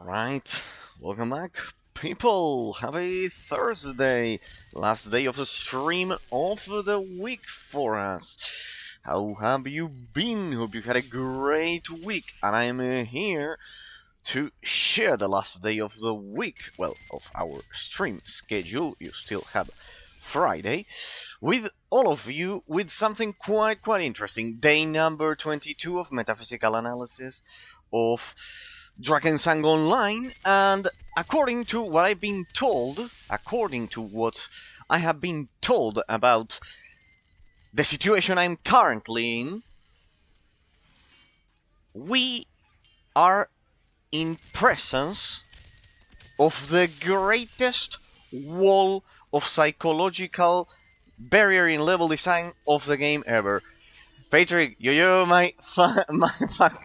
Alright, welcome back. People, happy Thursday! Last day of the stream of the week for us. How have you been? Hope you had a great week. And I'm here to share the last day of the week, well, of our stream schedule. You still have Friday. With all of you, with something quite interesting. Day number 22 of Metaphysical analysis of drakensangonline, and according to what I've been told, according to what I have been told about the situation I'm currently in, we are in presence of the greatest wall of psychological barrier in level design of the game ever. Patrick, yo, my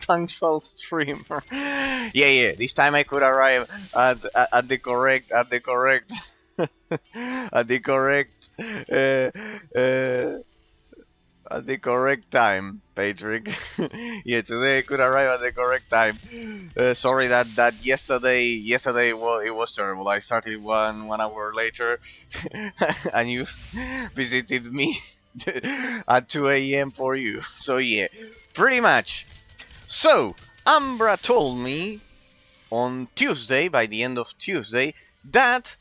punctual streamer. Yeah. This time I could arrive at the correct at the correct at the correct time, Patrick. Yeah, today I could arrive at the correct time. Sorry that yesterday well it was terrible. I started one hour later, and you visited me at 2 a.m. for you. So yeah, pretty much. So Ambra told me on Tuesday, by the end of Tuesday, that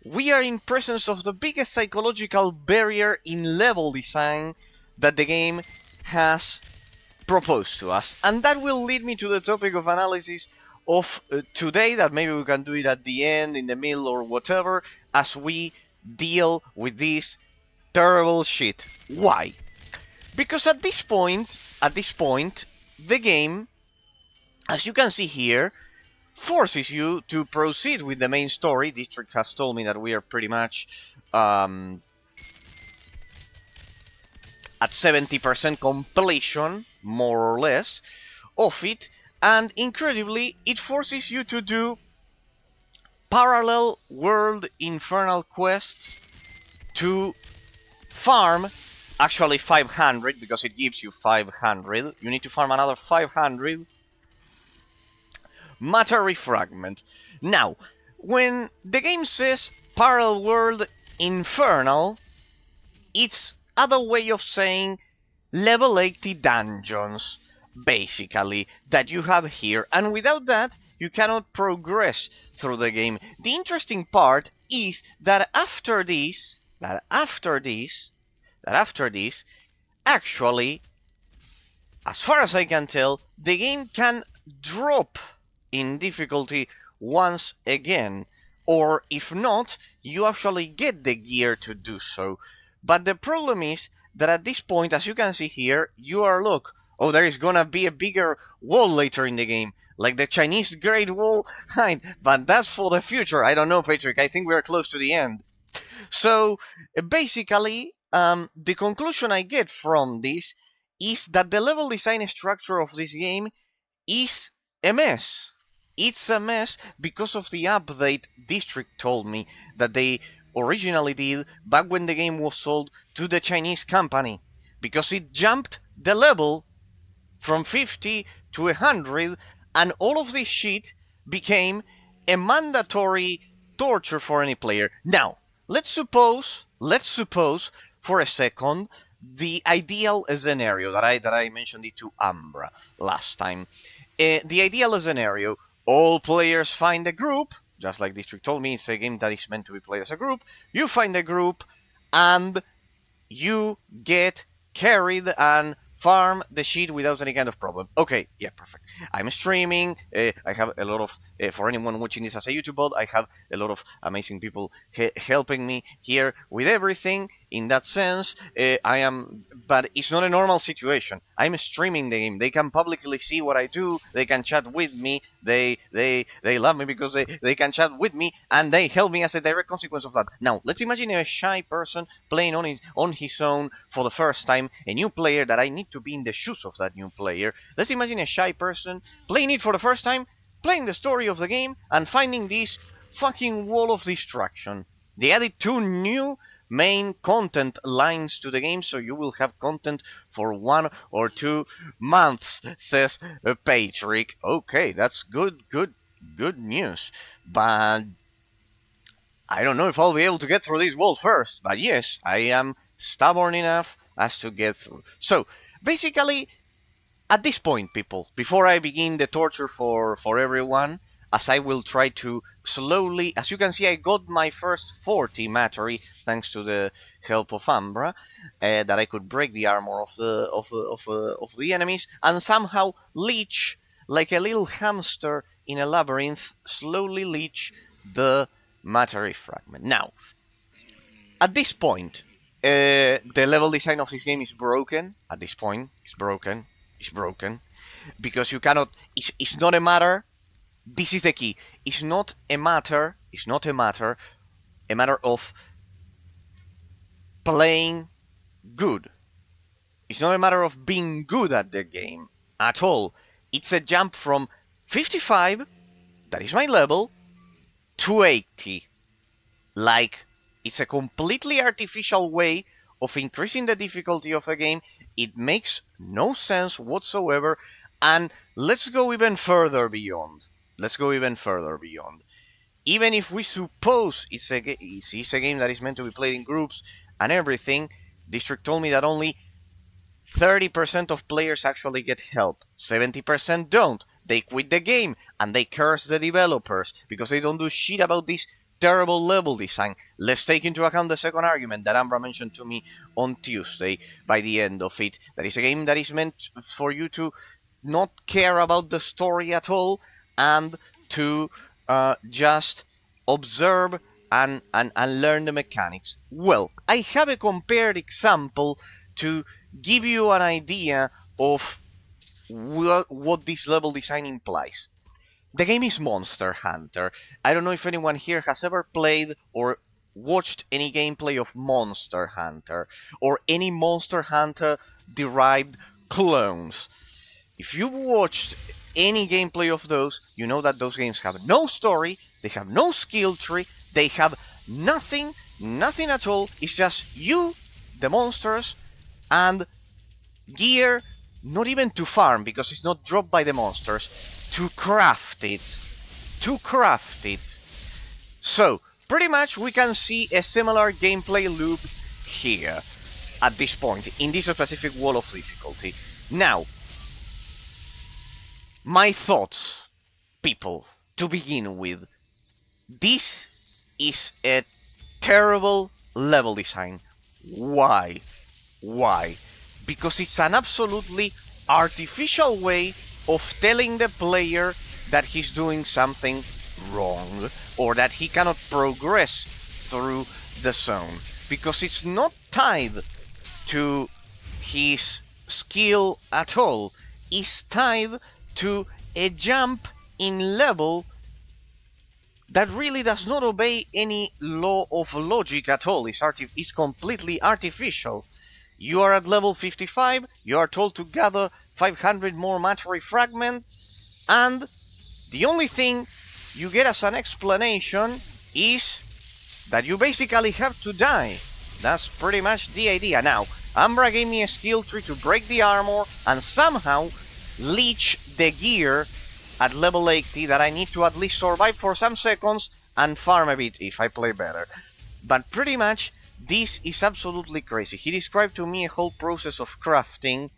we are in presence of the biggest psychological barrier in level design that the game has proposed to us. And that will lead me to the topic of analysis of today, that maybe we can do it at the end, in the middle, or whatever, as we deal with this terrible shit. Why? Because at this point, the game, as you can see here, forces you to proceed with the main story. District has told me that we are pretty much at 70% completion, more or less, of it, and incredibly, it forces you to do parallel world infernal quests to farm, actually 500, because it gives you 500. You need to farm another 500 matter refragment. Now, when the game says parallel world infernal, it's other way of saying level 80 dungeons, basically, that you have here, and without that you cannot progress through the game. The interesting part is that after this, actually, as far as I can tell, the game can drop in difficulty once again, or if not, you actually get the gear to do so. But the problem is that at this point, as you can see here, look, oh, there is gonna be a bigger wall later in the game, like the Chinese Great Wall, but that's for the future. I don't know, Patrick, I think we're close to the end. So, basically, the conclusion I get from this is that the level design structure of this game is a mess. It's a mess because of the update District told me that they originally did back when the game was sold to the Chinese company, because it jumped the level from 50 to 100, and all of this shit became a mandatory torture for any player. Now, let's suppose for a second the ideal scenario that I mentioned it to Ambra last time. The ideal scenario: all players find a group, just like District told me, it's a game that is meant to be played as a group. You find a group, and you get carried and farm the shit without any kind of problem. Okay, yeah, perfect. I'm streaming. I have a lot of, for anyone watching this as a YouTube bot, I have a lot of amazing people helping me here with everything. In that sense, but it's not a normal situation. I'm streaming the game. They can publicly see what I do. They can chat with me. They love me because they can chat with me, and they help me as a direct consequence of that. Now, let's imagine a shy person playing on his own for the first time, a new player that I need to be in the shoes of that new player. Let's imagine a shy person playing it for the first time, playing the story of the game, and finding this fucking wall of distraction. They added 2 new main content lines to the game, so you will have content for 1 or 2 months, says Patrick. Okay, that's good good news. But I don't know if I'll be able to get through this wall first. But yes, I am stubborn enough as to get through. So basically, at this point, people, before I begin the torture for everyone, as I will try to slowly, as you can see, I got my first 40 matery thanks to the help of Ambra, that I could break the armor of the enemies and somehow leech like a little hamster in a labyrinth, slowly leech the matery fragment. Now, at this point, the level design of this game is broken. At this point, it's broken. It's broken because you cannot. It's not a matter. This is the key. It's not a matter. It's not a matter. A matter of playing good. It's not a matter of being good at the game at all. It's a jump from 55, that is my level, to 80. Like, it's a completely artificial way of increasing the difficulty of a game. It makes no sense whatsoever. And let's go even further beyond. Let's go even further beyond. Even if we suppose it's a game that is meant to be played in groups and everything, District told me that only 30% of players actually get help. 70% don't. They quit the game and they curse the developers because they don't do shit about this terrible level design. Let's take into account the second argument that Ambra mentioned to me on Tuesday by the end of it. That is a game that is meant for you to not care about the story at all and to just observe and learn the mechanics. Well, I have a compared example to give you an idea of what this level design implies. The game is Monster Hunter. I don't know if anyone here has ever played or watched any gameplay of Monster Hunter or any Monster Hunter derived clones. If you've watched any gameplay of those, you know that those games have no story, they have no skill tree, they have nothing at all. It's just you, the monsters, and gear, not even to farm because it's not dropped by the monsters, to craft it. To craft it. So, pretty much we can see a similar gameplay loop here at this point, in this specific wall of difficulty. Now, my thoughts, people, to begin with. This is a terrible level design. Why? Why? Because it's an absolutely artificial way of telling the player that he's doing something wrong or that he cannot progress through the zone. Because it's not tied to his skill at all. It's tied to a jump in level that really does not obey any law of logic at all. It's completely artificial. You are at level 55, you are told to gather 500 more matery fragments, and the only thing you get as an explanation is that you basically have to die. That's pretty much the idea. Now, Ambra gave me a skill tree to break the armor and somehow leech the gear at level 80 that I need to at least survive for some seconds and farm a bit if I play better. But pretty much, this is absolutely crazy. He described to me a whole process of crafting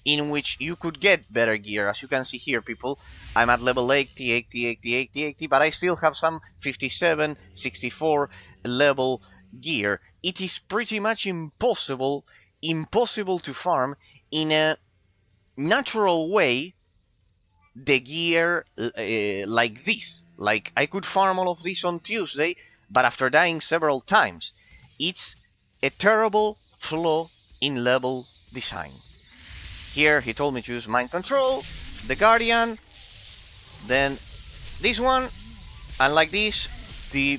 in which you could get better gear. As you can see here, people, I'm at level 80, 80, 80, 80, 80, but I still have some 57, 64 level gear. It is pretty much impossible to farm in a natural way the gear like this. Like, I could farm all of this on Tuesday, but after dying several times. It's a terrible flaw in level design. Here he told me to use mind control, the guardian, then this one, and like this, the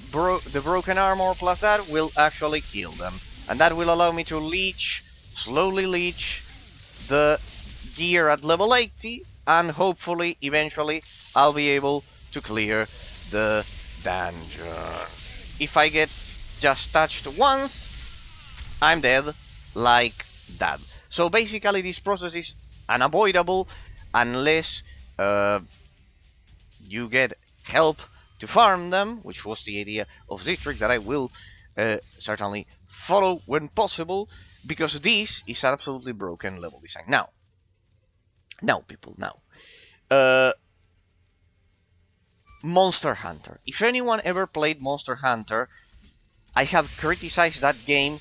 broken armor plus that will actually kill them. And that will allow me to slowly leech the gear at level 80, and hopefully, eventually, I'll be able to clear the dungeon. If I get just touched once, I'm dead, like that. So basically, this process is unavoidable unless you get help to farm them, which was the idea of this trick that I will certainly follow when possible, because this is an absolutely broken level design. Now, people, now. Monster Hunter. If anyone ever played Monster Hunter, I have criticized that game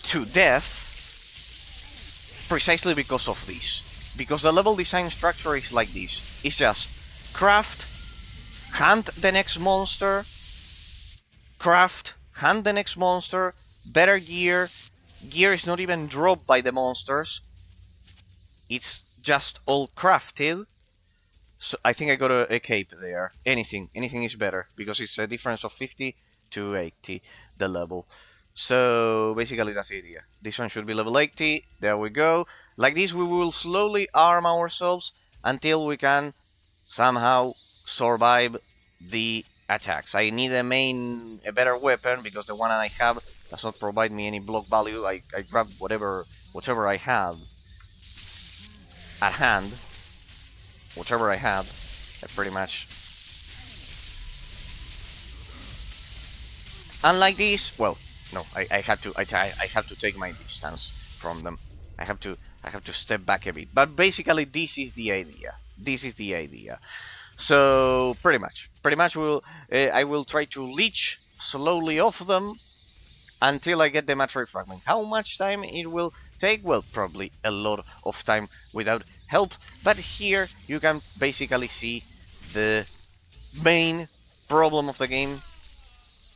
to death precisely because of this. Because the level design structure is like this. It's just craft, hunt the next monster, craft, hunt the next monster, better gear. Gear is not even dropped by the monsters. It's just all crafted. So I think I got a cape there. Anything is better because it's a difference of 50 to 80 the level. So basically that's it here. This one should be level 80. There we go. Like this we will slowly arm ourselves until we can somehow survive the attacks. I need a better weapon because the one I have does not provide me any block value. I grab whatever I have at hand. Whatever I have, pretty much. Unlike this, well, no, I have to take my distance from them. I have to step back a bit. But basically, this is the idea. So pretty much, I will try to leech slowly off them until I get the matrix fragment. How much time it will take? Well, probably a lot of time without help, but here you can basically see the main problem of the game.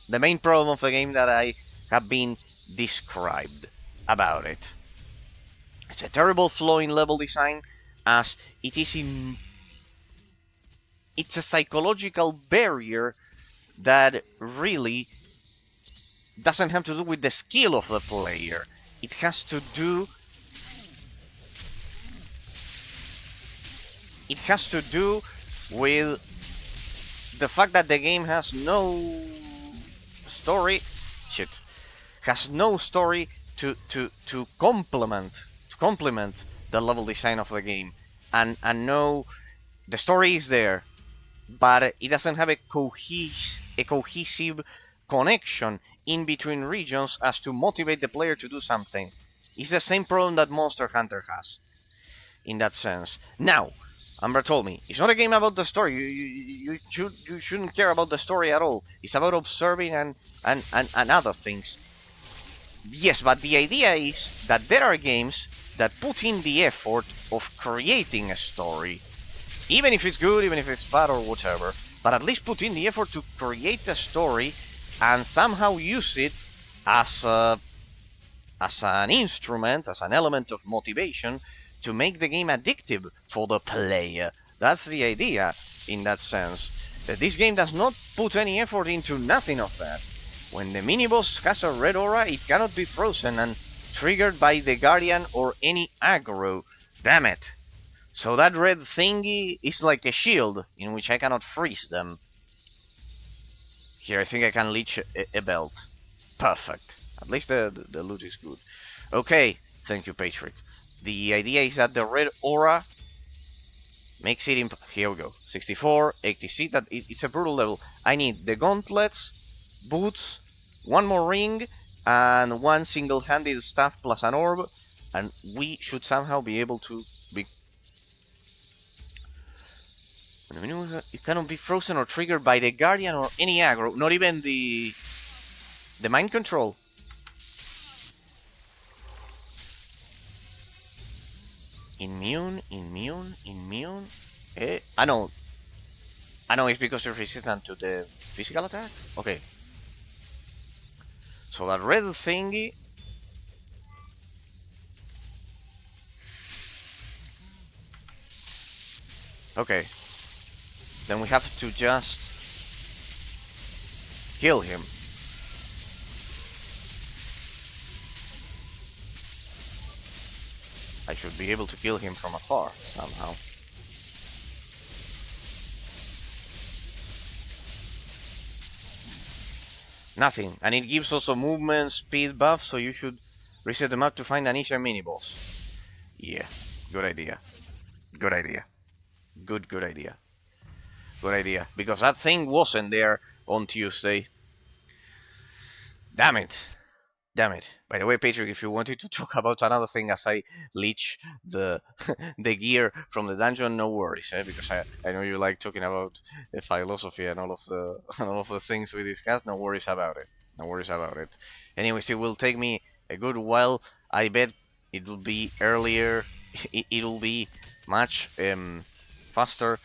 The main problem of the game that I have been described about it. It's a terrible flaw in level design, as it is in... It's a psychological barrier that really doesn't have to do with the skill of the player. It has to do with the fact that the game has no story. Has no story to complement the level design of the game, and no, the story is there, but it doesn't have a cohesive connection in between regions as to motivate the player to do something. It's the same problem that Monster Hunter has in that sense. Now, Amber told me it's not a game about the story. You shouldn't care about the story at all. It's about observing and other things. Yes, but the idea is that there are games that put in the effort of creating a story, even if it's good, even if it's bad or whatever, but at least put in the effort to create a story and somehow use it as an instrument, as an element of motivation to make the game addictive for the player. That's the idea in that sense. That this game does not put any effort into nothing of that. When the mini-boss has a red aura, it cannot be frozen and triggered by the Guardian or any aggro. Damn it! So that red thingy is like a shield in which I cannot freeze them. Here I think I can leech a belt. Perfect. At least the loot is good. Okay, thank you, Patrick. The idea is that the red aura makes it here we go. 64, 86, that it's a brutal level. I need the gauntlets, boots, one more ring, and one single-handed staff plus an orb, and we should somehow be able to be... It cannot be frozen or triggered by the Guardian or any aggro, not even the mind control. Immune. I know it's because they're resistant to the physical attack. Okay. So that red thingy. Okay. Then we have to just kill him. I should be able to kill him from afar somehow. Nothing. And it gives also movement, speed buff, so you should reset the map to find an easier mini-boss. Yeah, good idea. Good idea. Good idea. Good idea. Because that thing wasn't there on Tuesday. Damn it. Damn it. By the way, Patrick, if you wanted to talk about another thing as I leech the the gear from the dungeon, no worries, because I know you like talking about the philosophy and all of the and all of the things we discussed. No worries about it. No worries about it. Anyways, it will take me a good while. I bet it will be earlier. It'll be much faster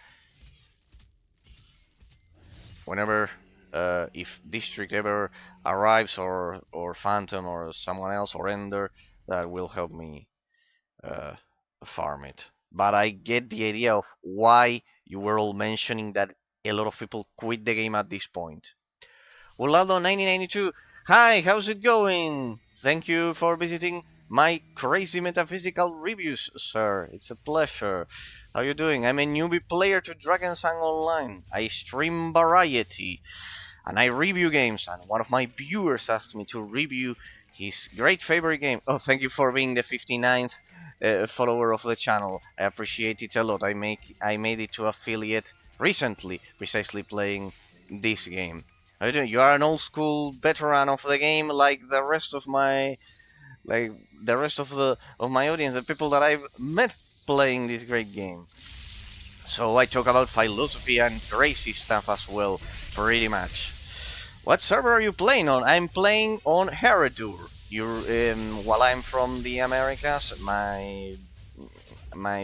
whenever if District ever arrives, or Phantom or someone else or Ender, that will help me uh, farm it. But I get the idea of why you were all mentioning that a lot of people quit the game at this point. Wolado1992, hi, how's it going? Thank you for visiting my crazy metaphysical reviews, sir. It's a pleasure. How you doing? I'm a newbie player to Drakensang Online. I stream variety and I review games, and one of my viewers asked me to review his great favorite game. Oh, thank you for being the 59th follower of the channel. I appreciate it a lot. I made it to affiliate recently, precisely playing this game. How do you are an old school veteran of the game, like the rest of my my audience, the people that I've met playing this great game. So I talk about philosophy and crazy stuff as well, pretty much. What server are you playing on? I'm playing on Heredur. While I'm from the Americas, my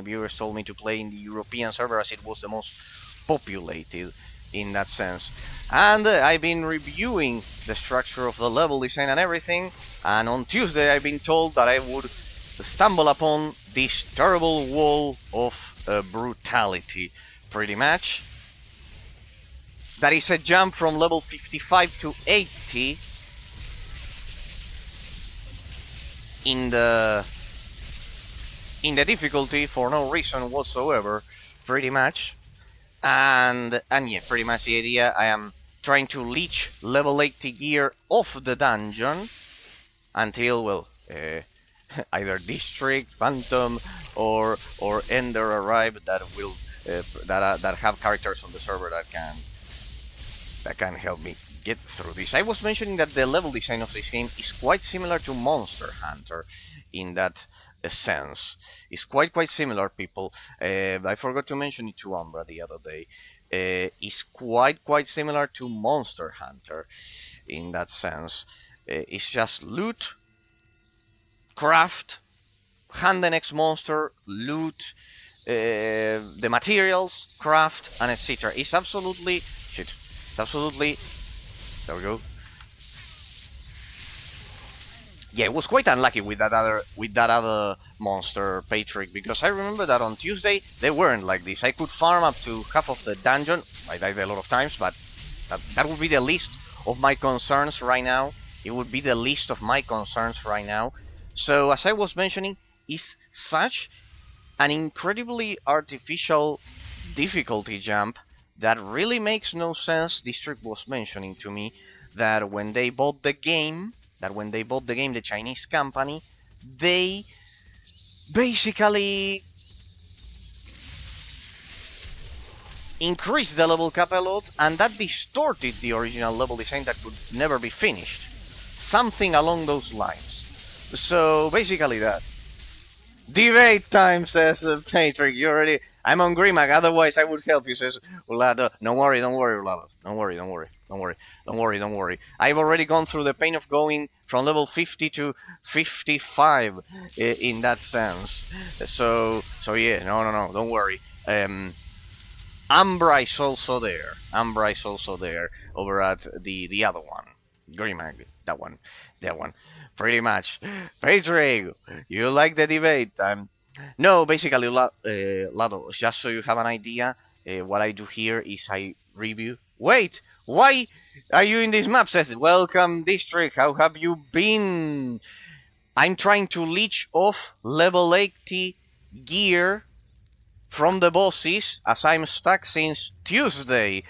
viewers told me to play in the European server as it was the most populated in that sense. And I've been reviewing the structure of the level design and everything. And on Tuesday, I've been told that I would stumble upon this terrible wall of brutality, pretty much. That is a jump from level 55 to 80 in the difficulty for no reason whatsoever, pretty much. And yeah, pretty much the idea. I am trying to leech level 80 gear off the dungeon until, well, either District, Phantom, or Ender arrive that will that have characters on the server that can help me get through this. I was mentioning that the level design of this game is quite similar to Monster Hunter in that sense. It's quite similar, people. I forgot to mention it to Umbra the other day. It's quite similar to Monster Hunter in that sense. It's just loot, craft, hunt the next monster, loot the materials, craft, and etc. It's absolutely shit. Absolutely. There we go. Yeah, it was quite unlucky with that other monster, Patrick, because I remember that on Tuesday they weren't like this. I could farm up to half of the dungeon. I died a lot of times, but that would be the least of my concerns right now. It would be the least of my concerns right now. So, as I was mentioning, it's such an incredibly artificial difficulty jump that really makes no sense. District was mentioning to me that when they bought the game, the Chinese company, they basically increased the level cap a lot, and that distorted the original level design that could never be finished. Something along those lines. So basically that. Debate time, says Patrick. You already... I'm on Grimag, otherwise I would help you, says Ulado. Don't worry, Ulado. Don't worry. I've already gone through the pain of going from level 50 to 55 in that sense. So yeah, no, don't worry. Umbra is also there over at the other one. Grimag, that one. Pretty much. Patrick, you like the debate? No, basically, Lado, just so you have an idea, what I do here is I review. Wait, why are you in this map? Says, welcome, District. How have you been? I'm trying to leech off level 80 gear from the bosses, as I'm stuck since Tuesday.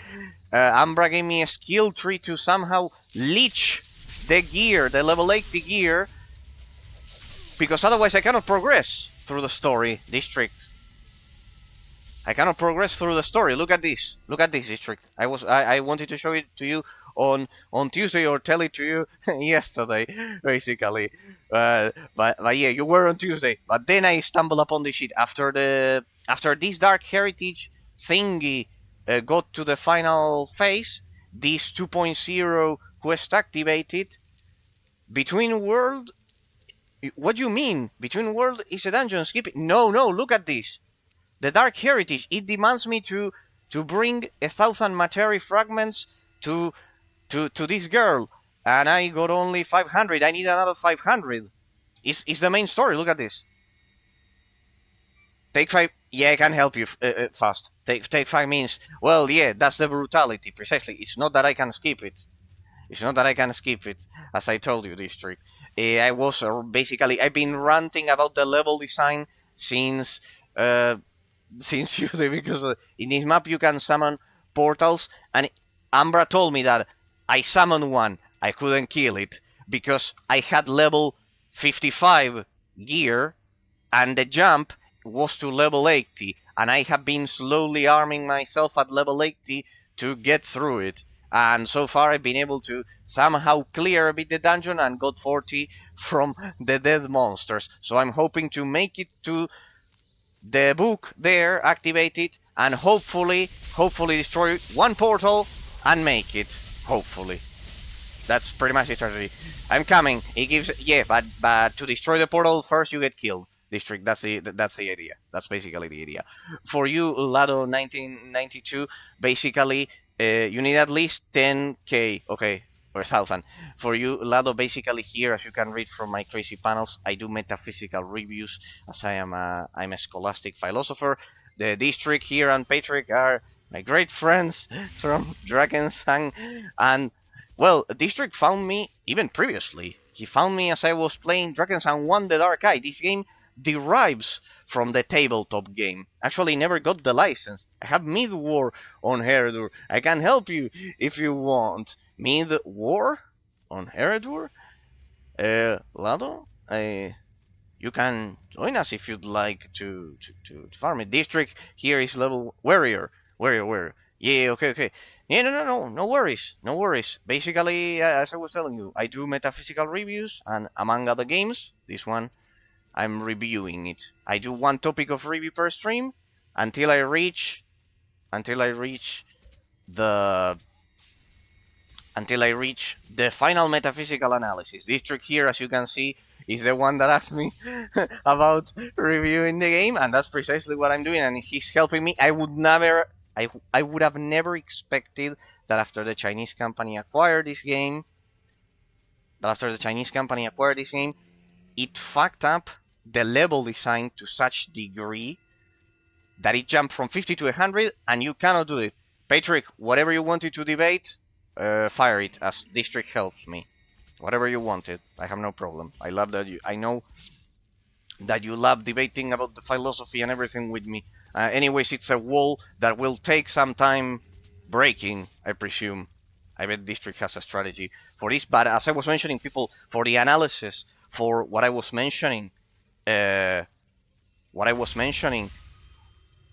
Umbra gave me a skill tree to somehow leech the level 80 gear, because otherwise I cannot progress through the story. District. I cannot progress through the story. Look at this. Look at this district. I wanted to show it to you on Tuesday or tell it to you yesterday, basically. But yeah, you were on Tuesday. But then I stumbled upon this shit after this dark heritage thingy got to the final phase. This 2.0 quest activated. Between world. What do you mean? Between world is a dungeon skipping? No, no. Look at this. The Dark Heritage, it demands me to bring 1,000 materia fragments to this girl, and I got only 500. I need another 500. It's the main story. Look at this. Take 5. Yeah, I can help you fast. Take 5 means. Well, yeah, that's the brutality precisely. It's not that I can skip it. It's not that I can skip it, as I told you, District. I was basically I've been ranting about the level design since Tuesday because in this map you can summon portals, and Ambra told me that I summoned one, I couldn't kill it because I had level 55 gear and the jump was to level 80, and I have been slowly arming myself at level 80 to get through it. And so far I've been able to somehow clear a bit the dungeon and got 40 from the dead monsters. So I'm hoping to make it to the book there, activate it, and hopefully destroy one portal and make it. Hopefully. That's pretty much the strategy. I'm coming. It gives, yeah, but to destroy the portal first you get killed. District. That's the idea. That's basically the idea. For you, Lado 1992, basically you need at least 10k. Okay, or 1,000. For you, Lado, basically here, as you can read from my crazy panels, I do metaphysical reviews, as I'm a scholastic philosopher. The District here and Patrick are my great friends from Drakensang, and well, District found me even previously. He found me as I was playing Drakensang 1 The Dark Eye. This game derives from the tabletop game. Actually, never got the license. I have mid-war on Heredur. I can help you if you want. Mid-war on Heredur? Lado? You can join us if you'd like to farm it. District here is level warrior. Warrior. Yeah, okay. Yeah, no worries. Basically, as I was telling you, I do metaphysical reviews, and among other games, this one, I'm reviewing it. I do one topic of review per stream until I reach the final metaphysical analysis. District here, as you can see, is the one that asked me about reviewing the game, and that's precisely what I'm doing, and he's helping me. I would have never expected that after the Chinese company acquired this game, it fucked up the level design to such degree that it jumped from 50 to 100, and you cannot do it. Patrick, whatever you wanted to debate, fire it, as District helps me. Whatever you wanted, I have no problem. I know that you love debating about the philosophy and everything with me. Anyways, it's a wall that will take some time breaking, I presume. I bet District has a strategy for this, but as I was mentioning, people, for the analysis, for what I was mentioning,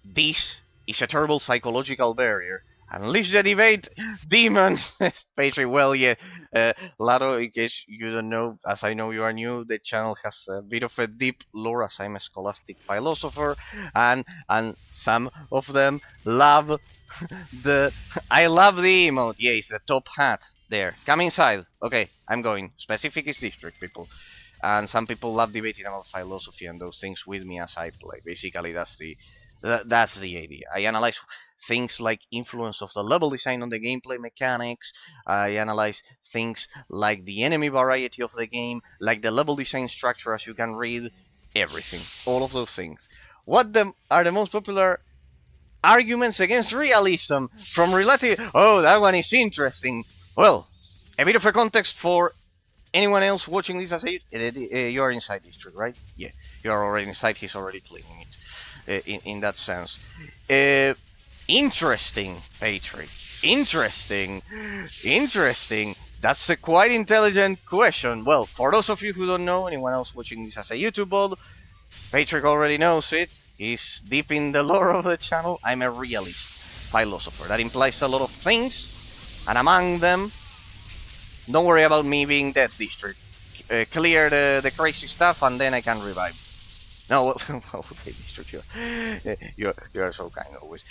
this is a terrible psychological barrier. Unleash the debate, demons! Patrick, well, yeah. Lado, in case you don't know, as I know you are new, the channel has a bit of a deep lore, as I'm a scholastic philosopher, and some of them love I love the emote. Yeah, it's the top hat there. Come inside. Okay, I'm going. Specific is District, people. And some people love debating about philosophy and those things with me as I play. Basically, that's the idea. I analyze things like influence of the level design on the gameplay mechanics. I analyze things like the enemy variety of the game, like the level design structure, as you can read, everything, all of those things. What are the most popular arguments against realism from Relative? Oh, that one is interesting. Well, a bit of a context for anyone else watching this as you are inside District, right? Yeah, you are already inside. He's already claiming it. In that sense, interesting, Patrick. Interesting. That's a quite intelligent question. Well, for those of you who don't know, anyone else watching this as a YouTube bot, Patrick already knows it. is deep in the lore of the channel. I'm a realist philosopher. That implies a lot of things, and among them, don't worry about me being dead, District. Clear the crazy stuff, and then I can revive. No, well, okay, District, you're so kind always.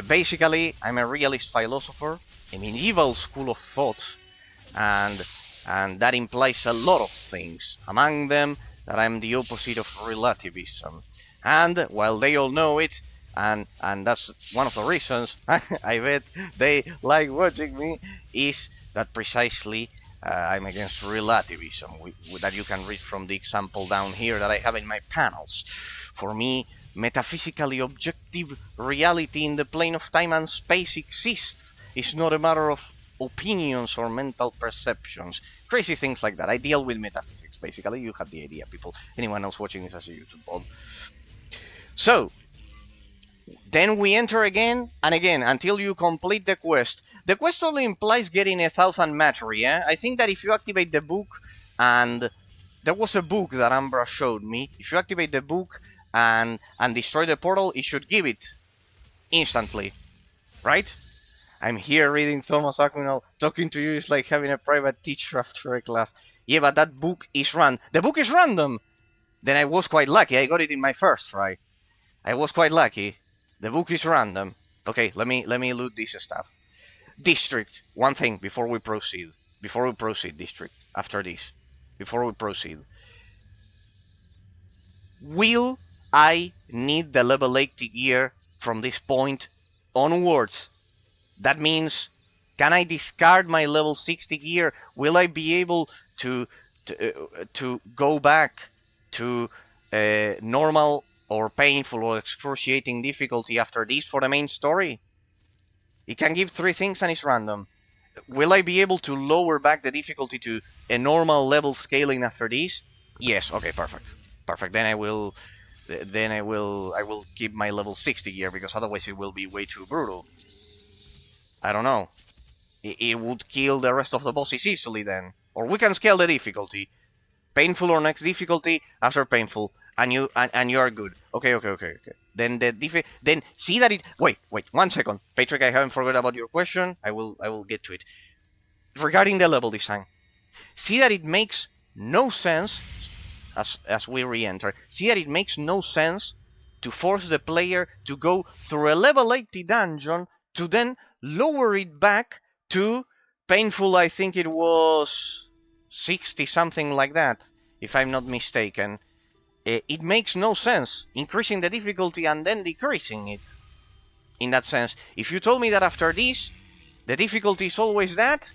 Basically, I'm a realist philosopher, a medieval school of thought, and that implies a lot of things. Among them, that I'm the opposite of relativism. And while they all know it, and that's one of the reasons I bet they like watching me, is that precisely I'm against relativism, that you can read from the example down here that I have in my panels. For me, metaphysically objective reality in the plane of time and space exists. It's not a matter of opinions or mental perceptions. Crazy things like that. I deal with metaphysics, basically. You have the idea, people. Anyone else watching this as a YouTube pod. So, then we enter again and again until you complete the quest. The quest only implies getting 1,000 materia. I think that if you activate the book, and there was a book that Ambra showed me, if you activate the book and destroy the portal, it should give it instantly, right? I'm here reading Thomas Aquinas. Talking to you is like having a private teacher after a class. Yeah, but that book is the book is random. Then I was quite lucky. I got it in my first try. I was quite lucky. The book is random. Okay, let me loot this stuff. District. One thing before we proceed. District. After this. Before we proceed. Will I need the level 80 gear from this point onwards? That means, can I discard my level 60 gear? Will I be able to go back to normal or painful or excruciating difficulty after this for the main story? It can give 3 things and it's random. Will I be able to lower back the difficulty to a normal level scaling after this? Yes. Okay. Perfect. Then I will keep my level 60 gear, because otherwise it will be way too brutal. I don't know. It would kill the rest of the bosses easily then. Or we can scale the difficulty. Painful or next difficulty after painful, and you are good. Okay. Then then see that it. Wait 1 second, Patrick. I haven't forgot about your question. I will get to it. Regarding the level design, see that it makes no sense as we re-enter. See that it makes no sense to force the player to go through a level 80 dungeon to then lower it back to painful. I think it was 60, something like that, if I'm not mistaken. It makes no sense increasing the difficulty and then decreasing it. In that sense, if you told me that after this the difficulty is always that,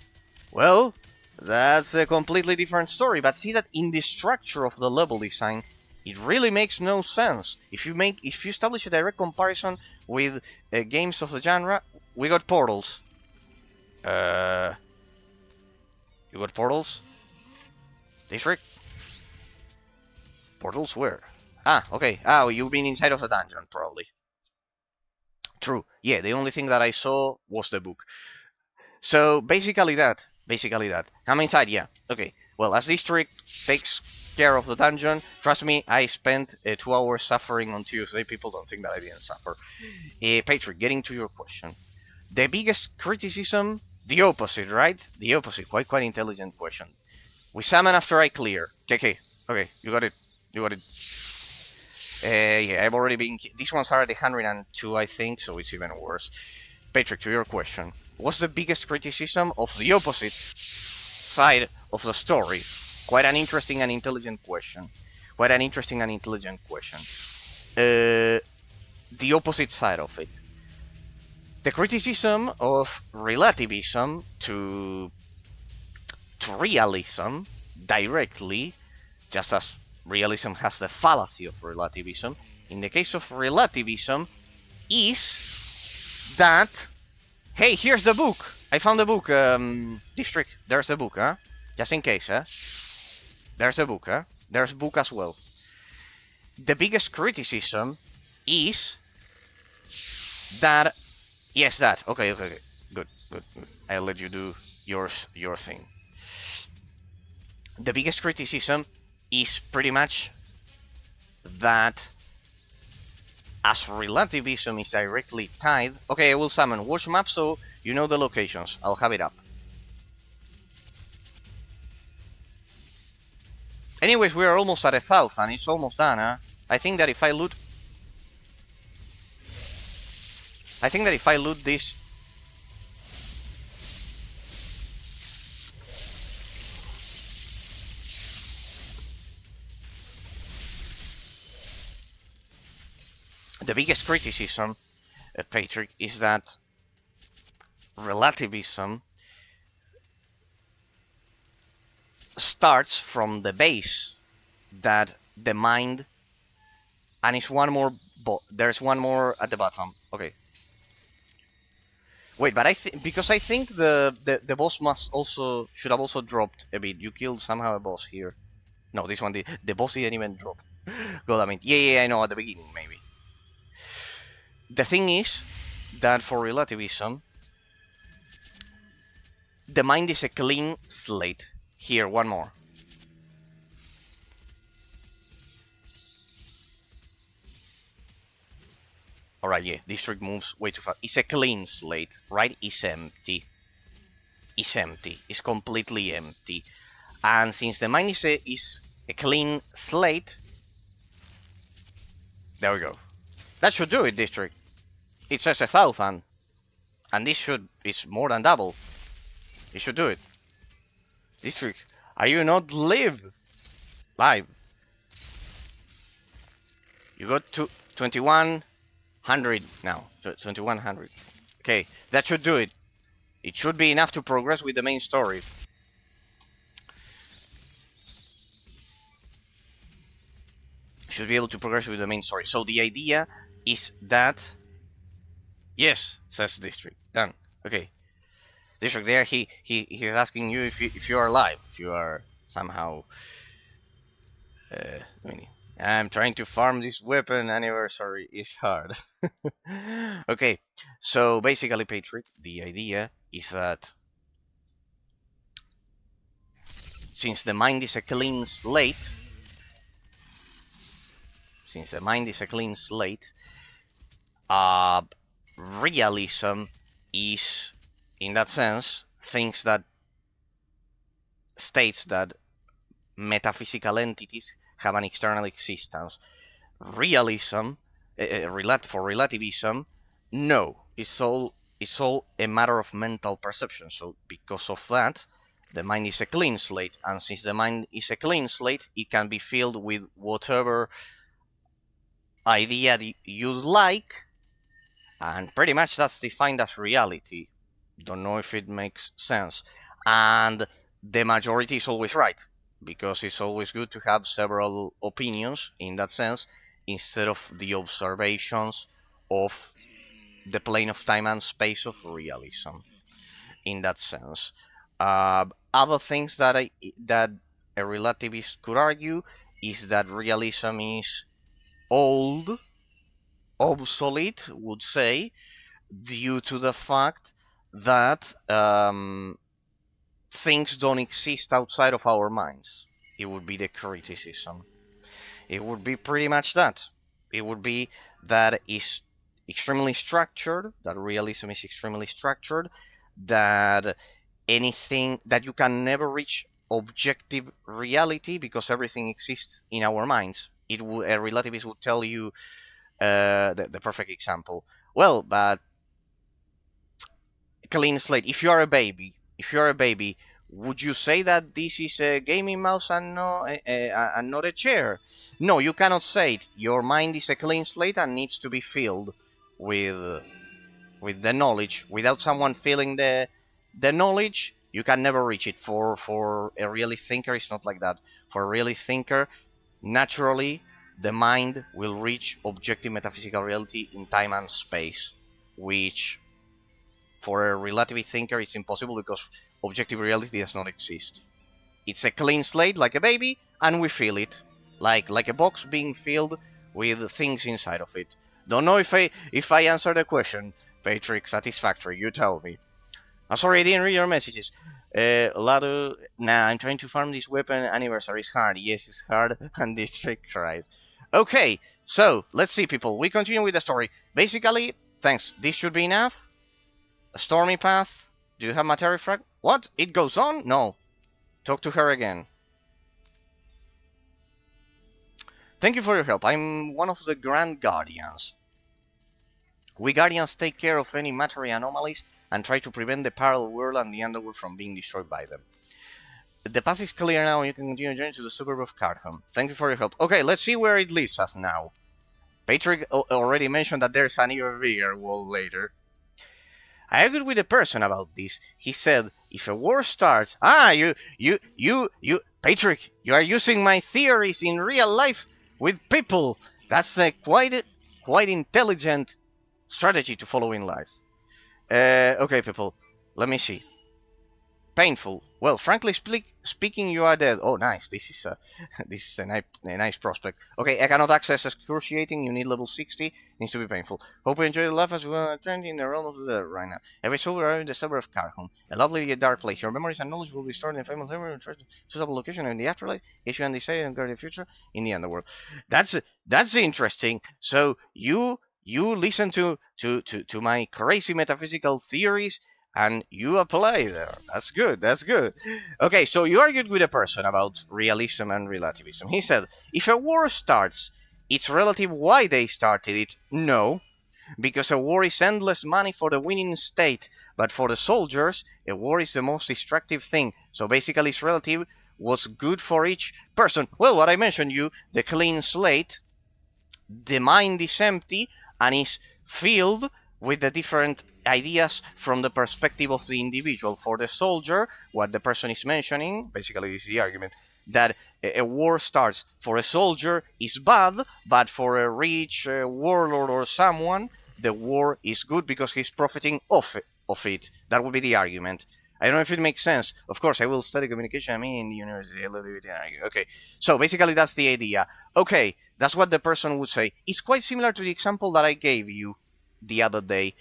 well, that's a completely different story. But see that in the structure of the level design, it really makes no sense. If you establish a direct comparison with games of the genre, we got portals. You got portals? District? Portals where? Ah, okay. Oh, you've been inside of the dungeon, probably. True. Yeah, the only thing that I saw was the book. So, basically that. Come inside, yeah. Okay. Well, as District takes care of the dungeon, trust me, I spent 2 hours suffering on Tuesday. People don't think that I didn't suffer. Patrick, getting to your question. The biggest criticism, the opposite, right? The opposite. Quite intelligent question. We summon after I clear. Okay, you got it. Yeah, I've already been. These ones are at 102, I think, so it's even worse. Patrick, to your question. What's the biggest criticism of the opposite side of the story? Quite an interesting and intelligent question. The opposite side of it. The criticism of relativism to realism directly, just as realism has the fallacy of relativism. In the case of relativism, is that, hey, here's the book. I found the book, District. There's a book, huh? Just in case, huh? There's a book, huh? There's a book as well. The biggest criticism is that. Yes, that. Okay. Good. I'll let you do your thing. The biggest criticism is pretty much that as relativism is directly tied... Okay, I will summon watch map so you know the locations. I'll have it up. Anyways, we are almost at 1,000. It's almost done, huh? I think that if I loot this... The biggest criticism, Patrick, is that relativism starts from the base that the mind, and it's one more. There's one more at the bottom. Okay. Wait, but because I think the boss should have also dropped a bit. You killed somehow a boss here. No, this one the boss didn't even drop. God, I mean, yeah, I know at the beginning maybe. The thing is that for relativism, the mind is a clean slate. Here, one more. Alright, yeah, district moves way too fast. It's a clean slate, right? It's empty. It's empty. It's completely empty. And since the mind is a clean slate, there we go. That should do it, district. It says 1,000. And this is more than double. It should do it. District, are you not live? Live. You got to 2100 now. 2100. Okay, that should do it. It should be enough to progress with the main story. Should be able to progress with the main story. So the idea is that... Yes, says District. Done. Okay. District there, he's asking you if you are alive. If you are somehow... I'm trying to farm this weapon. Anniversary is hard. Okay, so basically, Patrick, the idea is that since the mind is a clean slate, realism is, in that sense, states that metaphysical entities have an external existence. Realism, for relativism, no, it's all a matter of mental perception. So because of that, the mind is a clean slate, and since the mind is a clean slate, it can be filled with whatever idea you like, and pretty much that's defined as reality. Don't know if it makes sense. And the majority is always right, because it's always good to have several opinions in that sense, instead of the observations of the plane of time and space of realism. In that sense, other things that a relativist could argue is that realism is old, obsolete, would say, due to the fact that things don't exist outside of our minds. It would be the criticism. It would be pretty much that. It would be that it's extremely structured, that realism is extremely structured, that anything, that you can never reach objective reality because everything exists in our minds. A relativist would tell you the perfect example. Well, but clean slate. If you are a baby, would you say that this is a gaming mouse and not a chair? No, you cannot say it. Your mind is a clean slate and needs to be filled with the knowledge. Without someone filling the knowledge, you can never reach it. For a realist thinker, it's not like that. For a realist thinker, naturally, the mind will reach objective metaphysical reality in time and space, which for a relativist thinker it's impossible because objective reality does not exist. It's a clean slate like a baby, and we feel it like a box being filled with things inside of it. Don't know if I answered the question, Patrick. Satisfactory? You tell me. I'm sorry I didn't read your messages. Lado, nah, I'm trying to farm this weapon. Anniversary is hard. Yes, it's hard, and this trick tries. Okay, So, let's see, people. We continue with the story. Basically, thanks. This should be enough. A stormy path. Do you have material frag? What? It goes on? No. Talk to her again. Thank you for your help. I'm one of the Grand Guardians. We Guardians take care of any material anomalies and try to prevent the parallel world and the underworld from being destroyed by them. The path is clear now and you can continue your journey to the Suburbs of Cardhun. Thank you for your help. Okay, let's see where it leads us now. Patrick already mentioned that there's an even bigger wall later. I agreed with a person about this. He said, if a war starts... Patrick, you are using my theories in real life with people. That's a quite intelligent strategy to follow in life. Okay, people, let me see. Painful. Well, frankly speaking, you are dead. Oh, nice. This is a nice prospect. Okay, I cannot access excruciating. You need level 60. Needs to be painful. Hope you enjoy the life as we are turned in the realm of the dead right now. Every soul are in the suburb of Cardhun, a lovely yet dark place. Your memories and knowledge will be stored in a famous memory and suitable location in the afterlife. If you undecided and guard the future in the underworld. That's interesting. So you listen to my crazy metaphysical theories and you apply there. That's good. That's good. Okay, so you argued with a person about realism and relativism. He said, if a war starts, it's relative why they started it. No, because a war is endless money for the winning state, but for the soldiers, a war is the most destructive thing. So basically, it's relative what's good for each person. Well, what I mentioned you, the clean slate, the mind is empty and is filled with the different ideas from the perspective of the individual. For the soldier, what the person is mentioning, basically this is the argument, that a war starts for a soldier is bad, but for a rich warlord or someone, the war is good because he's profiting off it. That would be the argument. I don't know if it makes sense. Of course, I will study communication. I mean, in the university. Okay, so basically that's the idea. Okay, that's what the person would say. It's quite similar to the example that I gave you the other day.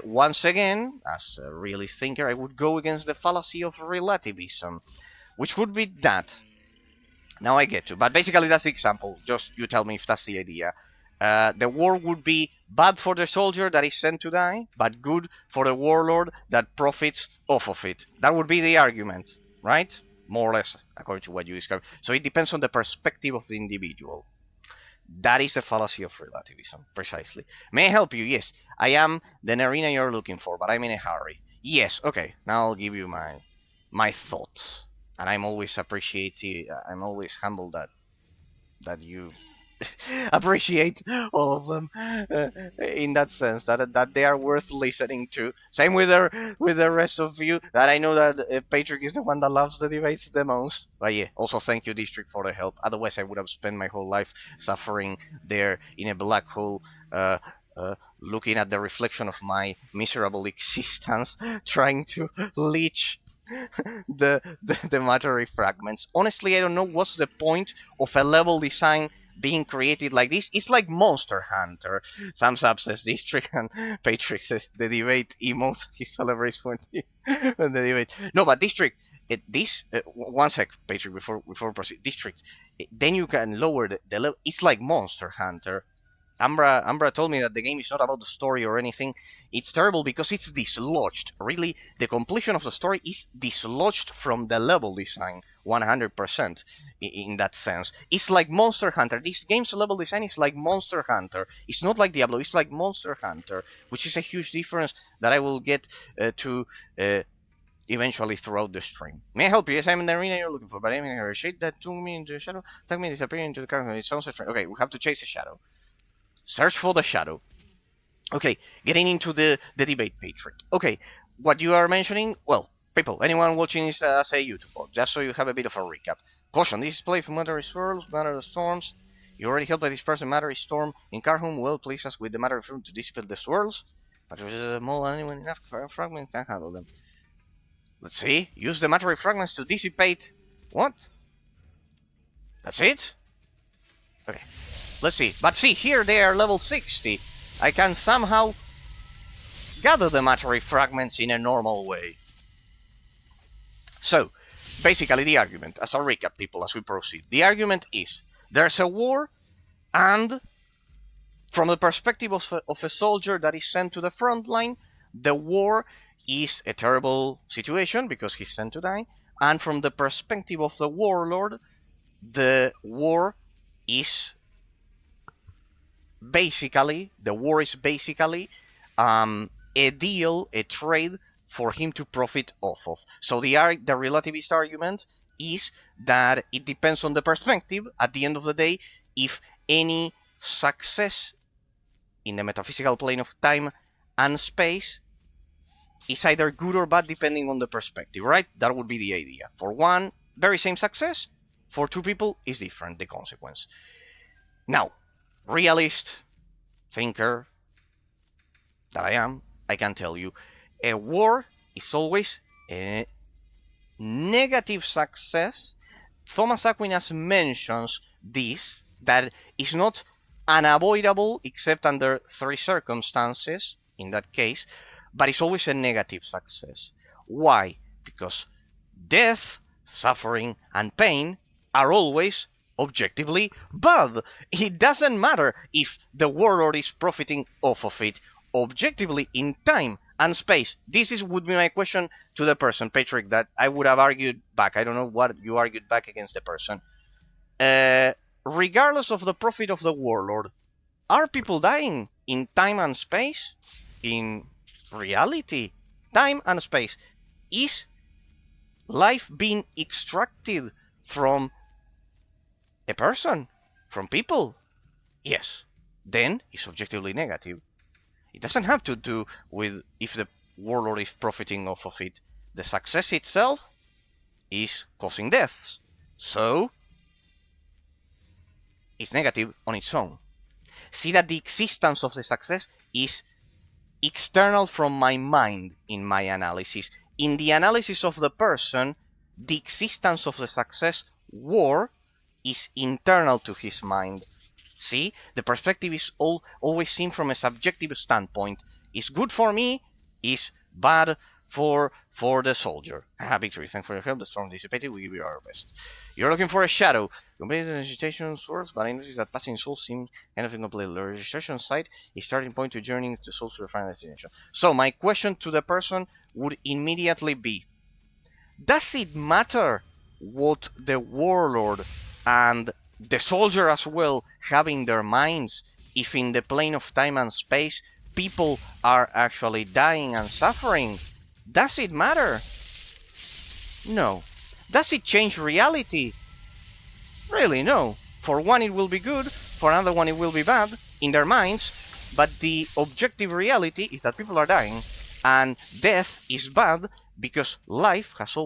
Once again, as a realist thinker, I would go against the fallacy of relativism, which would be that. Now I get to, but basically that's the example. Just you tell me if that's the idea. The war would be bad for the soldier that is sent to die, but good for the warlord that profits off of it. That would be the argument, right? More or less, according to what you described. So it depends on the perspective of the individual. That is the fallacy of relativism, precisely. May I help you? Yes, I am the arena you're looking for, but I'm in a hurry. Yes, okay, now I'll give you my thoughts. And I'm always I'm always humbled that you appreciate all of them in that sense that they are worth listening to. Same with the rest of you. That I know that Patrick is the one that loves the debates the most. But yeah, also thank you, District, for the help. Otherwise, I would have spent my whole life suffering there in a black hole. Looking at the reflection of my miserable existence, trying to leech the matter fragments. Honestly, I don't know what's the point of a level design being created like this. It's like Monster Hunter. Thumbs up says District, and Patrick the debate emotes. He celebrates when the debate. No, but District. One sec, Patrick. Before we proceed, District. Then you can lower the level. It's like Monster Hunter. Ambra told me that the game is not about the story or anything. It's terrible because it's dislodged. Really, the completion of the story is dislodged from the level design 100% in that sense. It's like Monster Hunter. This game's level design is like Monster Hunter. It's not like Diablo, it's like Monster Hunter, which is a huge difference that I will get to eventually throughout the stream. May I help you? Yes, I'm in the arena you're looking for, but I'm in a shade that took me into the shadow, took me disappearing into the current. It sounds strange. Okay, we have to chase the shadow. Search for the shadow. Okay, getting into the debate, Patrick. Okay, what you are mentioning, well, people, anyone watching this as a YouTuber, just so you have a bit of a recap. Caution, this is play for Matter Swirls, Matter Storms. You already helped by this person, Matter Storm in Cardhun. Well, please us with the Matter Film to dissipate the swirls. But if there's a small anyone enough fragments can handle them. Let's see, use the Matter fragments to dissipate. What? That's it? Okay. Let's see. But see, here they are level 60. I can somehow gather the matter fragments in a normal way. So, basically the argument, as a recap, people, as we proceed. The argument is, there's a war, and From the perspective of a soldier that is sent to the front line, the war is a terrible situation because he's sent to die. And from the perspective of the warlord, the war is basically a deal, a trade for him to profit off of. So the relativist argument is that it depends on the perspective. At the end of the day, if any success in the metaphysical plane of time and space is either good or bad depending on the perspective, right? That would be the idea. For one, very same success. For two people, is different, the consequence. Now, realist thinker that I am, I can tell you, a war is always a negative success. Thomas Aquinas mentions this, that is not unavoidable except under three circumstances, in that case, but it's always a negative success. Why? Because death, suffering, and pain are always objectively bad. It doesn't matter if the warlord is profiting off of it. Objectively, in time and space, would be my question to the person, Patrick, that I would have argued back. I don't know what you argued back against the person. Regardless of the profit of the warlord, are people dying in time and space? In reality, time and space. Is life being extracted from a person, from people? Yes. Then it's objectively negative. It doesn't have to do with if the warlord is profiting off of it. The success itself is causing deaths. So, it's negative on its own. See that the existence of the success is external from my mind in my analysis. In the analysis of the person, the existence of the success war is internal to his mind. See, the perspective is always seen from a subjective standpoint. Is good for me, is bad for the soldier. Victory, thanks for your help. The storm dissipated, we give you our best. You're looking for a shadow. Completed the agitation source, but I noticed that passing souls seem kind of incomplete. The registration site is starting point to journeying the souls to the final destination. So my question to the person would immediately be, does it matter what the warlord and the soldier as well have in their minds if in the plane of time and space people are actually dying and suffering? Does it matter? No. Does it change reality? Really, no. For one it will be good, for another one it will be bad in their minds, but the objective reality is that people are dying, and death is bad because life has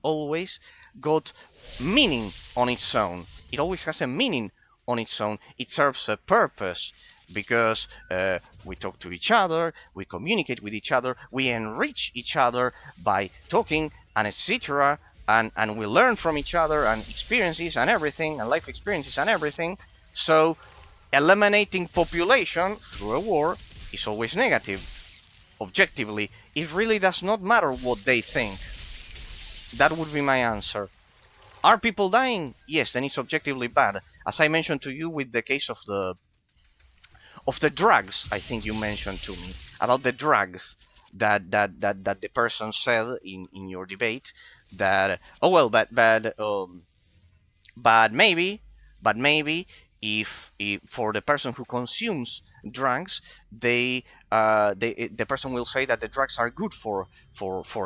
always got meaning on its own. It always has a meaning on its own. It serves a purpose because we talk to each other, we communicate with each other, we enrich each other by talking and etc. And we learn from each other and experiences and everything, and life experiences and everything. So eliminating population through a war is always negative. Objectively, it really does not matter what they think. That would be my answer. Are people dying? Yes, then it's objectively bad. As I mentioned to you with the case of the drugs, I think you mentioned to me about the drugs that the person said in your debate that but maybe if for the person who consumes drugs, the person will say that the drugs are good for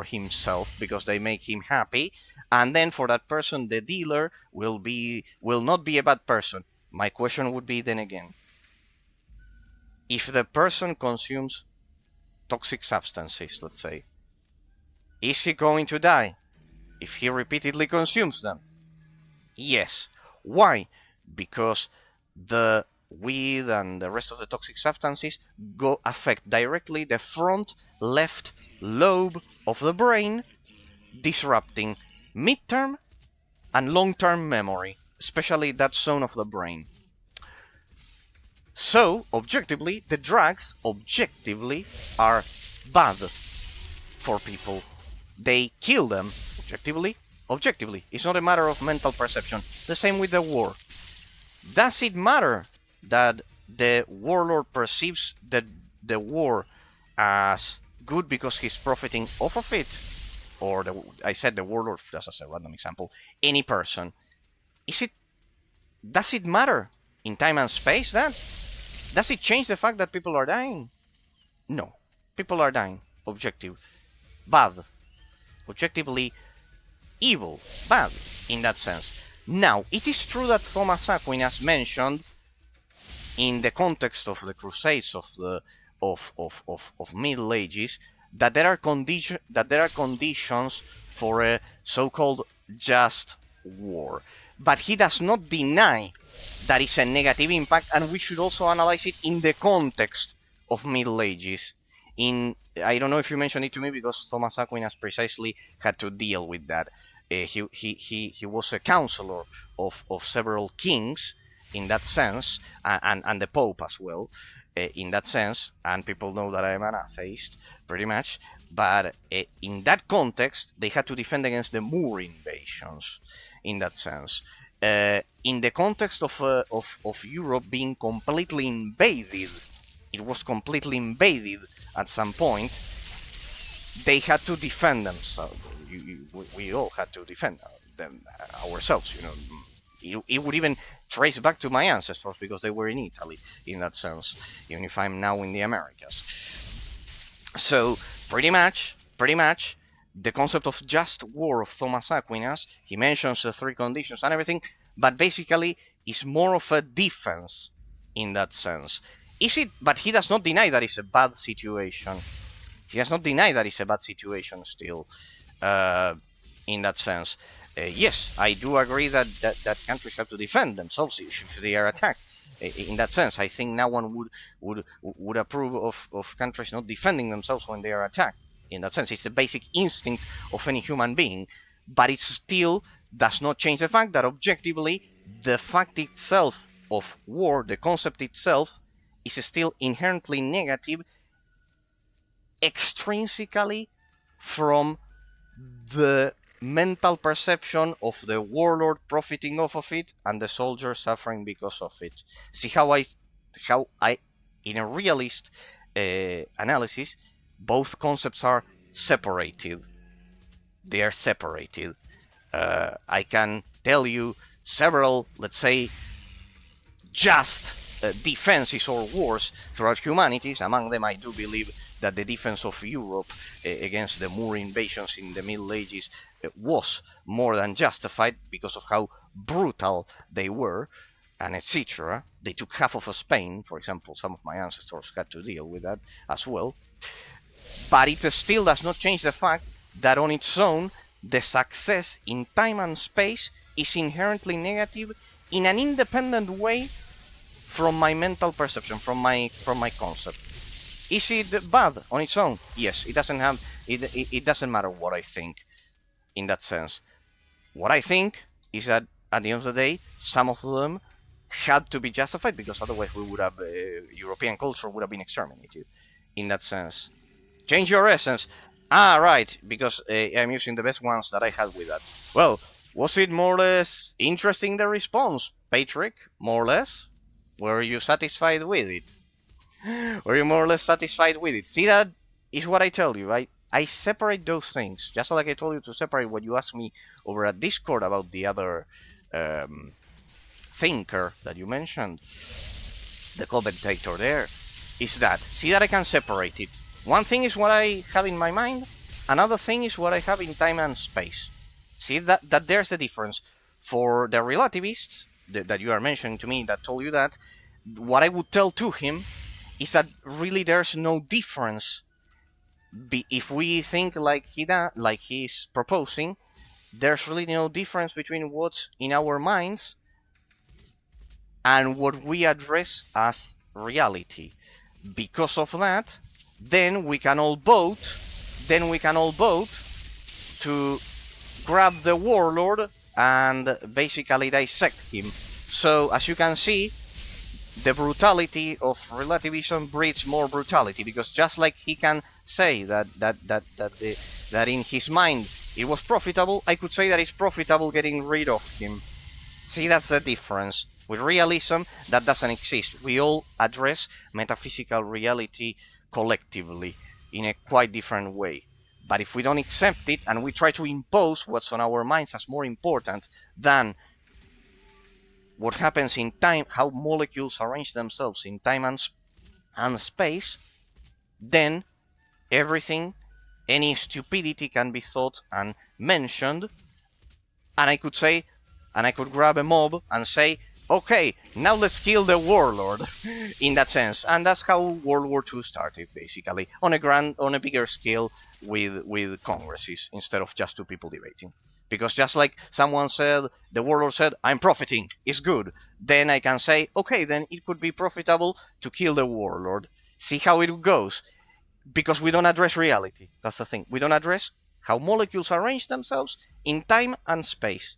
himself because they make him happy, and then for that person the dealer will not be a bad person. My question would be then again, if the person consumes toxic substances, let's say, is he going to die if he repeatedly consumes them? Yes. Why? Because the weed and the rest of the toxic substances affect directly the front left lobe of the brain, disrupting mid-term and long-term memory, especially that zone of the brain. So, objectively, the drugs objectively are bad for people. They kill them objectively. It's not a matter of mental perception. The same with the war. Does it matter that the warlord perceives the war as good because he's profiting off of it, or I said the warlord, just as a random example, any person, does it matter in time and space then? Does it change the fact that people are dying? No. People are dying. Objective. Bad. Objectively evil. Bad, in that sense. Now, it is true that Thomas Aquinas mentioned, in the context of the Crusades of the Middle Ages, that there are conditions for a so-called just war. But he does not deny that is a negative impact, and we should also analyze it in the context of Middle Ages. I don't know if you mentioned it to me, because Thomas Aquinas precisely had to deal with that. He was a counselor of several kings in that sense, and the Pope as well, in that sense, and people know that I'm an atheist, pretty much, but in that context, they had to defend against the Moor invasions, in that sense. In the context of Europe being completely invaded, it was completely invaded at some point, they had to defend themselves. We all had to defend them ourselves, It would even trace back to my ancestors, because they were in Italy, in that sense, even if I'm now in the Americas. So, pretty much, the concept of just war of Thomas Aquinas, he mentions the three conditions and everything, but basically is more of a defense in that sense. But he does not deny that it's a bad situation. He does not deny that it's a bad situation still, in that sense. Yes, I do agree that countries have to defend themselves if they are attacked. In that sense, I think no one would approve of countries not defending themselves when they are attacked. In that sense, it's the basic instinct of any human being, but it still does not change the fact that objectively, the fact itself of war, the concept itself, is still inherently negative, extrinsically from the mental perception of the warlord profiting off of it and the soldier suffering because of it. See how I in a realist analysis, both concepts are separated. They are separated. I can tell you several, let's say, just defenses or wars throughout humanities. Among them, I do believe that the defense of Europe against the Moor invasions in the Middle Ages was more than justified because of how brutal they were, and etc. They took half of Spain, for example. Some of my ancestors had to deal with that as well. But it still does not change the fact that on its own, the success in time and space is inherently negative in an independent way from my mental perception, from my concept. Is it bad on its own? Yes, it doesn't matter what I think in that sense. What I think is that at the end of the day, some of them had to be justified, because otherwise we would have European culture would have been exterminated. In that sense, change your essence. Right, because I'm using the best ones that I had with that. Well, was it more or less interesting, the response, Patrick? More or less? Were you satisfied with it? Were you more or less satisfied with it? See, that is what I tell you. I separate those things, just like I told you to separate what you asked me over at Discord about the other thinker that you mentioned, the commentator there, is that, see that I can separate it. One thing is what I have in my mind, another thing is what I have in time and space. See that there's the difference. For the relativists that you are mentioning to me, that told you that, what I would tell to him is that really there's no difference. If we think like he's proposing, there's really no difference between what's in our minds and what we address as reality. Because of that, then we can all vote to grab the warlord and basically dissect him. So, as you can see, the brutality of relativism breeds more brutality, because just like he can say that in his mind it was profitable, I could say that it's profitable getting rid of him. See, that's the difference. With realism, that doesn't exist. We all address metaphysical reality collectively in a quite different way. But if we don't accept it and we try to impose what's on our minds as more important than what happens in time, how molecules arrange themselves in time and space, then everything, any stupidity can be thought and mentioned, and I could say, and I could grab a mob and say, okay, now let's kill the warlord, in that sense, and that's how World War II started, basically, on a bigger scale, with congresses instead of just two people debating. Because just like someone said, the warlord said, I'm profiting, it's good. Then I can say, okay, then it could be profitable to kill the warlord. See how it goes. Because we don't address reality. That's the thing. We don't address how molecules arrange themselves in time and space.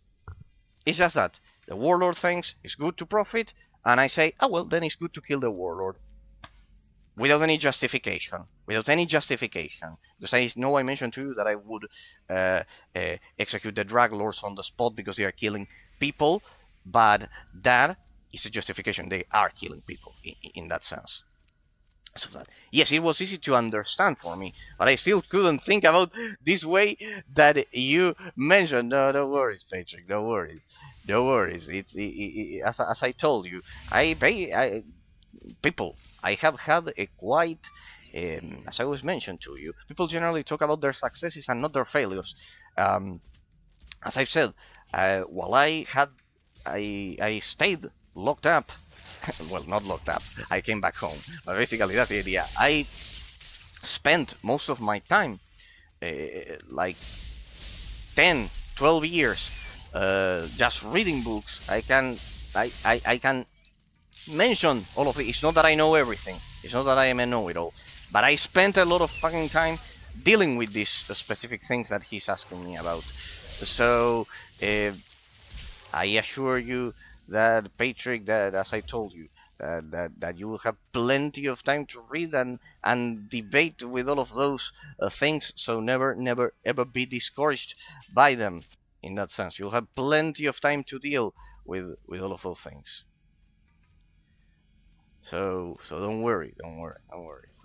It's just that. The warlord thinks it's good to profit, and I say, oh well, then it's good to kill the warlord. Without any justification. Without any justification. Because I know I mentioned to you that I would execute the drag lords on the spot because they are killing people, but that is a justification. They are killing people in that sense. So that, yes, it was easy to understand for me, but I still couldn't think about this way that you mentioned. No, no worries, Patrick. No worries. No worries. As I told you, I people. I have had a quite, as I was mentioned to you, people generally talk about their successes and not their failures. Um, as I've said, while I stayed locked up. Well, not locked up. I came back home, but basically that's the idea. I spent most of my time, like 10, 12 years, just reading books. I can mention all of it. It's not that I know everything. It's not that I am a know-it-all. But I spent a lot of fucking time dealing with these specific things that he's asking me about. So, I assure you that, Patrick, that as I told you, that you will have plenty of time to read and debate with all of those things. So never ever be discouraged by them. In that sense, you'll have plenty of time to deal with all of those things. So don't worry.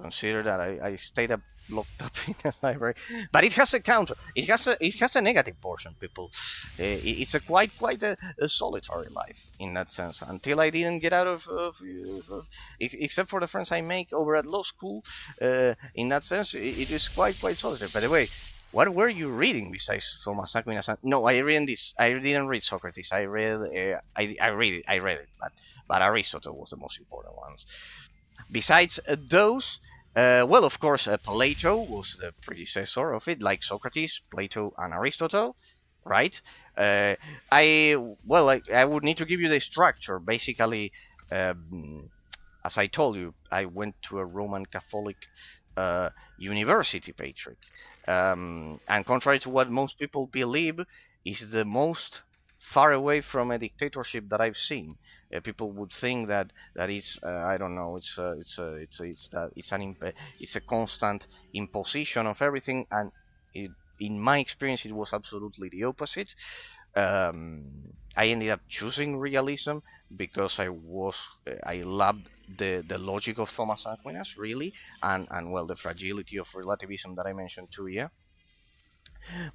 Consider that I stayed up locked up in a library, but it has a counter. It has a negative portion. People, it's a quite a solitary life in that sense. Until I didn't get out except for the friends I make over at law school. In that sense, it is quite solitary. By the way, what were you reading besides Thomas Aquinas? No, I read this. I didn't read Socrates. I read. I read it, but Aristotle was the most important one. Besides those, well, of course, Plato was the predecessor of it, like Socrates, Plato, and Aristotle, right? Uh, I would need to give you the structure. Basically, as I told you, I went to a Roman Catholic university, Patrick. And contrary to what most people believe, is the most far away from a dictatorship that I've seen. People would think that it's I don't know, it's a constant imposition of everything, and in my experience it was absolutely the opposite. um, I ended up choosing realism because I loved the logic of Thomas Aquinas, really, and well, the fragility of relativism that I mentioned too. Yeah,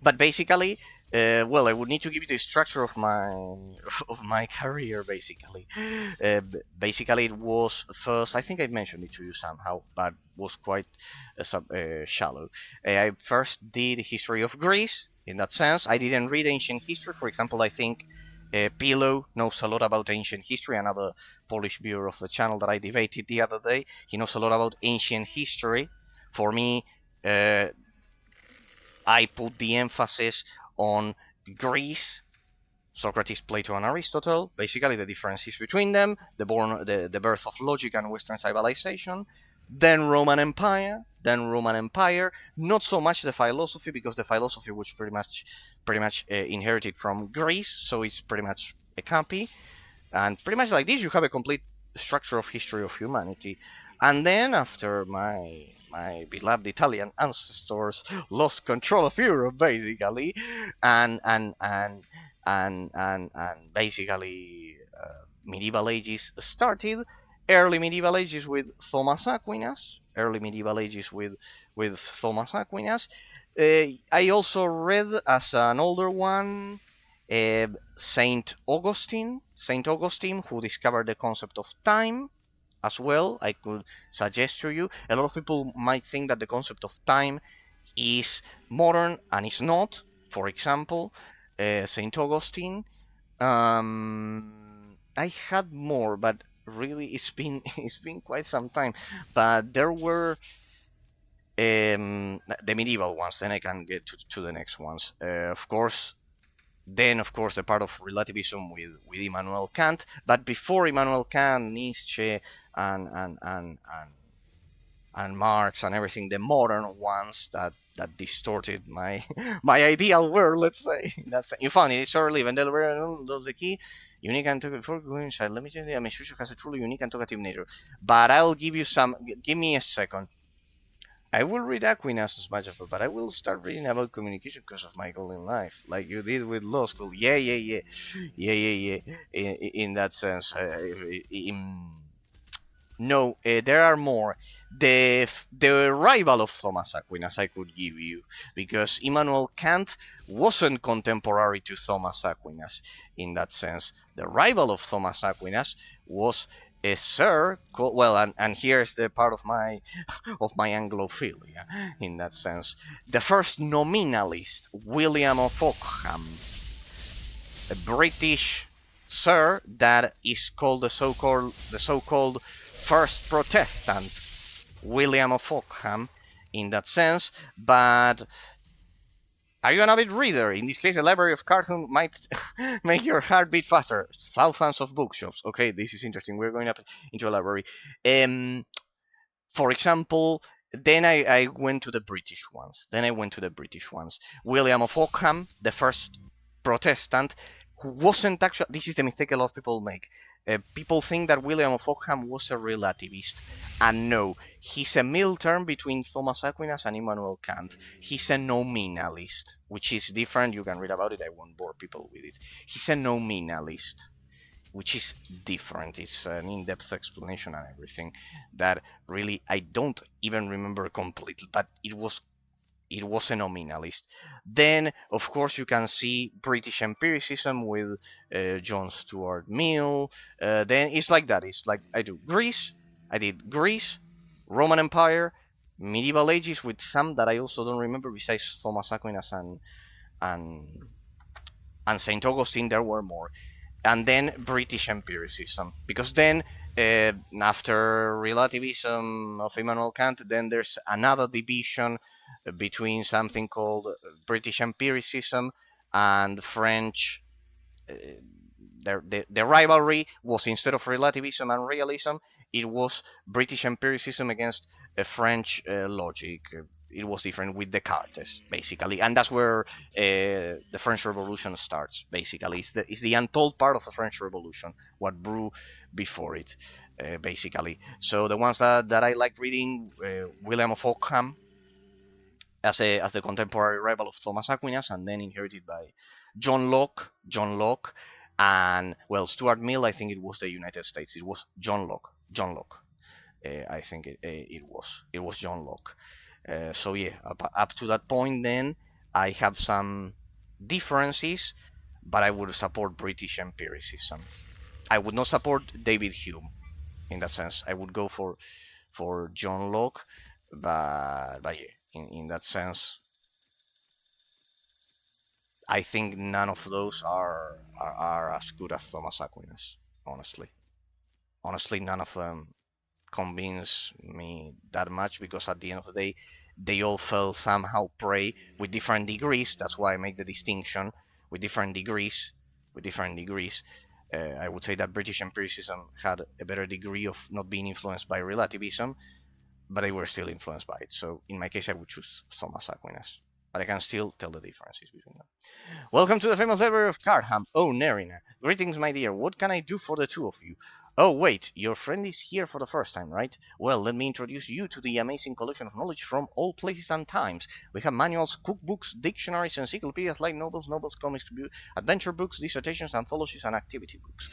but basically, well, I would need to give you the structure of my of my career. Basically, it was first. I think I mentioned it to you somehow, but was quite shallow. I first did history of Greece. In that sense, I didn't read ancient history. For example, I think Pilo knows a lot about ancient history. Another Polish viewer of the channel that I debated the other day, he knows a lot about ancient history. For me, uh, I put the emphasis on Greece, Socrates, Plato, and Aristotle. Basically, the differences between them, the birth of logic and Western civilization. Then Roman Empire. Not so much the philosophy, because the philosophy was pretty much inherited from Greece, so it's pretty much a copy. And pretty much like this, you have a complete structure of history of humanity. And then after my beloved Italian ancestors lost control of Europe, basically, and basically medieval ages started. Early medieval ages with Thomas Aquinas. Early medieval ages with Thomas Aquinas. I also read as an older one Saint Augustine, who discovered the concept of time as well. I could suggest to you. A lot of people might think that the concept of time is modern and is not. For example, Saint Augustine. I had more, but really it's been quite some time. But there were the medieval ones. Then I can get to the next ones. Of course, the part of relativism with Immanuel Kant. But before Immanuel Kant, Nietzsche and and and and and Marx and everything, the modern ones that distorted my my ideal world, let's say. That's you found it. It's early, Vendel loves the key. Unique and talkative before going inside. Let me tell you, I mean, Shushu has a truly unique and talkative nature. But I'll give you some. Give me a second. I will read Aquinas as much of it, but I will start reading about communication because of my goal in life, like you did with law school. Yeah. In that sense, no, there are more. The rival of Thomas Aquinas I could give you, because Immanuel Kant wasn't contemporary to Thomas Aquinas in that sense. The rival of Thomas Aquinas was a sir called, well, and here's the part of my Anglophilia in that sense. The first nominalist, William of Ockham, a British sir that is called the so-called first Protestant, William of Ockham, in that sense. But are you an avid reader? In this case, the Library of Cardhun might make your heart beat faster. Thousands of bookshops. Okay, this is interesting. We're going up into a library. Um, for example, then I went to the British ones. William of Ockham, the first Protestant, who wasn't actually. This is the mistake a lot of people make. People think that William of Ockham was a relativist, and no, he's a middle term between Thomas Aquinas and Immanuel Kant. He's a nominalist, which is different. You can read about it. I won't bore people with it. He's a nominalist, which is different. It's an in-depth explanation and everything that really I don't even remember completely, but it was a nominalist. Then, of course, you can see British empiricism with John Stuart Mill. Then it's like that. It's like I did Greece, Roman Empire, medieval ages with some that I also don't remember besides Thomas Aquinas and and Saint Augustine. There were more, and then British empiricism. Because then, after relativism of Immanuel Kant, then there's another division between something called British empiricism and French. Uh, the rivalry was, instead of relativism and realism, it was British empiricism against French logic. It was different with Descartes, basically, and that's where the French Revolution starts. Basically, it's the untold part of the French Revolution, what brew before it, basically. So the ones that I like reading, William of Ockham, as the contemporary rival of Thomas Aquinas, and then inherited by John Locke, and well, Stuart Mill. I think it was the United States. It was John Locke. I think it was John Locke. So yeah, up to that point, then I have some differences, but I would support British empiricism. I would not support David Hume in that sense. I would go for John Locke, but yeah, in that sense, I think none of those are as good as Thomas Aquinas. Honestly, none of them convince me that much, because at the end of the day, they all fell somehow prey with different degrees. That's why I make the distinction with different degrees. I would say that British empiricism had a better degree of not being influenced by relativism, but they were still influenced by it. So in my case, I would choose Thomas Aquinas. But I can still tell the differences between them. Welcome to the famous library of Cardham. Oh, Nerina. Greetings, my dear. What can I do for the two of you? Oh, wait, your friend is here for the first time, right? Well, let me introduce you to the amazing collection of knowledge from all places and times. We have manuals, cookbooks, dictionaries, encyclopedias, light novels, comics, adventure books, dissertations, anthologies, and activity books.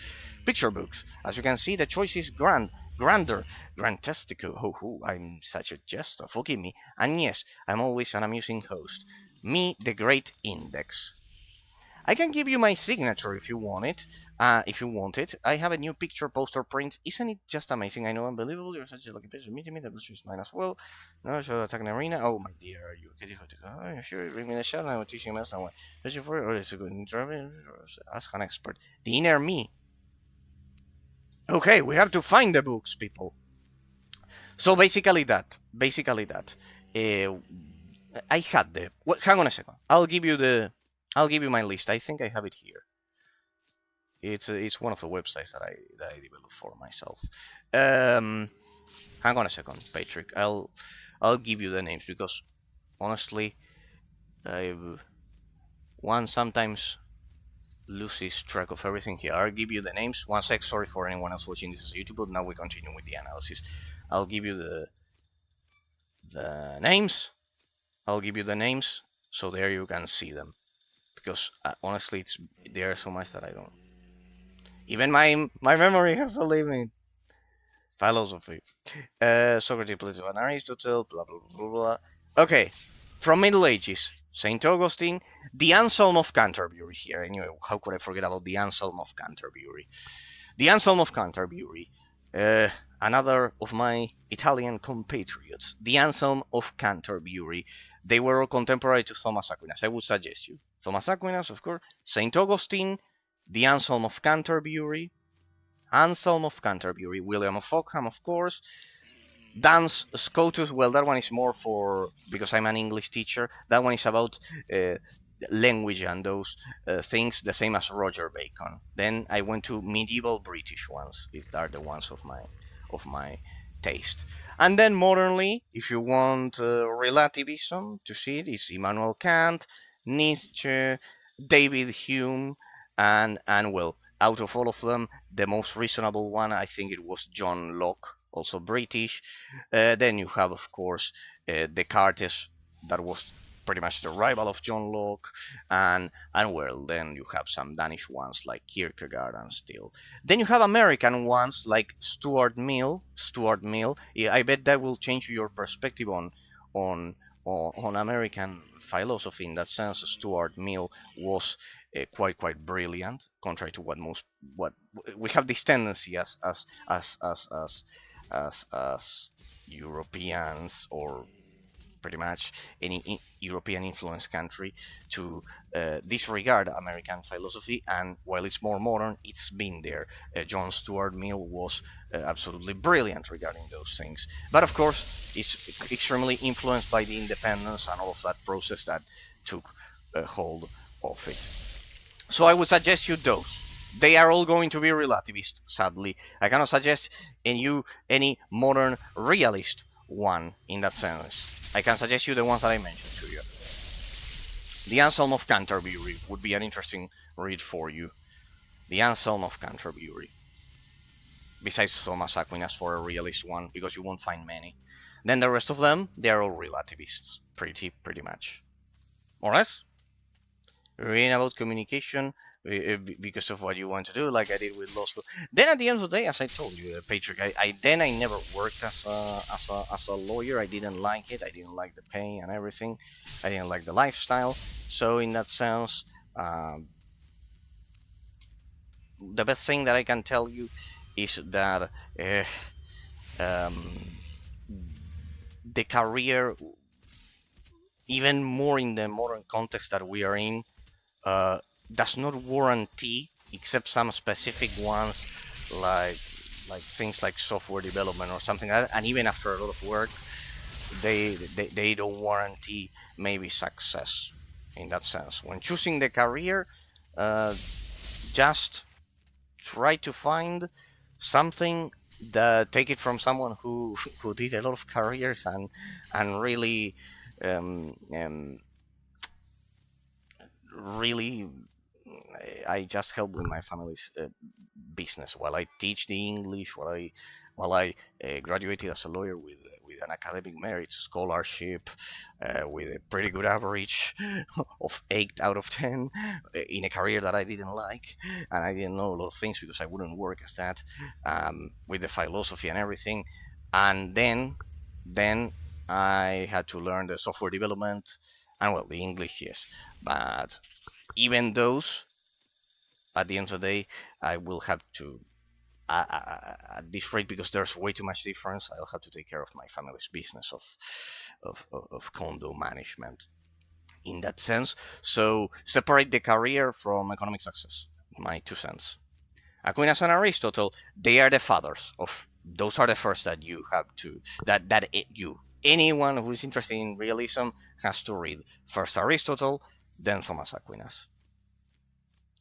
Picture books. As you can see, the choice is grander, grandestico. Oh, I'm such a jester, forgive me. And yes, I'm always an amusing host. Me, the Great Index. I can give you my signature if you want it. If you want it, I have a new picture poster print. Isn't it just amazing? I know, unbelievable. You're such a lucky person. Meeting me. That was just mine as well. No, so attack an arena. Oh my dear, are you okay? Oh, sure. Bring me the shot. I will teach you someone. Searching for it. Or is it good? Ask an expert. The inner me. Okay, we have to find the books, people. So basically that. Uh, I had the. Well, hang on a second. I'll give you the. I'll give you my list. I think I have it here. It's one of the websites that I developed for myself. Um, Hang on a second, Patrick. I'll give you the names because honestly, I one sometimes loses track of everything here. I'll give you the names. One sec. Sorry for anyone else watching this as YouTube, but now we continue with the analysis. I'll give you the names. I'll give you the names so there you can see them because honestly, it's there are so much that I don't. Even my memory has a limit. Philosophy. Socrates, Plato, and Aristotle, blah, blah, blah, blah. Okay, from Middle Ages, St. Augustine, the Anselm of Canterbury here. Anyway, how could I forget about the Anselm of Canterbury? The Anselm of Canterbury, uh, another of my Italian compatriots, the Anselm of Canterbury. They were all contemporary to Thomas Aquinas. I would suggest you. Thomas Aquinas, of course, St. Augustine, the Anselm of Canterbury, Anselm of Canterbury, William of Ockham, of course, Duns Scotus. Well, that one is more for because I'm an English teacher. That one is about uh, language and those things, the same as Roger Bacon. Then I went to medieval British ones. These are the ones of my taste. And then modernly, if you want relativism to see it, is Immanuel Kant, Nietzsche, David Hume, and well, out of all of them, the most reasonable one, I think it was John Locke, also British. Then you have, of course, Descartes, that was pretty much the rival of John Locke, and well, then you have some Danish ones like Kierkegaard and still. Then you have American ones like Stuart Mill. Yeah, I bet that will change your perspective on on American philosophy. In that sense, Stuart Mill was quite brilliant, contrary to what we have this tendency as Europeans or pretty much any European influenced country to disregard American philosophy, and while it's more modern, it's been there. John Stuart Mill was absolutely brilliant regarding those things, but of course, it's extremely influenced by the independence and all of that process that took hold of it. So I would suggest you those. They are all going to be relativist, sadly. I cannot suggest any modern realist one in that sense. I can suggest you the ones that I mentioned to you. The Anselm of Canterbury would be an interesting read for you. The Anselm of Canterbury. Besides Thomas Aquinas for a realist one, because you won't find many. Then the rest of them, they are all relativists, pretty much. More or less? Reading about communication because of what you want to do, like I did with law school. Then at the end of the day, as I told you, Patrick, I never worked as a lawyer. I didn't like it. I didn't like the pay and everything. I didn't like the lifestyle. So in that sense, the best thing that I can tell you is that the career, even more in the modern context that we are in, does not warranty, except some specific ones, like things like software development or something like that. And even after a lot of work, they don't warranty maybe success in that sense. When choosing the career, just try to find something that take it from someone who did a lot of careers and really really I just help with my family's business while I teach the English, while I graduated as a lawyer with an academic merit scholarship, with a pretty good average of 8 out of 10 in a career that I didn't like, and I didn't know a lot of things because I wouldn't work as that, with the philosophy and everything, and then I had to learn the software development and well the English, yes, but even those at the end of the day I will have to at this rate, because there's way too much difference, I'll have to take care of my family's business of condo management in that sense. So separate the career from economic success. My 2 cents. Aquinas and Aristotle, they are the fathers of. Those are the first that you have to you anyone who is interested in realism has to read first Aristotle, then Thomas Aquinas.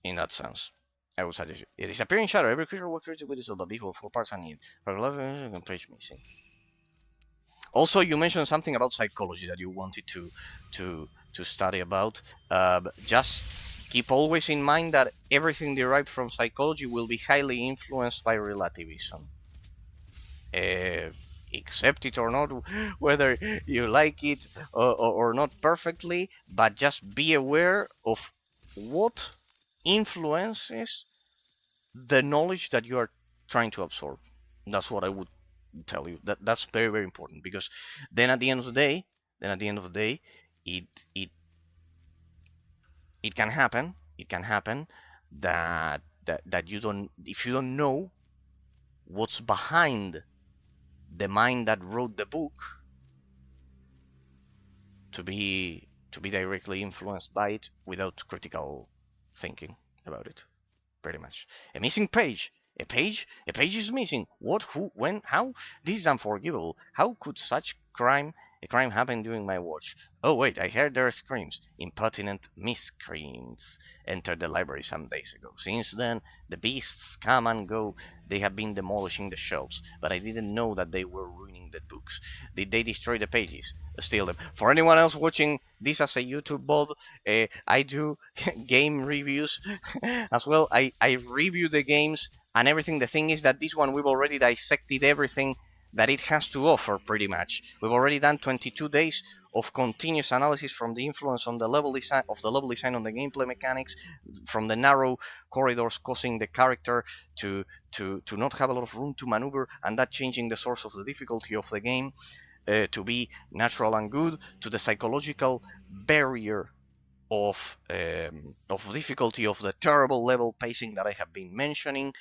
In that sense, I would suggest it is appearing shadow. Every creature was created with a big hole, 4 parts and need. Page missing. Also, you mentioned something about psychology that you wanted to study about. Just keep always in mind that everything derived from psychology will be highly influenced by relativism. Accept it or not, whether you like it or not perfectly, but just be aware of what influences the knowledge that you are trying to absorb. That's what I would tell you. That's very, very important, because then at the end of the day, it it it can happen. It can happen that you don't, if you don't know what's behind the mind that wrote the book, to be directly influenced by it without critical thinking about it. Pretty much. A missing page. A page is missing. What, who, when, how? This is unforgivable. How could such a crime happen during my watch? Oh wait, I heard their screams. Impertinent miscreants entered the library some days ago. Since then, the beasts come and go. They have been demolishing the shelves, but I didn't know that they were ruining the books. Did they destroy the pages? Steal them? For anyone else watching this as a YouTube bod, I do game reviews as well. I review the games and everything. The thing is that this one we've already dissected everything that it has to offer pretty much. We've already done 22 days of continuous analysis from the influence on the level design on the gameplay mechanics, from the narrow corridors causing the character to not have a lot of room to maneuver, and that changing the source of the difficulty of the game to be natural and good, to the psychological barrier of difficulty of the terrible level pacing that I have been mentioning,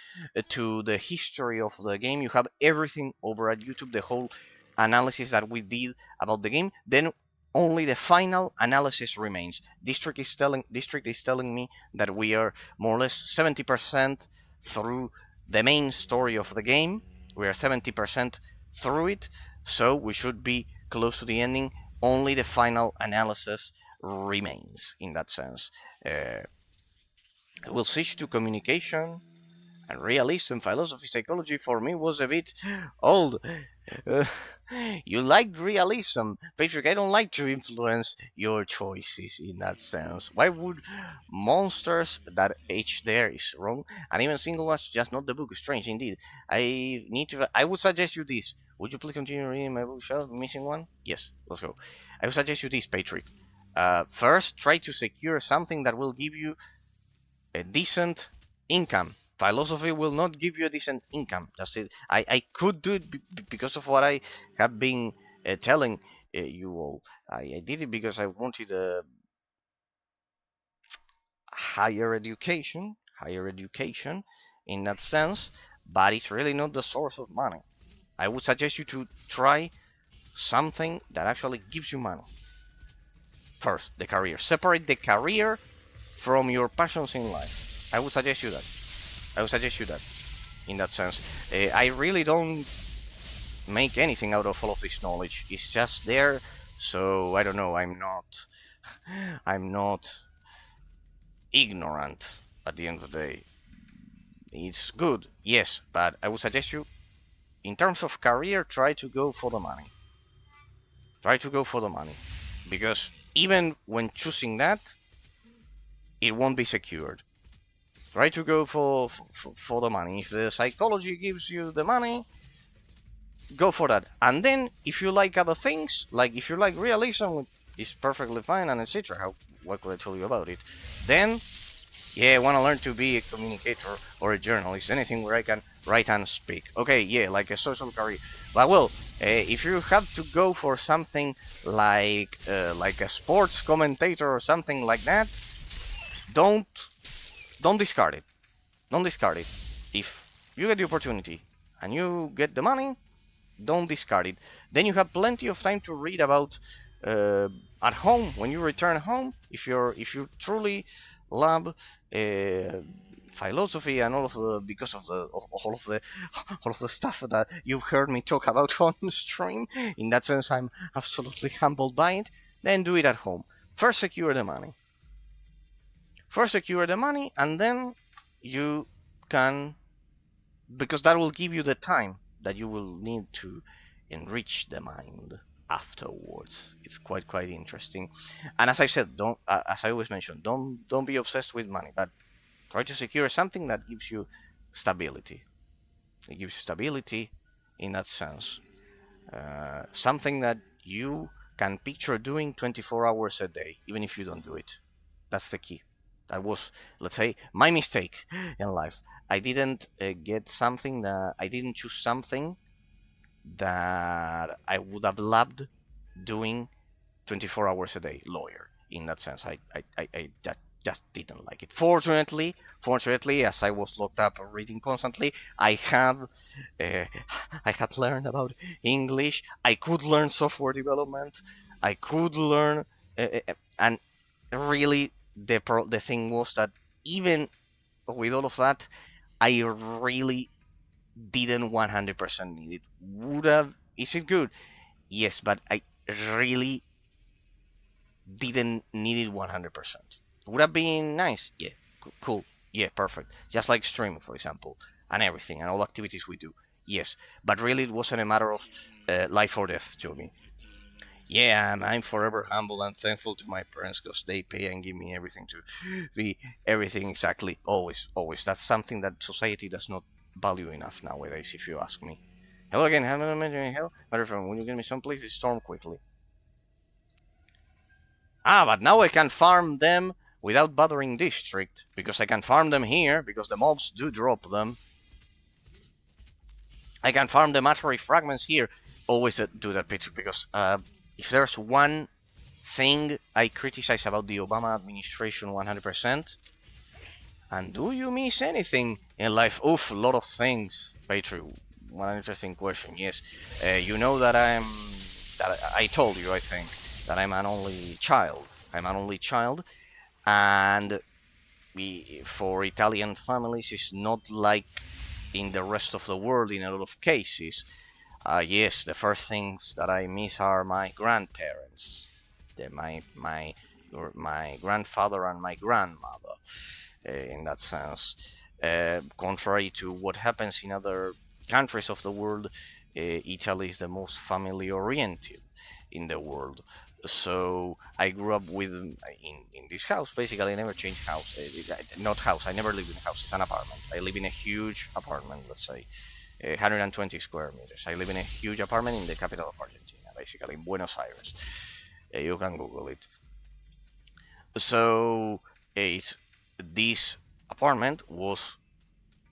to the history of the game. You have everything over at YouTube, the whole analysis that we did about the game. Then only the final analysis remains. District is telling me that we are more or less 70% through the main story of the game. We are 70% through it, so we should be close to the ending. Only the final analysis remains in that sense. We'll switch to communication and realism. Philosophy, psychology for me was a bit old. Uh, you like realism, Patrick. I don't like to influence your choices in that sense. Why would monsters, that H there is wrong, and even single ones, just not the book? Strange indeed. I would suggest you this. Would you please continue reading my bookshelf? Missing one? Yes, let's go. I would suggest you this, Patrick. First, try to secure something that will give you a decent income. Philosophy will not give you a decent income. That's it. I could do it because of what I have been telling you all. I did it because I wanted a higher education in that sense, but it's really not the source of money. I would suggest you to try something that actually gives you money. First, the career. Separate the career from your passions in life. I would suggest you that. In that sense, I really don't make anything out of all of this knowledge. It's just there, so I don't know. I'm not ignorant. At the end of the day, it's good, yes, but I would suggest you, in terms of career, try to go for the money. Try to go for the money, because even when choosing that, it won't be secured. Try to go for the money. If the psychology gives you the money, go for that. And then if you like other things, like if you like realism, is perfectly fine and etc. What could I tell you about it? Then yeah, I want to learn to be a communicator or a journalist, anything where I can write and speak. Okay, yeah, like a social career. But well, if you have to go for something like a sports commentator or something like that, don't don't discard it. Don't discard it. If you get the opportunity and you get the money, don't discard it. Then you have plenty of time to read about uh, at home when you return home. If you truly love philosophy and all of the because of the all of the all of the stuff that you've heard me talk about on stream. In that sense, I'm absolutely humbled by it. Then do it at home. First, secure the money. First, secure the money, and then you can because that will give you the time that you will need to enrich the mind afterwards. It's quite interesting. And as I said, don't as I always mention, don't be obsessed with money, but try to secure something that gives you stability. It gives you stability in that sense. Something that you can picture doing 24 hours a day, even if you don't do it. That's the key. That was, let's say, my mistake in life. I didn't get something that I didn't choose something that I would have loved doing 24 hours a day, lawyer. In that sense, I just didn't like it. Fortunately, as I was locked up reading constantly, uh, I had learned about English. I could learn software development. I could learn, and really, the thing was that even with all of that, I really didn't 100% need it. Would have? Is it good? Yes, but I really didn't need it 100%. Would have been nice? Yeah, cool. Yeah, perfect. Just like streaming, for example, and everything, and all activities we do. Yes, but really, it wasn't a matter of life or death to me. Yeah, I'm forever humble and thankful to my parents because they pay and give me everything to be everything exactly. Always, always. That's something that society does not value enough nowadays, if you ask me. Hello again, haven't I mentioned any hell? Matter of fact, when you get me someplace, it's storm quickly. Ah, but now I can farm them without bothering district, because I can farm them here, because the mobs do drop them. I can farm the mastery fragments here. Always do that picture, because if there's one thing I criticize about the Obama administration 100%, and do you miss anything in life? Oof, a lot of things. Petri, one interesting question. Yes, you know that I told you, I think, that I'm an only child. I'm an only child, and for Italian families, it's not like in the rest of the world in a lot of cases. Yes, the first things that I miss are my grandparents, my grandfather and my grandmother. In that sense, contrary to what happens in other countries of the world, Italy is the most family oriented in the world. So I grew up with in this house. Basically, I never changed house. Not house. I never lived in a house. It's an apartment. I live in a huge apartment. Let's say 120 square meters. I live in a huge apartment in the capital of Argentina, basically in Buenos Aires. You can Google it. So it's this apartment was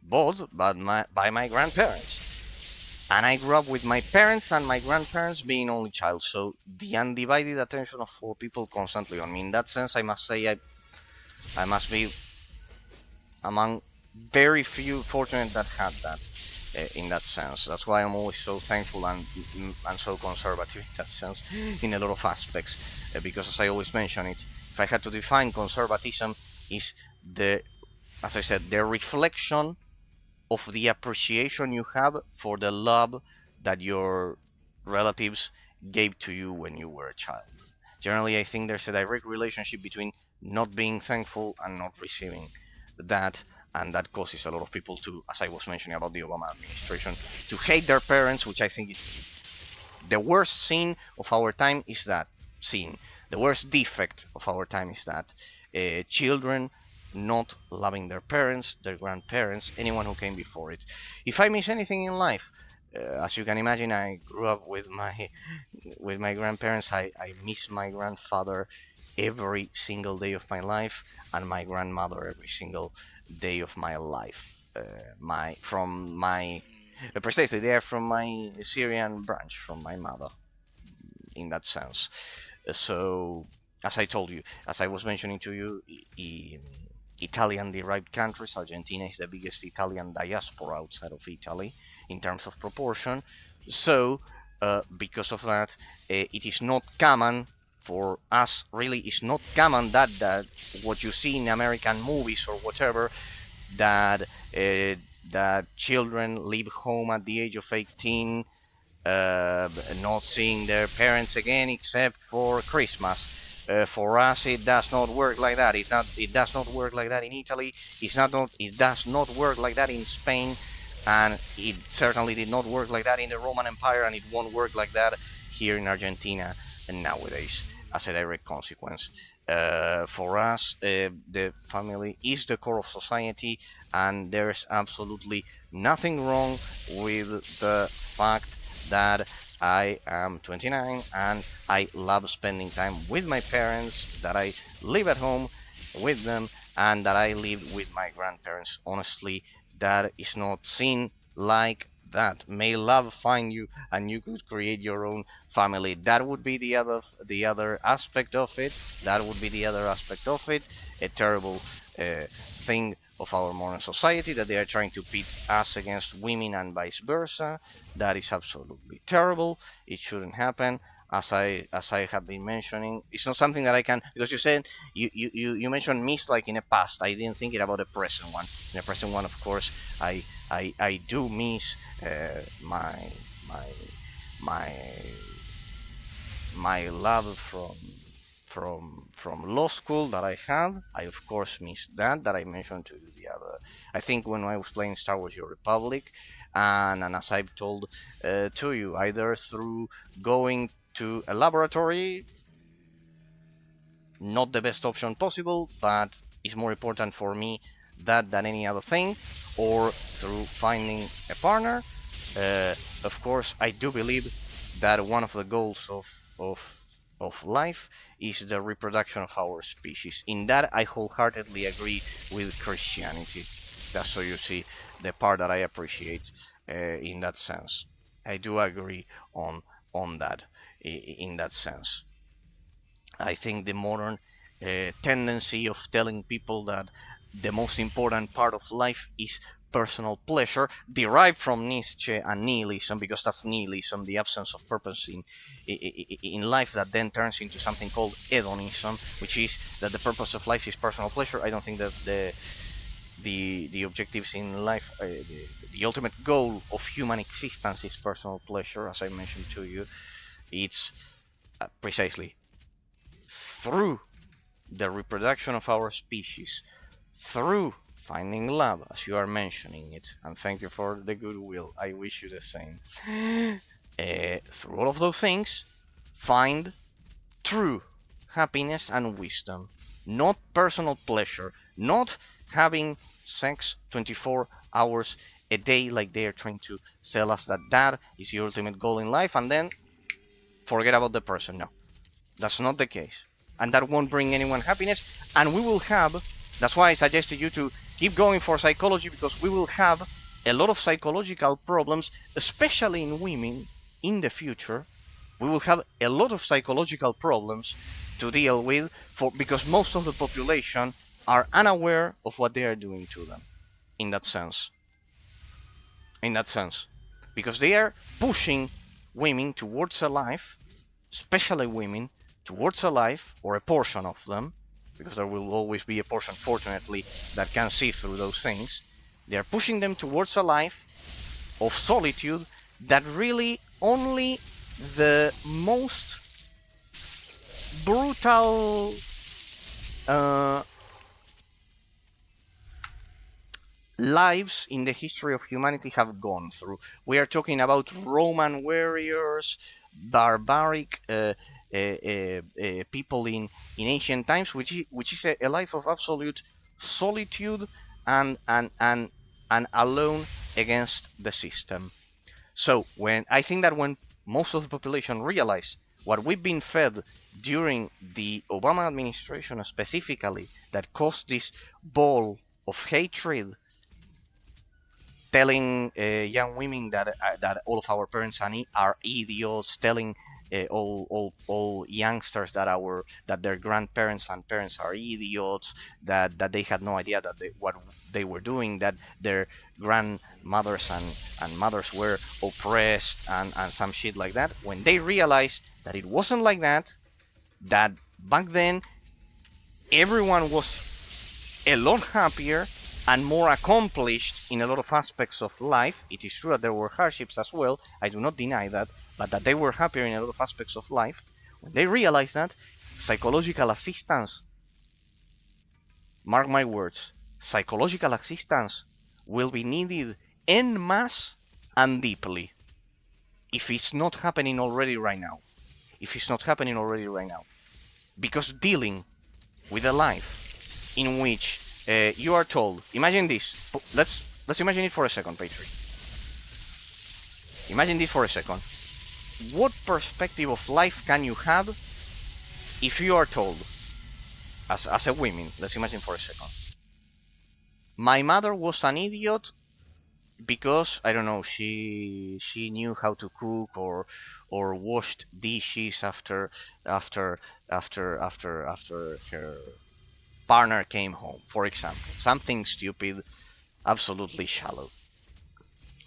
bought by my grandparents, and I grew up with my parents and my grandparents being only child. So the undivided attention of four people constantly on me. In that sense, I must say I must be among very few fortunate that had that. In that sense, that's why I'm always so thankful and so conservative in that sense, in a lot of aspects. Because as I always mention it, if I had to define conservatism, is the, as I said, the reflection of the appreciation you have for the love that your relatives gave to you when you were a child. Generally, I think there's a direct relationship between not being thankful and not receiving that, and that causes a lot of people to, as I was mentioning about the Obama administration, to hate their parents, which I think is the worst sin of our time. Is that sin? The worst defect of our time is that children not loving their parents, their grandparents, anyone who came before it. If I miss anything in life, as you can imagine, I grew up with my grandparents. I miss my grandfather every single day of my life, and my grandmother every single day of my life. My from my Precisely, they are from my Syrian branch, from my mother, in that sense. So, as I told you, as I was mentioning to you, Italian-derived countries, Argentina is the biggest Italian diaspora outside of Italy in terms of proportion. So, because of that, it is not common for us. Really, it's not common that what you see in American movies or whatever, that that children leave home at the age of 18, not seeing their parents again except for Christmas. For us, it does not work like that. It's not. It does not work like that in Italy. It's not. It does not work like that in Spain, and it certainly did not work like that in the Roman Empire, and it won't work like that here in Argentina and nowadays as a direct consequence. For us, the family is the core of society, and there's absolutely nothing wrong with the fact that I am 29 and I love spending time with my parents, that I live at home with them, and that I live with my grandparents. Honestly, that is not seen like that. May love find you and you could create your own family. That would be the other aspect of it. That would be the other aspect of it. A terrible thing of our modern society, that they are trying to pit us against women and vice versa. That is absolutely terrible. It shouldn't happen. As I have been mentioning, it's not something that I can, because you said you mentioned miss like in the past. I didn't think it about the present one. In the present one, of course, I do miss my my my love from law school that I had. I of course missed that I mentioned to you the other. I think when I was playing Star Wars: Your Republic, and as I've told to you, either through going to a laboratory, not the best option possible, but it's more important for me that than any other thing, or through finding a partner. Uh, of course, I do believe that one of the goals of of life is the reproduction of our species. In that, I wholeheartedly agree with Christianity. That's so you see the part that I appreciate in that sense. I do agree on that in that sense. I think the modern tendency of telling people that the most important part of life is personal pleasure, derived from Nietzsche and nihilism, because that's nihilism, the absence of purpose in life, that then turns into something called hedonism, which is that the purpose of life is personal pleasure. I don't think that the objectives in life, the ultimate goal of human existence is personal pleasure, as I mentioned to you. It's precisely through the reproduction of our species, through finding love, as you are mentioning it, and thank you for the goodwill. I wish you the same. Through all of those things, find true happiness and wisdom, not personal pleasure, not having sex 24 hours a day like they are trying to sell us, that that is the ultimate goal in life, and then forget about the person. No, that's not the case. And that won't bring anyone happiness. And we will have, that's why I suggested you to keep going for psychology, because we will have a lot of psychological problems, especially in women in the future. We will have a lot of psychological problems to deal with, because most of the population are unaware of what they are doing to them, in that sense. In that sense. Because they are pushing women towards a life, especially women, towards a life, or a portion of them, because there will always be a portion, fortunately, that can see through those things. They are pushing them towards a life of solitude that really only the most brutal lives in the history of humanity have gone through. We are talking about Roman warriors, barbaric people in ancient times, which is a life of absolute solitude and alone against the system. So I think that when most of the population realize what we've been fed during the Obama administration specifically, that caused this ball of hatred, telling young women that all of our parents are idiots, telling all youngsters that their grandparents and parents are idiots, that they had no idea what they were doing, that their grandmothers and mothers were oppressed and some shit like that. When they realized that it wasn't like that, that back then everyone was a lot happier and more accomplished in a lot of aspects of life. It is true that there were hardships as well, I do not deny that, but that they were happier in a lot of aspects of life. When they realized that, psychological assistance, mark my words, psychological assistance will be needed en masse and deeply. If it's not happening already right now. Because dealing with a life in which you are told, imagine this, let's imagine it for a second, Patri. Imagine this for a second. What perspective of life can you have if you are told, as a woman, let's imagine for a second, my mother was an idiot because, I don't know, she knew how to cook or washed dishes after her partner came home, for example. Something stupid, absolutely shallow,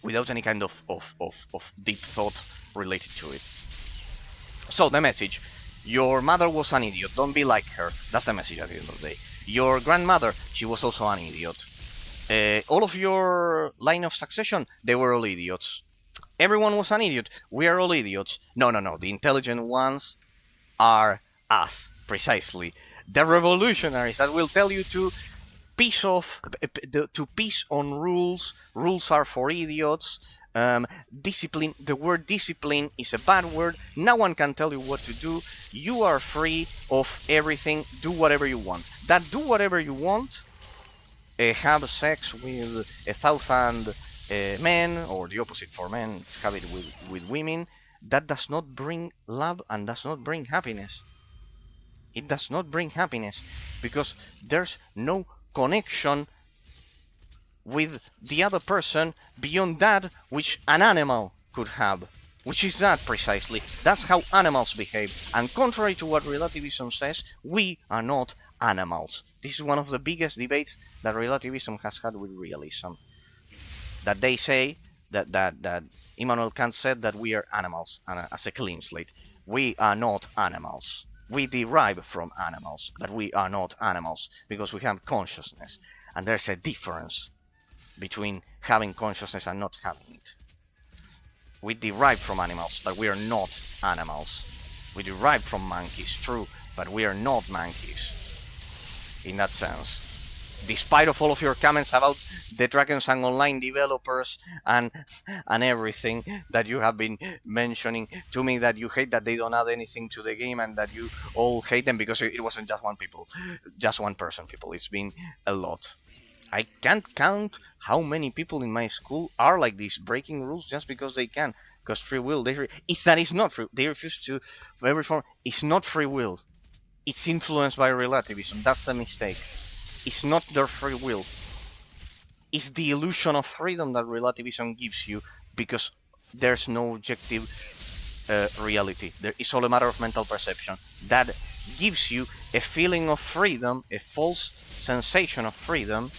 without any kind of deep thought related to it. So the message, your mother was an idiot, don't be like her. That's the message at the end of the day. Your grandmother, she was also an idiot. All of your line of succession, they were all idiots. Everyone was an idiot. We are all idiots. No. The intelligent ones are us, precisely. The revolutionaries that will tell you to piece on rules. Rules are for idiots. Discipline. The word discipline is a bad word. No one can tell you what to do. You are free of everything. Do whatever you want. That do whatever you want. Have sex with 1,000 men, or the opposite for men. Have it with women. That does not bring love and does not bring happiness. It does not bring happiness because there's no connection with the other person beyond that which an animal could have, which is that precisely. That's how animals behave. And contrary to what relativism says, we are not animals. This is one of the biggest debates that relativism has had with realism. That they say that Immanuel Kant said that we are animals as a clean slate. We are not animals. We derive from animals, but we are not animals because we have consciousness. And there's a difference between having consciousness and not having it. We derive from animals, but we are not animals. We derive from monkeys, true, but we are not monkeys. In that sense. Despite of all of your comments about the drakensangonline developers and everything that you have been mentioning to me, that you hate that they don't add anything to the game and that you all hate them because it wasn't just one person, people. It's been a lot. I can't count how many people in my school are like this, breaking rules just because they can. Because free will, if that is not free, they refuse to every form. It's not free will. It's influenced by relativism. That's the mistake. It's not their free will. It's the illusion of freedom that relativism gives you because there's no objective reality. It's all a matter of mental perception. That gives you a feeling of freedom, a false sensation of freedom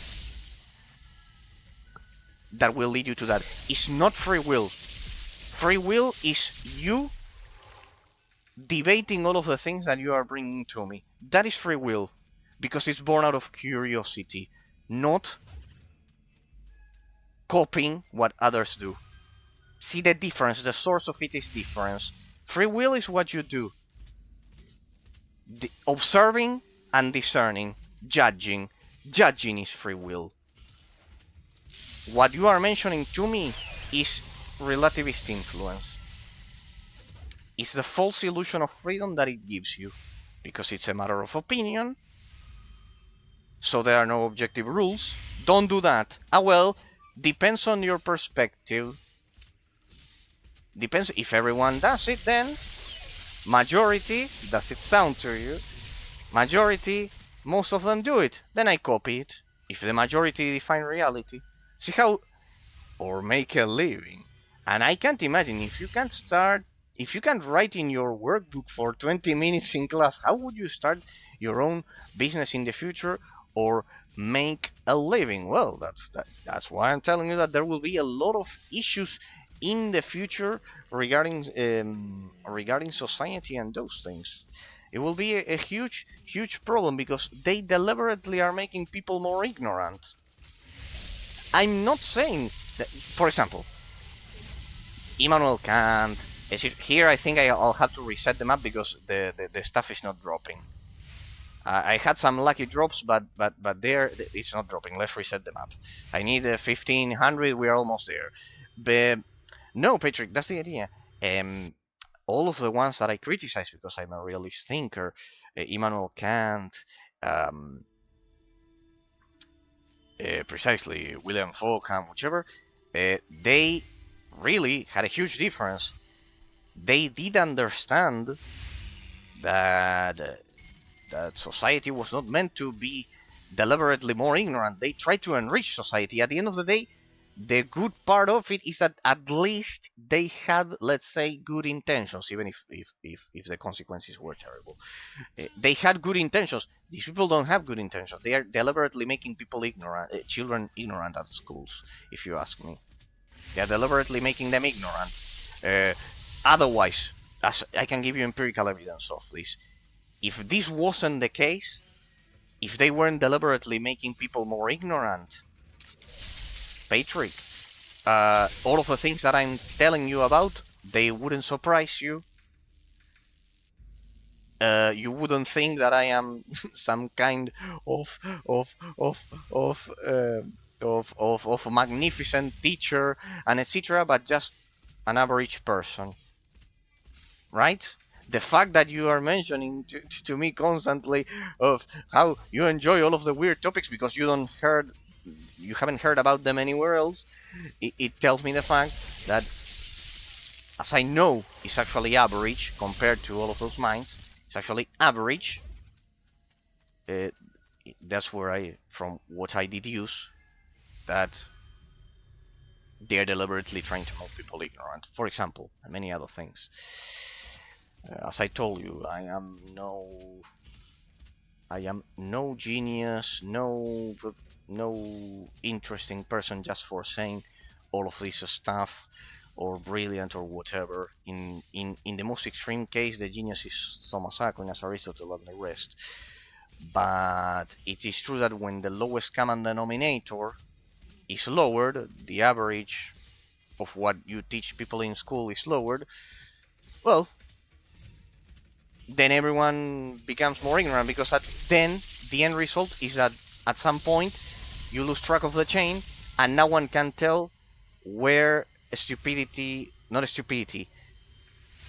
that will lead you to that. It's not free will. Free will is you debating all of the things that you are bringing to me. That is free will. Because it's born out of curiosity, not copying what others do. See the difference, the source of it is difference. Free will is what you do. Observing and discerning, judging. Judging is free will. What you are mentioning to me is relativist influence. It's the false illusion of freedom that it gives you, because it's a matter of opinion. so there are no objective rules. Don't do that. Ah, well, depends on your perspective. Depends if everyone does it, then majority, does it sound to you? Majority, most of them do it. Then I copy it. If the majority define reality. See how... Or make a living. And I can't imagine if you can't write in your workbook for 20 minutes in class, how would you start your own business in the future or make a living? Well, that's why I'm telling you that there will be a lot of issues in the future regarding society and those things. It will be a huge problem because they deliberately are making people more ignorant. I'm not saying that, for example, Immanuel Kant. Here I think I'll have to reset the map because the stuff is not dropping. I had some lucky drops, but there it's not dropping. Let's reset the map. I need 1500. We're almost there. But no, Patrick, that's the idea. All of the ones that I criticize because I'm a realist thinker, Immanuel Kant, precisely William Fulham, whichever, they really had a huge difference. They did understand that that society was not meant to be deliberately more ignorant. They tried to enrich society. At the end of the day, the good part of it is that at least they had, let's say, good intentions, even if the consequences were terrible. They had good intentions. These people don't have good intentions. They are deliberately making people ignorant, children ignorant at schools, if you ask me. They are deliberately making them ignorant. Otherwise, as I can give you empirical evidence of this, if this wasn't the case, if they weren't deliberately making people more ignorant, Patrick, all of the things that I'm telling you about, they wouldn't surprise you. You wouldn't think that I am some kind of magnificent teacher and etc., but just an average person, right? The fact that you are mentioning to me constantly of how you enjoy all of the weird topics because you haven't heard about them anywhere else, it tells me the fact that, as I know, it's actually average compared to all of those minds. It's actually average. That's where from what I deduce, that they're deliberately trying to make people ignorant. For example, and many other things. As I told you, I am no genius, no interesting person just for saying all of this stuff, or brilliant, or whatever. In the most extreme case, the genius is Thomas Aquinas, Aristotle, and the rest. But it is true that when the lowest common denominator is lowered, the average of what you teach people in school is lowered, well, then everyone becomes more ignorant, because then the end result is that at some point you lose track of the chain and no one can tell where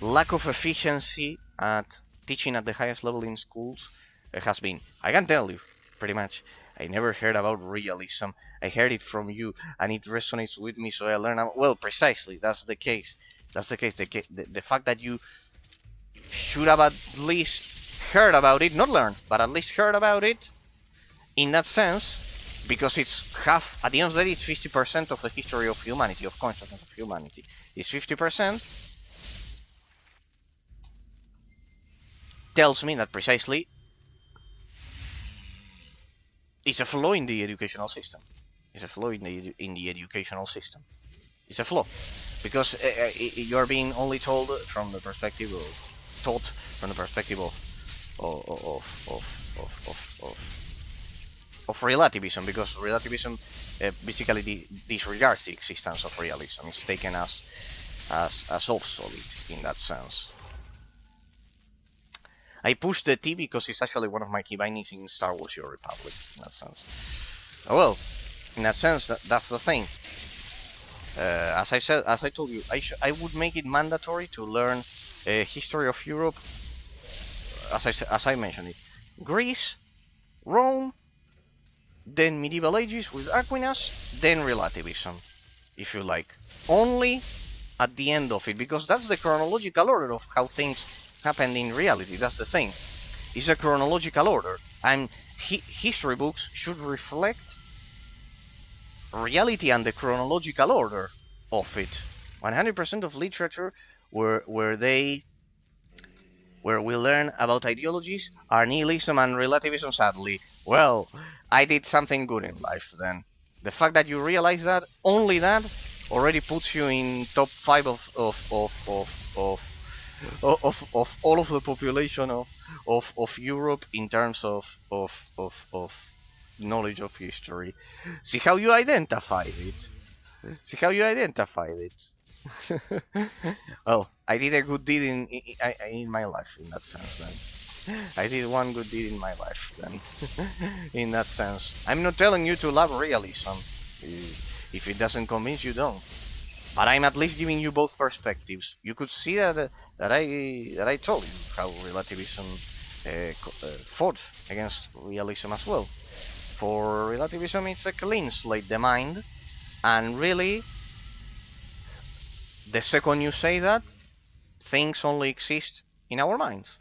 lack of efficiency at teaching at the highest level in schools has been. I can tell you, pretty much, I never heard about realism. I heard it from you and it resonates with me, so I learned. Well, precisely, that's the case. The fact that you should have at least heard about it, not learned, but at least heard about it, in that sense, because it's half, at the end of the day, it's 50% of the history of humanity, of consciousness of humanity. It's 50%, tells me that precisely it's a flaw in the educational system. It's a flaw in the educational system. It's a flaw, because you're being only told from the perspective of, taught from the perspective of relativism, because relativism basically disregards the existence of realism. It's taken as obsolete in that sense. I push the T because it's actually one of my key bindings in Star Wars: Your Republic, in that sense. Well, in that sense, that's the thing. As I told you, I would make it mandatory to learn history of Europe. As I mentioned it, Greece, Rome, then Medieval Ages with Aquinas, then Relativism, if you like. Only at the end of it, because that's the chronological order of how things happened in reality. That's the thing. It's a chronological order, and history books should reflect reality and the chronological order of it. 100% of literature where we learn about ideologies are nihilism and relativism, sadly. Well, I did something good in life then. The fact that you realize that, only that, already puts you in top 5 of all of the population of Europe in terms of knowledge of history. See how you identified it. See how you identified it. Well, I did a good deed in my life in that sense then. I did one good deed in my life then. In that sense. I'm not telling you to love realism. If it doesn't convince you, don't. But I'm at least giving you both perspectives. You could see that I told you how relativism fought against realism as well. For relativism, it's a clean slate, the mind, and really, the second you say that, things only exist in our minds.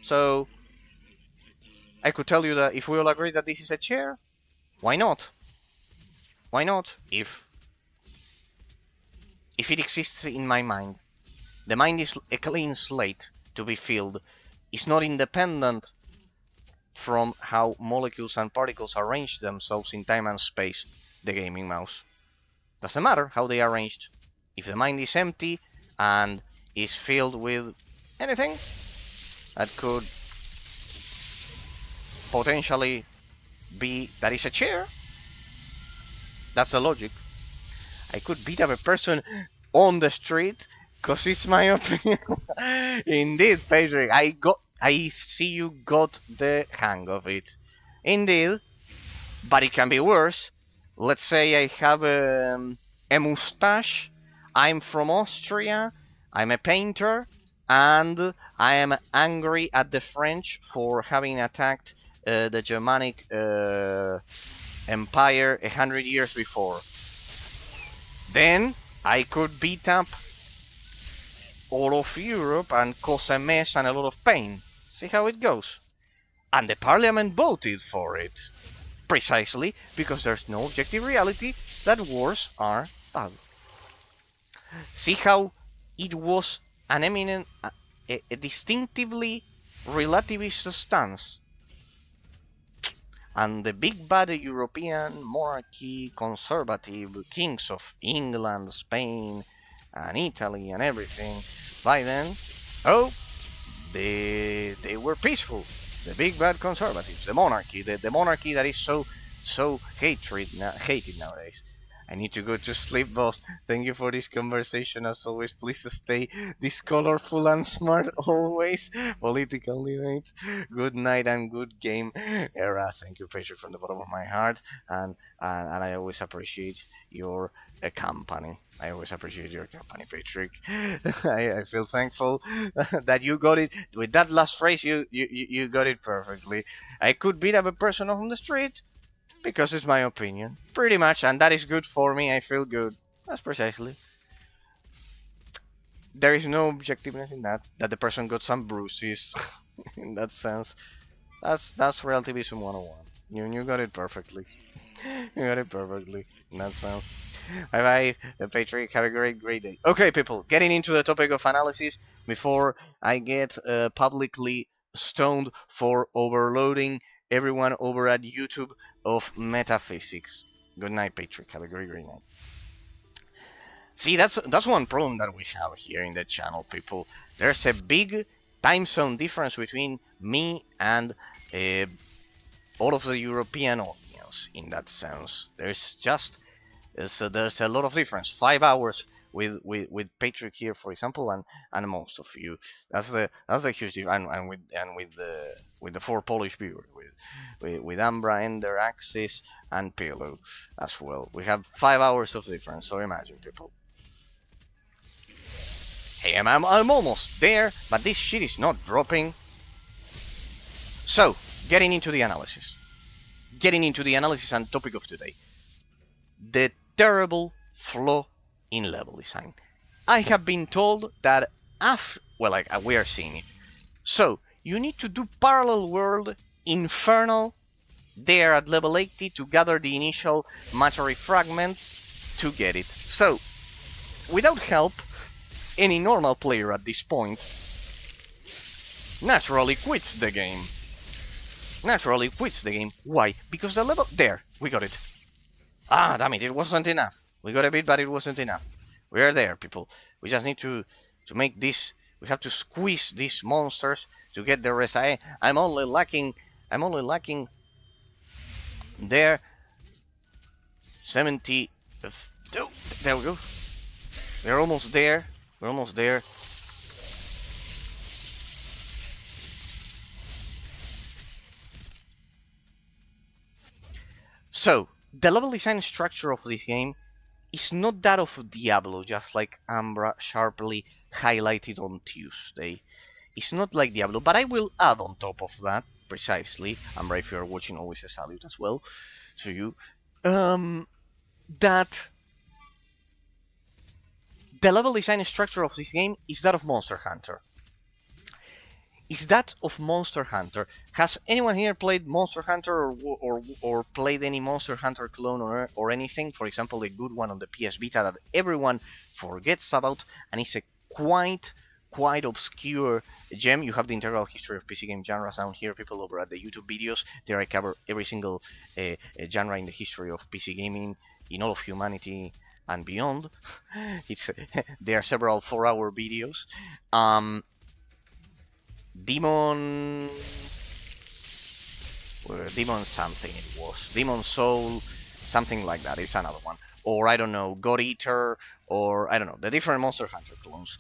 So, I could tell you that if we all agree that this is a chair, why not? Why not? If it exists in my mind, the mind is a clean slate to be filled. It's not independent from how molecules and particles arrange themselves in time and space, the gaming mouse. Doesn't matter how they are arranged. If the mind is empty and is filled with anything that could potentially be that is a chair, that's the logic. I could beat up a person on the street because it's my opinion. Indeed, Patrick, I see you got the hang of it. Indeed, but it can be worse. Let's say I have a mustache. I'm from Austria. I'm a painter, and I am angry at the French for having attacked the Germanic Empire 100 years before. Then I could beat up all of Europe and cause a mess and a lot of pain. See how it goes. And the parliament voted for it. Precisely because there's no objective reality that wars are bad. See how it was an eminent, a distinctively relativist stance. And the big bad European monarchy conservative kings of England, Spain, and Italy and everything, by then, oh, they were peaceful. The big bad conservatives, the monarchy that is so hated nowadays. I need to go to sleep, boss. Thank you for this conversation. As always, please stay this colorful and smart always. Politically right. Good night and good game, era. Thank you, Patrick, from the bottom of my heart. And I always appreciate your company. I always appreciate your company, Patrick. I feel thankful that you got it with that last phrase. You got it perfectly. I could beat up a person on the street because it's my opinion, pretty much, and that is good for me. I feel good. That's precisely. There is no objectiveness in that. That the person got some bruises, in that sense. That's relativism 101. You got it perfectly. You got it perfectly. In that sense. Bye bye, Patrick. Have a great day. Okay, people, getting into the topic of analysis before I get publicly stoned for overloading everyone over at YouTube of metaphysics. Good night, Patrick. Have a great night. See, that's one problem that we have here in the channel, people. There's a big time zone difference between me and all of the European audience in that sense. There's a lot of difference. 5 hours with Patrick here, for example, and most of you. That's the huge difference. And with the 4 Polish viewers, with Ambra, Ender, Axis, and Pillow as well. We have 5 hours of difference. So imagine, people. Hey, I'm almost there, but this shit is not dropping. So, getting into the analysis. getting into the analysis and topic of today. The terrible flaw in level design. I have been told that we are seeing it. So, you need to do parallel world infernal there at level 80 to gather the initial matery fragments to get it. So, without help, any normal player at this point naturally quits the game. Why? Because the level... There, we got it. Ah, damn it wasn't enough. We got a bit, but it wasn't enough. We are there, people. We just need to make this... We have to squeeze these monsters to get the rest. I'm only lacking there 70. Oh, there we go. We're almost there. So, the level design structure of this game is not that of Diablo, just like Ambra sharply highlighted on Tuesday. It's not like Diablo, but I will add on top of that, precisely, Ambra, if you're watching, always a salute as well to you, that the level design structure of this game is that of Monster Hunter. Has anyone here played Monster Hunter or played any Monster Hunter clone or anything? For example, a good one on the PS Vita that everyone forgets about, and it's a quite obscure gem. You have the integral history of PC game genres down here, people, over at the YouTube videos. There I cover every single genre in the history of PC gaming in all of humanity and beyond. There are several 4-hour videos. Demon something it was. Demon Soul, something like that. It's another one. Or I don't know, God Eater, or I don't know, the different Monster Hunter clones.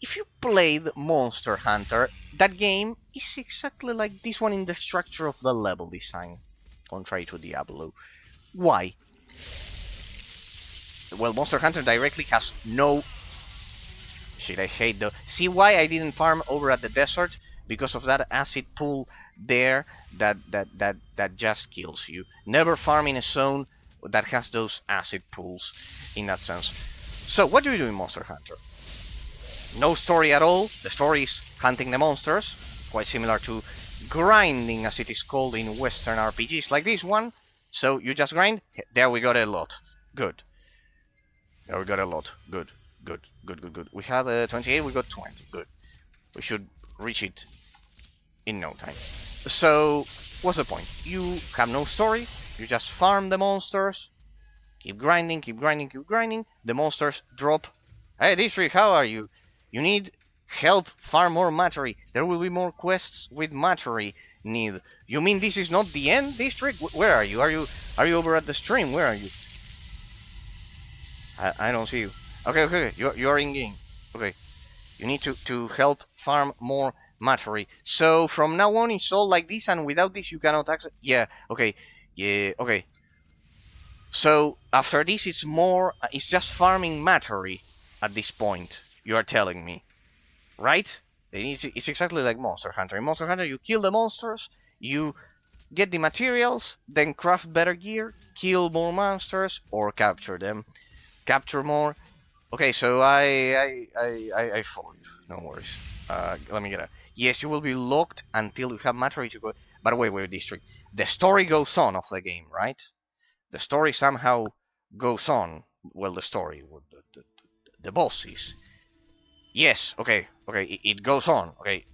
If you played Monster Hunter, that game is exactly like this one in the structure of the level design, contrary to Diablo. Why? Well, Monster Hunter directly has no... Shit, I hate the... See why I didn't farm over at the desert? Because of that acid pool there that just kills you. Never farm in a zone that has those acid pools in that sense. So, what do you do in Monster Hunter? No story at all. The story is hunting the monsters, quite similar to grinding, as it is called in Western RPGs like this one. So, you just grind. There we got a lot. Good. There we got a lot. Good. We had 28, we got 20. Good. We should reach it in no time. So, what's the point? You have no story, you just farm the monsters, keep grinding. The monsters drop. Hey, District, how are you? You need help, farm more matery. There will be more quests with matery need. You mean this is not the end, District? Where are you? Are you over at the stream? Where are you? I don't see you. Okay, you are in game. Okay. You need to help farm more matery. So from now on it's all like this, and without this you cannot access... Yeah, okay. So after this it's just farming matery at this point, you are telling me. Right? It's exactly like Monster Hunter. In Monster Hunter you kill the monsters, you get the materials, then craft better gear, kill more monsters, or capture them. Capture more. Okay, so I follow you. No worries. Let me get a... Yes, you will be locked until you have matery to go... But wait, District. The story goes on of the game, right? The story somehow goes on. Well, the story, the bosses. Yes, okay, it goes on. Okay.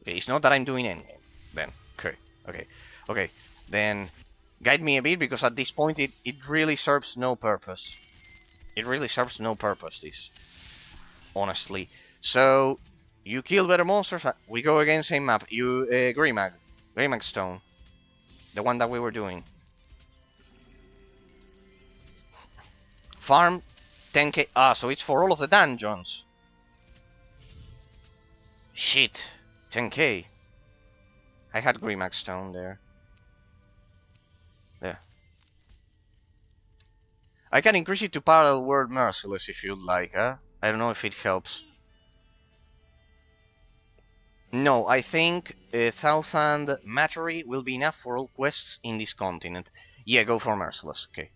It's not that I'm doing anything. Then, okay. Then, guide me a bit, because at this point it really serves no purpose. This. Honestly. So, you kill better monsters. We go again, same map. You, Greymag Stone. The one that we were doing. Farm 10k. Ah, so it's for all of the dungeons. Shit. 10k. I had Greymag Stone there. There. I can increase it to Parallel World Merciless if you'd like, huh? I don't know if it helps. No, I think 1,000 matery will be enough for all quests in this continent. Yeah, go for Merciless. Okay.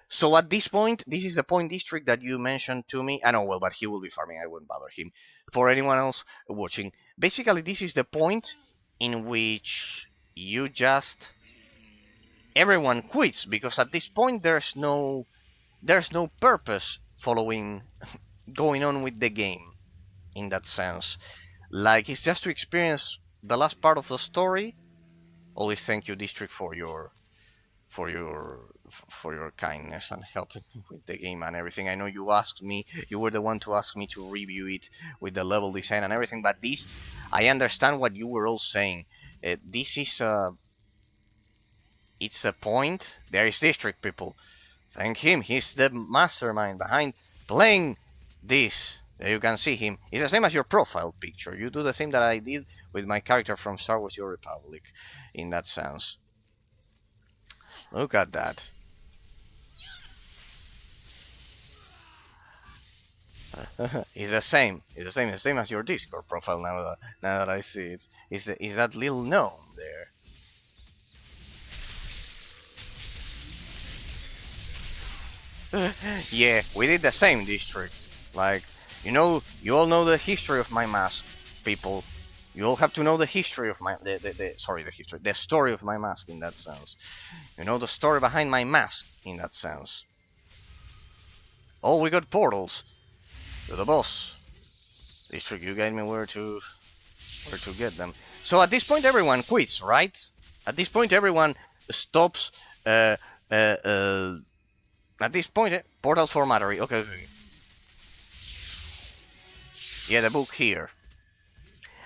So at this point, this is the point district that you mentioned to me. I know, well, but he will be farming. I wouldn't bother him. For anyone else watching, basically, this is the point in which you just everyone quits because at this point there's no purpose following going on with the game in that sense. Like it's just to experience the last part of the story. Always thank you, District, for your for your kindness and helping me with the game and everything. I know you were the one to ask me to review it with the level design and everything, but this, I understand what you were all saying. This is it's a point. There is District, people. Thank him. He's the mastermind behind playing this. There you can see him. It's the same as your profile picture. You do the same that I did with my character from Star Wars: Your Republic, in that sense. Look at that. It's the same. It's the same as your Discord profile. Now that I see it, is that little gnome there? Yeah, we did the same district. Like, you all know the history of my mask, people. You all have to know the history of the story of my mask in that sense. You know the story behind my mask in that sense. Oh, we got portals to the boss district. You guide me where to get them. So at this point, everyone quits, right? At this point, everyone stops. Uh, uh, uh, at this point, portals for Mattery. Okay, okay. Yeah, the book here.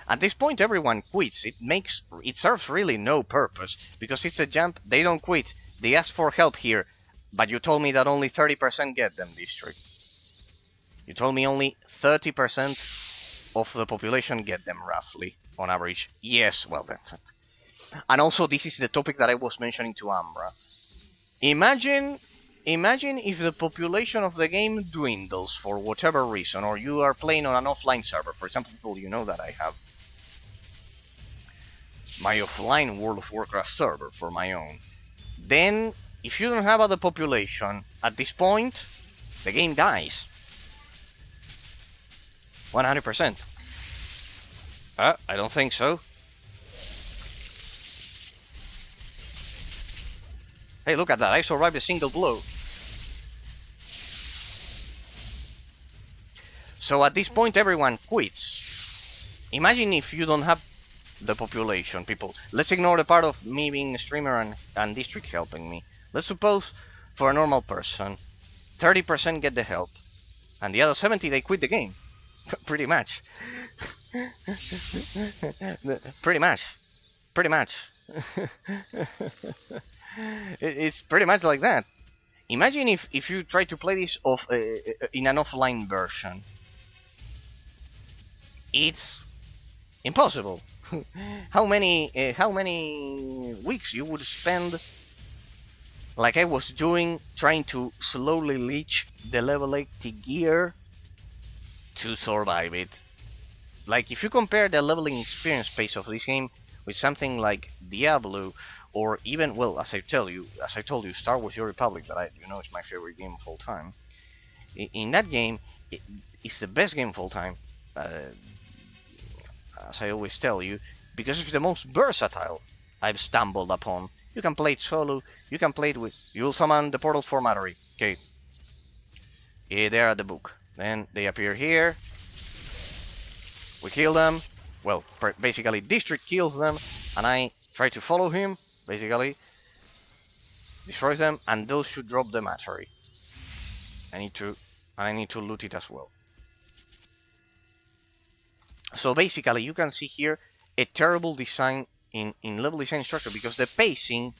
At this point, everyone quits. It serves really no purpose because it's a jump. They don't quit. They ask for help here, but you told me that only 30% get them, District. You told me only 30% of the population get them, roughly, on average. Yes, well, that's it. And also, this is the topic that I was mentioning to Ambra. Imagine, imagine if the population of the game dwindles for whatever reason, or you are playing on an offline server. For example, you know that I have my offline World of Warcraft server for my own. Then, if you don't have other population, at this point, the game dies. 100%. I don't think so. Hey, look at that. I survived a single blow. So at this point, everyone quits. Imagine if you don't have the population, people. Let's ignore the part of me being a streamer and District helping me. Let's suppose, for a normal person, 30% get the help, and the other 70 they quit the game. Pretty much. Pretty much. Pretty much. It's pretty much like that. Imagine if you try to play this in an offline version. It's impossible. how many weeks you would spend, like I was doing, trying to slowly leech the level 80 gear to survive it. Like if you compare the leveling experience pace of this game with something like Diablo, or even, well, as I told you, Star Wars: Your Republic, that is my favorite game of all time. In that game, it's the best game of all time. As I always tell you, because it's the most versatile I've stumbled upon. You can play it solo, you can play it with. You'll summon the portal for Mattery. Okay. Yeah, they're at the book. Then they appear here. We kill them. Well, basically, District kills them, and I try to follow him. Basically, destroys them, and those should drop the Mattery. I need to loot it as well. So basically, you can see here a terrible design in level design structure because the pacing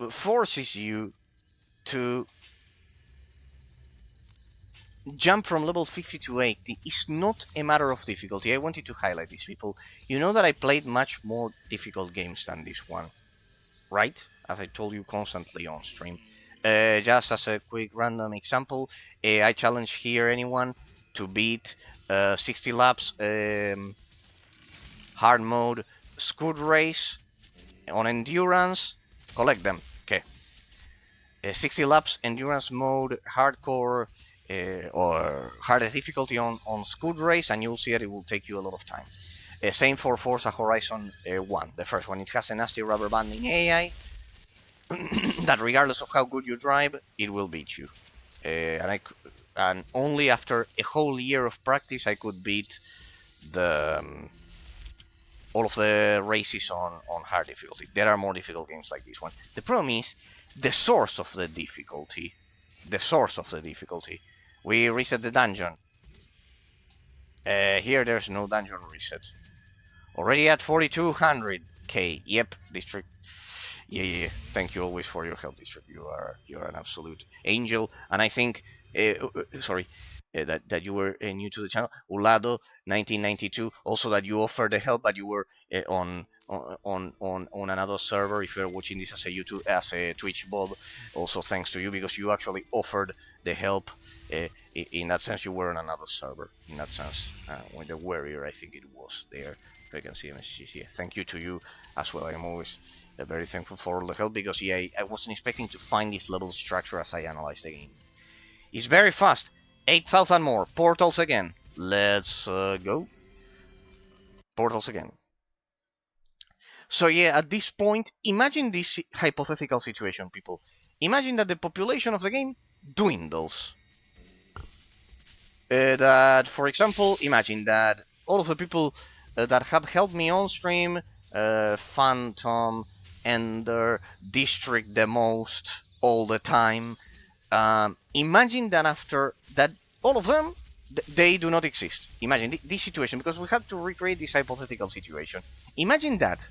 forces you to jump from level 50 to 80. It's not a matter of difficulty. I wanted to highlight this, people. You know that I played much more difficult games than this one, right? As I told you constantly on stream. Just as a quick random example, I challenge here anyone to beat 60 laps hard mode scud race on endurance. Collect them. Okay. 60 laps endurance mode hardcore or hardest difficulty on scud race, and you'll see that it will take you a lot of time. Same for Forza Horizon 1, the first one. It has a nasty rubber banding AI that regardless of how good you drive, it will beat you. And only after a whole year of practice I could beat the all of the races on hard difficulty. There are more difficult games like this one. The problem is the source of the difficulty. The source of the difficulty. We reset the dungeon. Here there's no dungeon reset. Already at 4200k. Yep, district. Yeah. Thank you always for your help, district. You are an absolute angel. And I think, sorry, that you were new to the channel. Ulado 1992. Also that you offered the help, but you were on another server. If you're watching this as a YouTube as a Twitch bot, also thanks to you because you actually offered the help. In that sense, you were on another server. In that sense, with the warrior, I think it was there. If I can see messages here. Thank you to you as well. I am always very thankful for all the help because yeah, I wasn't expecting to find this level structure as I analyzed the game. It's very fast. 8,000 more. Portals again. Let's go. Portals again. So yeah, at this point, imagine this hypothetical situation, people. Imagine that the population of the game dwindles. That, for example, imagine that all of the people that have helped me on stream, Phantom, Ender, District the most, all the time, imagine that after that, all of them, they do not exist. Imagine this situation, because we have to recreate this hypothetical situation. Imagine that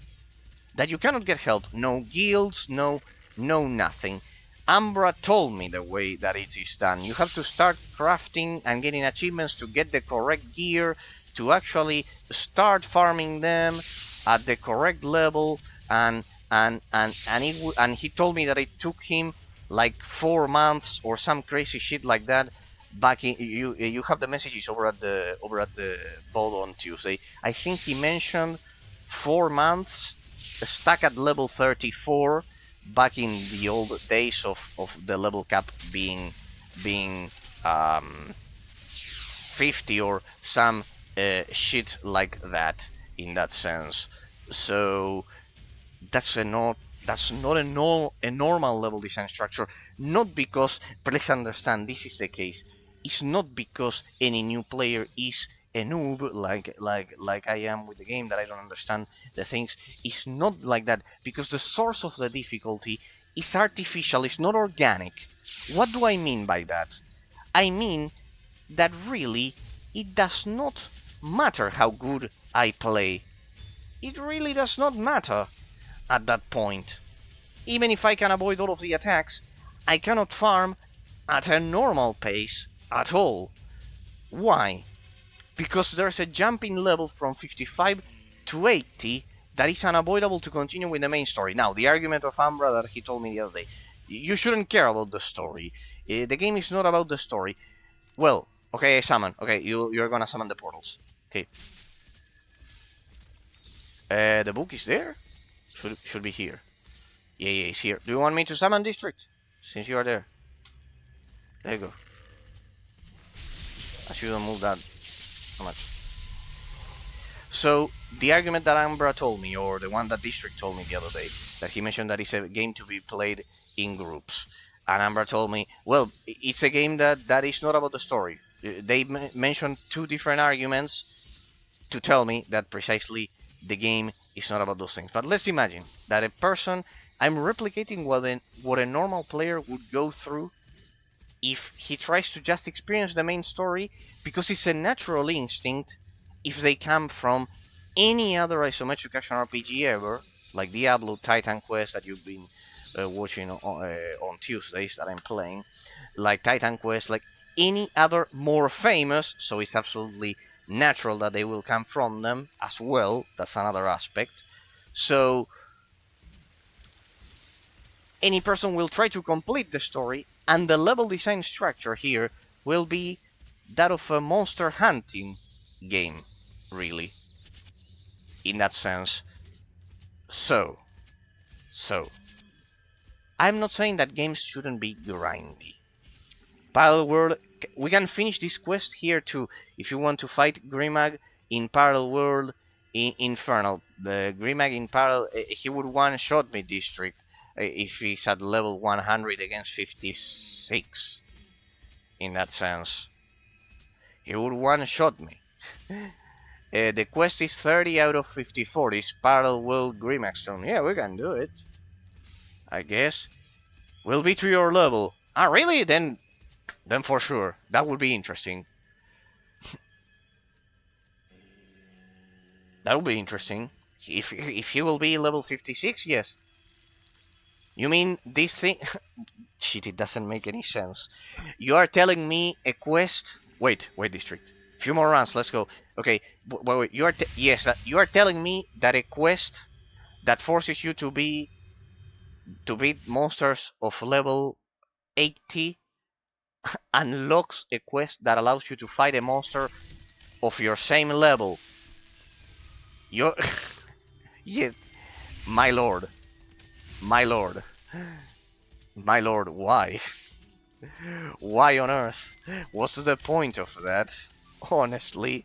you cannot get help, no guilds, no nothing. Ambra told me the way that it is done. You have to start crafting and getting achievements to get the correct gear, to actually start farming them at the correct level, and he told me that it took him like 4 months or some crazy shit like that. Back in you have the messages over at the bot on Tuesday. I think he mentioned 4 months stuck at level 34 back in the old days of the level cap being 50 or some shit like that in that sense. So that's not a normal level design structure. Not because, please understand, this is the case. It's not because any new player is a noob like I am with the game, that I don't understand the things. It's not like that, because the source of the difficulty is artificial, it's not organic. What do I mean by that? I mean that really it does not matter how good I play. It really does not matter at that point. Even if I can avoid all of the attacks, I cannot farm at a normal pace at all. Why? Because there's a jump in level from 55 to 80 that is unavoidable to continue with the main story. Now, the argument of Ambra that he told me the other day, you shouldn't care about the story. The game is not about the story. Well, okay, summon. Okay, you're gonna summon the portals. Okay. The book is there? Should be here. Yeah, it's here. Do you want me to summon District? Since you are there. There you go. I shouldn't move that so much. So, the argument that Ambra told me, or the one that District told me the other day, that he mentioned that it's a game to be played in groups. And Ambra told me, well, it's a game that is not about the story. They mentioned two different arguments to tell me that precisely the game is not about those things. But let's imagine that a person, I'm replicating what a normal player would go through if he tries to just experience the main story, because it's a natural instinct if they come from any other isometric action RPG ever, like Diablo, Titan Quest that you've been watching on Tuesdays that I'm playing, like Titan Quest, like any other more famous, so it's absolutely natural that they will come from them as well. That's another aspect. So any person will try to complete the story, and the level design structure here will be that of a monster hunting game, really, in that sense. So, so, I'm not saying that games shouldn't be grindy. Parallel World, we can finish this quest here too. If you want to fight Grimag in Parallel World Infernal, the Grimag in Parallel, he would one-shot me district if he's at level 100 against 56. In that sense, he would one-shot me. The quest is 30 out of 54. It's Parallel World Grimag Stone. Yeah, we can do it. I guess. We'll be to your level. Ah, really? Then for sure. That would be interesting. That would be interesting. If he will be level 56, yes. You mean this thing? Shit, it doesn't make any sense. You are telling me a quest? Wait, district. Few more runs. Let's go. Okay, wait. You are yes. You are telling me that a quest that forces you to beat monsters of level 80 unlocks a quest that allows you to fight a monster of your same level. You're yeah, my lord, my lord, my lord. Why? Why on earth? What's the point of that? Honestly,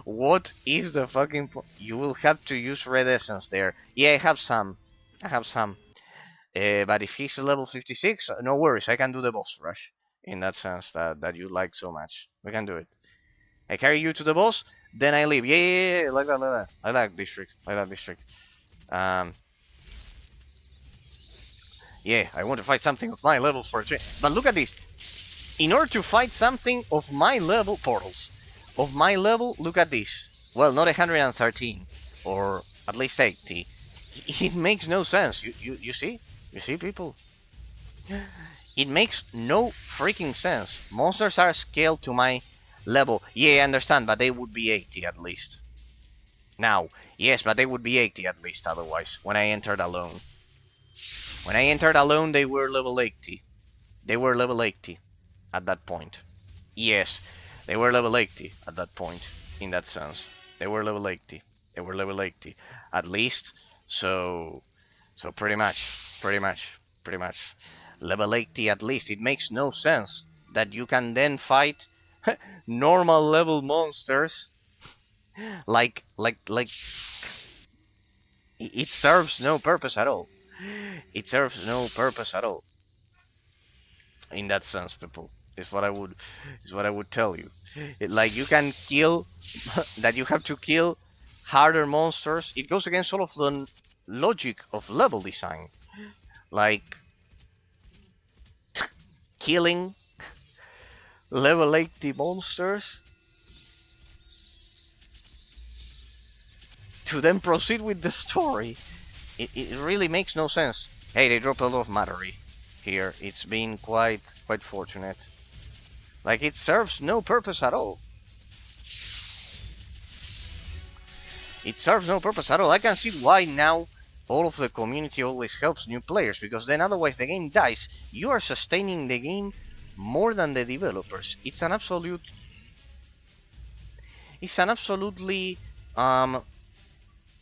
what is the fucking point? You will have to use red essence there. Yeah, I have some. I have some. But if he's level 56, no worries. I can do the boss rush. In that sense that you like so much. We can do it. I carry you to the boss, then I leave. Yeah, like that, like that. I like district. I like district. Um, yeah, I want to fight something of my level for a change. But look at this. In order to fight something of my level, portals, of my level, look at this. Well, not 113, or at least 80. It makes no sense. You see? You see, people? It makes no freaking sense. Monsters are scaled to my level. Yeah, I understand, but they would be 80 at least. Now, yes, but they would be 80 at least otherwise, when I entered alone. When I entered alone, they were level 80. They were level 80 at that point. Yes, they were level 80 at that point, in that sense. They were level 80. They were level 80. At least, so pretty much. Level 80 at least. It makes no sense that you can then fight normal level monsters like it serves no purpose at all. It serves no purpose at all. In that sense, people, is what I would tell you. Like you can kill that you have to kill harder monsters. It goes against all of the logic of level design. Like killing level 80 monsters to then proceed with the story. It really makes no sense. Hey, they dropped a lot of mattery here. It's been quite fortunate. Like it serves no purpose at all. It serves no purpose at all. I can see why now all of the community always helps new players, because then otherwise the game dies. You are sustaining the game more than the developers. It's an absolutely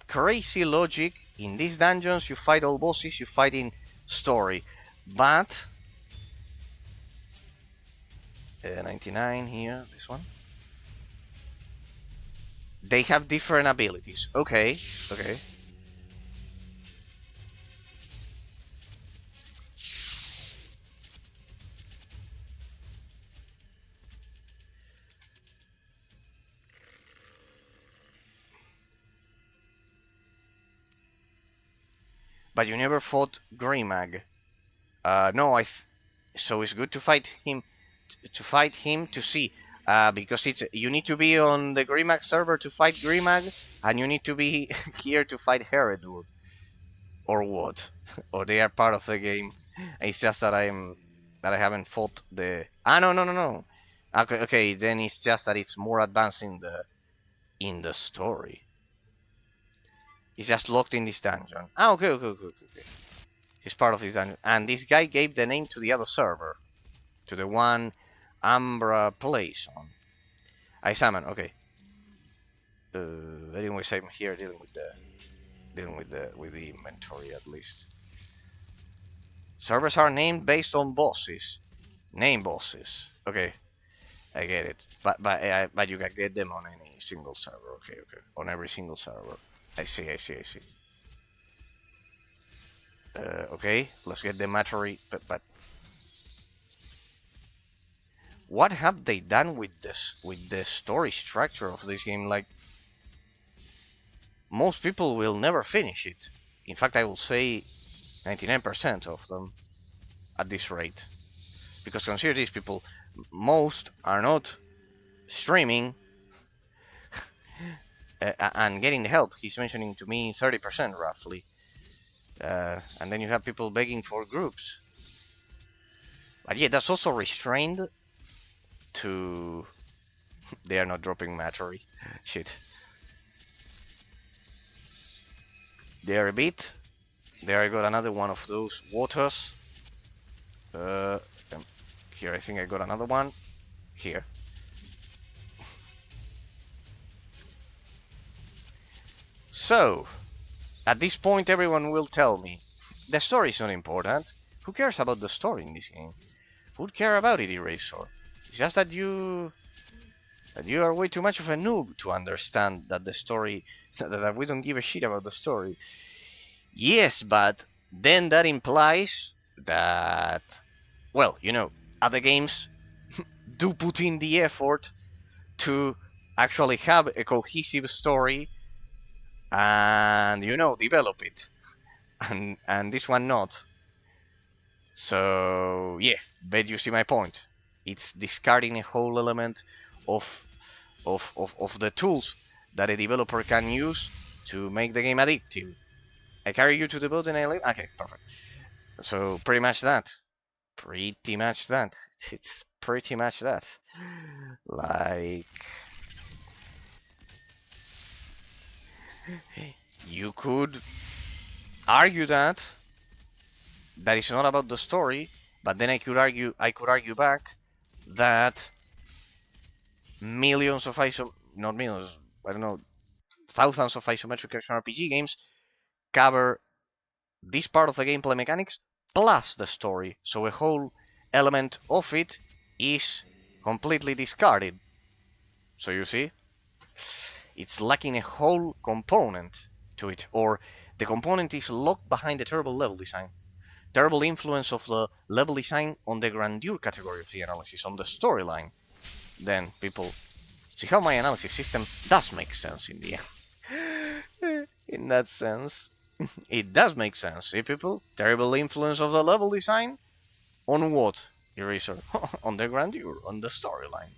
crazy logic. In these dungeons, you fight all bosses, you fight in story, but 99 here, this one. They have different abilities. Okay. But you never fought Grimag. No, so it's good to fight him. To see. Because you need to be on the Grimag server to fight Grimag, and you need to be here to fight Heredur. Or what? Or they are part of the game. It's just that I haven't fought the. No. Okay. Then it's just that it's more advanced in the story. He's just locked in this dungeon. Okay. He's part of this dungeon. And this guy gave the name to the other server. To the one Ambra Place on. I summon. Okay. Anyways, I'm here dealing with the inventory at least. Servers are named based on bosses. Name bosses. Okay, I get it. But you can get them on any single server. Okay. On every single server. I see. Okay, let's get the mastery. But what have they done with the story structure of this game? Like, most people will never finish it. In fact, I will say 99% of them at this rate. Because consider these people, most are not streaming and getting the help. He's mentioning to me 30% roughly. And then you have people begging for groups. But yeah, that's also restrained to... They are not dropping mastery. Shit. There a bit. There I got another one of those waters. Here I think I got another one. Here. So, at this point everyone will tell me, the story is not important. Who cares about the story in this game? Who'd care about it, Eraser? It's just that you are way too much of a noob to understand that the story, that we don't give a shit about the story. Yes, but then that implies that, well, other games do put in the effort to actually have a cohesive story and, develop it. And this one not. So, yeah, bet you see my point. It's discarding a whole element of the tools that a developer can use to make the game addictive. I carry you to the boat and I leave? Okay, perfect. So, pretty much that. It's pretty much that. Like... You could argue that it's not about the story, but then I could argue back that millions of not millions, I don't know, thousands of isometric action RPG games cover this part of the gameplay mechanics plus the story, so a whole element of it is completely discarded. So you see, it's lacking a whole component to it, or the component is locked behind the terrible level design. Terrible influence of the level design on the grandeur category of the analysis, on the storyline. Then people see how my analysis system does make sense in the end. In that sense, it does make sense. See, people? Terrible influence of the level design on what? Eraser. On the grandeur, on the storyline.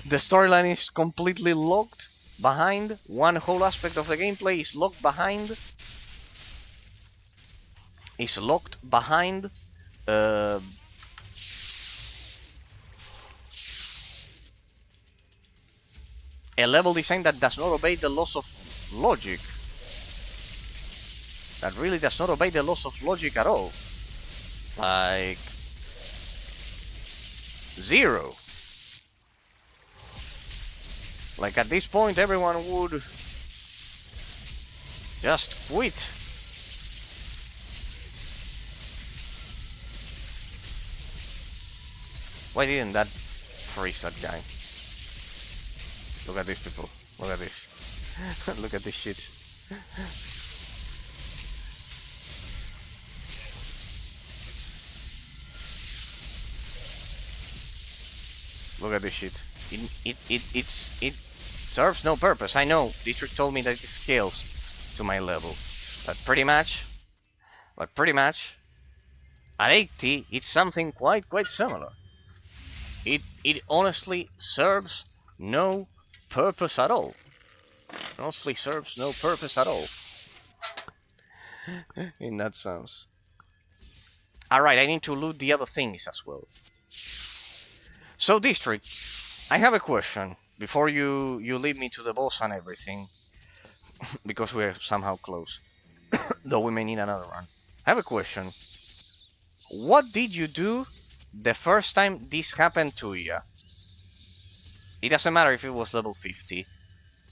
The storyline is completely locked behind one whole aspect of the gameplay is locked behind uh, a level design that does not obey the laws of logic. That really does not obey the laws of logic at all. Like... zero. Like, at this point everyone would just quit. Why didn't that freeze that guy? Look at these people. Look at this. Look at this shit. Look at this shit. It serves no purpose. I know. District told me that it scales to my level, but pretty much, at 80, it's something quite similar. It honestly serves no purpose at all. Honestly serves no purpose at all. In that sense. Alright, I need to loot the other things as well. So, District, I have a question before you lead me to the boss and everything, because we're somehow close, though we may need another run. I have a question. What did you do the first time this happened to you, it doesn't matter if it was level 50,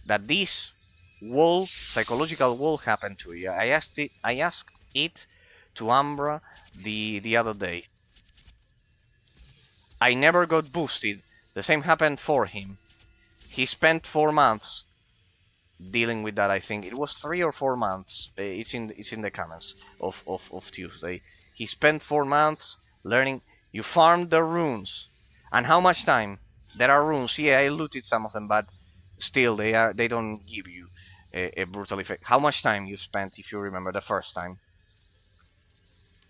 that this wall, psychological wall, happened to you. I asked it to Ambra the other day. I never got boosted. The same happened for him. He spent 4 months dealing with that. I think it was 3 or 4 months. It's in the comments of Tuesday. He spent 4 months learning. You farmed the runes, and how much time? There are runes. Yeah, I looted some of them, but still they don't give you a brutal effect. How much time you spent, if you remember the first time?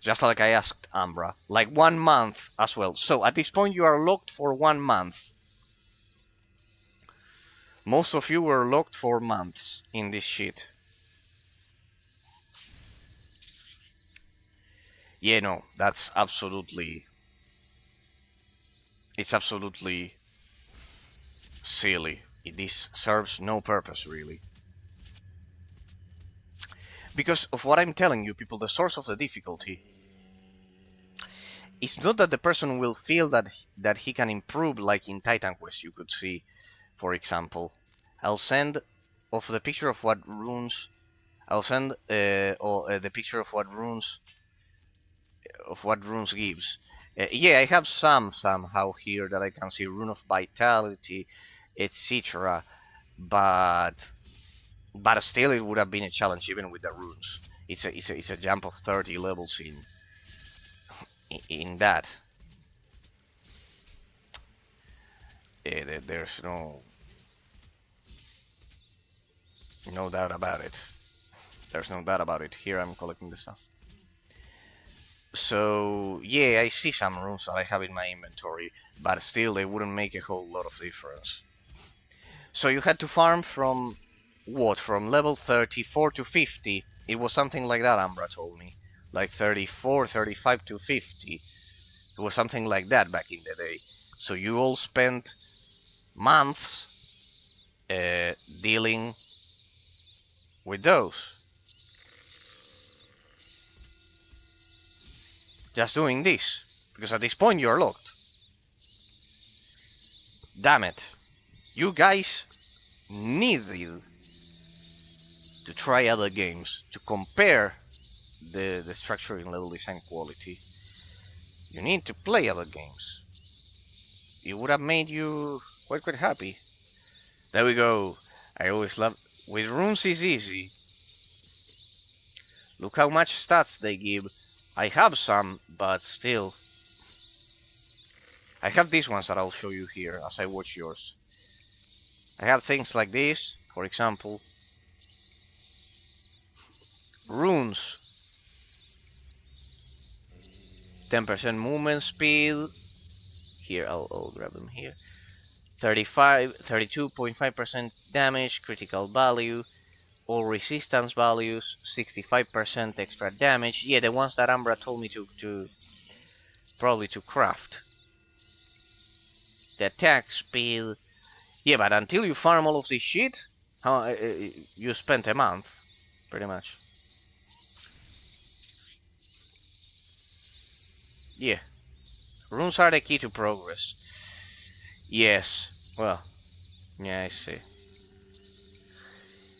Just like I asked Ambra, like 1 month as well. So at this point you are locked for 1 month. Most of you were locked for months in this shit. Yeah, no, that's absolutely... It's absolutely silly. This serves no purpose, really. Because of what I'm telling you, people, the source of the difficulty it's not that the person will feel that he can improve, like in Titan Quest you could see, for example. I'll send of the picture of what runes. I'll send the picture of what runes gives. Yeah, I have some somehow here that I can see rune of vitality, etc. But still, it would have been a challenge even with the runes. It's a jump of 30 levels in that. There's no doubt about it. There's no doubt about it. Here I'm collecting the stuff. So yeah, I see some runes that I have in my inventory, but still they wouldn't make a whole lot of difference. So you had to farm from what? From level 34 to 50. It was something like that, Ambra told me. Like 34, 35 to 50. It was something like that back in the day. So you all spent months dealing with those. Just doing this. Because at this point you're locked. Damn it. You guys needed to try other games to compare the structure in level design quality. You need to play other games. It would have made you quite happy. There we go. I always love... With runes is easy. Look how much stats they give. I have some, but still. I have these ones that I'll show you here as I watch yours. I have things like this, for example. Runes. 10% movement speed. Here, I'll grab them here. 32.5% damage, critical value, all resistance values, 65% extra damage. Yeah, the ones that Ambra told me to probably to craft. The attack speed. Yeah, but until you farm all of this shit, you spent a month, pretty much. Yeah, runes are the key to progress. Yes, well, yeah, I see.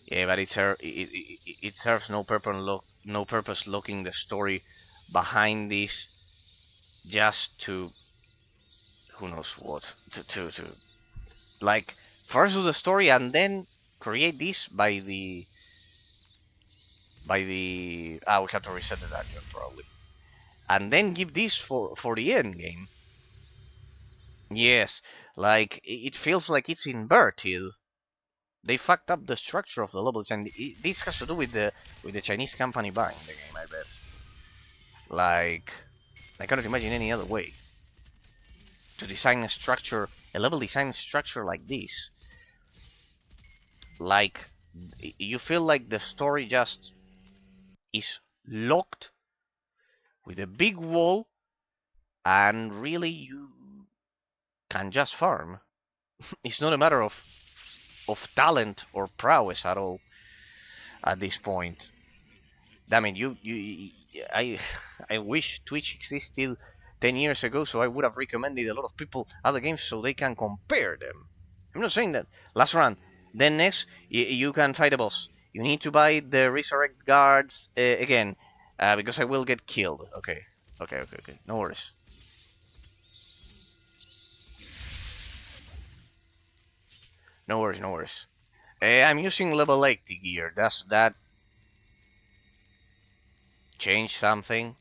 Yeah, but it serves no purpose looking the story behind this, just to who knows what to like first do the story and then create this by the we have to reset the dungeon probably, and then give this for the end game. Yes, like it feels like it's inverted. They fucked up the structure of the levels, and this has to do with the Chinese company buying the game, I bet. Like, I cannot imagine any other way to design a level design structure like this. Like, you feel like the story just is locked with a big wall, and really you can just farm. It's not a matter of talent or prowess at all at this point. I mean, I wish Twitch existed 10 years ago, so I would have recommended a lot of people other games so they can compare them. I'm not saying that. Last round. Then next, you can fight a boss. You need to buy the resurrect guards again, because I will get killed. Okay. Okay. No worries. No worries. I'm using level 80 gear. Does that change something?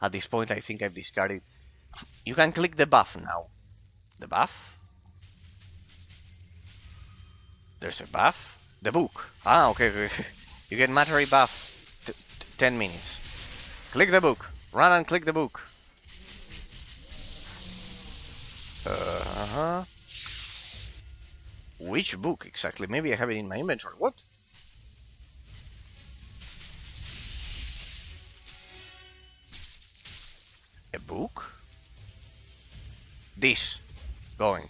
At this point, I think I've discarded. You can click the buff now. The buff? There's a buff? The book. Ah, okay. You get Matery buff. 10 minutes. Click the book. Run and click the book. Uh-huh. Which book exactly? Maybe I have it in my inventory. What? A book? This. Going.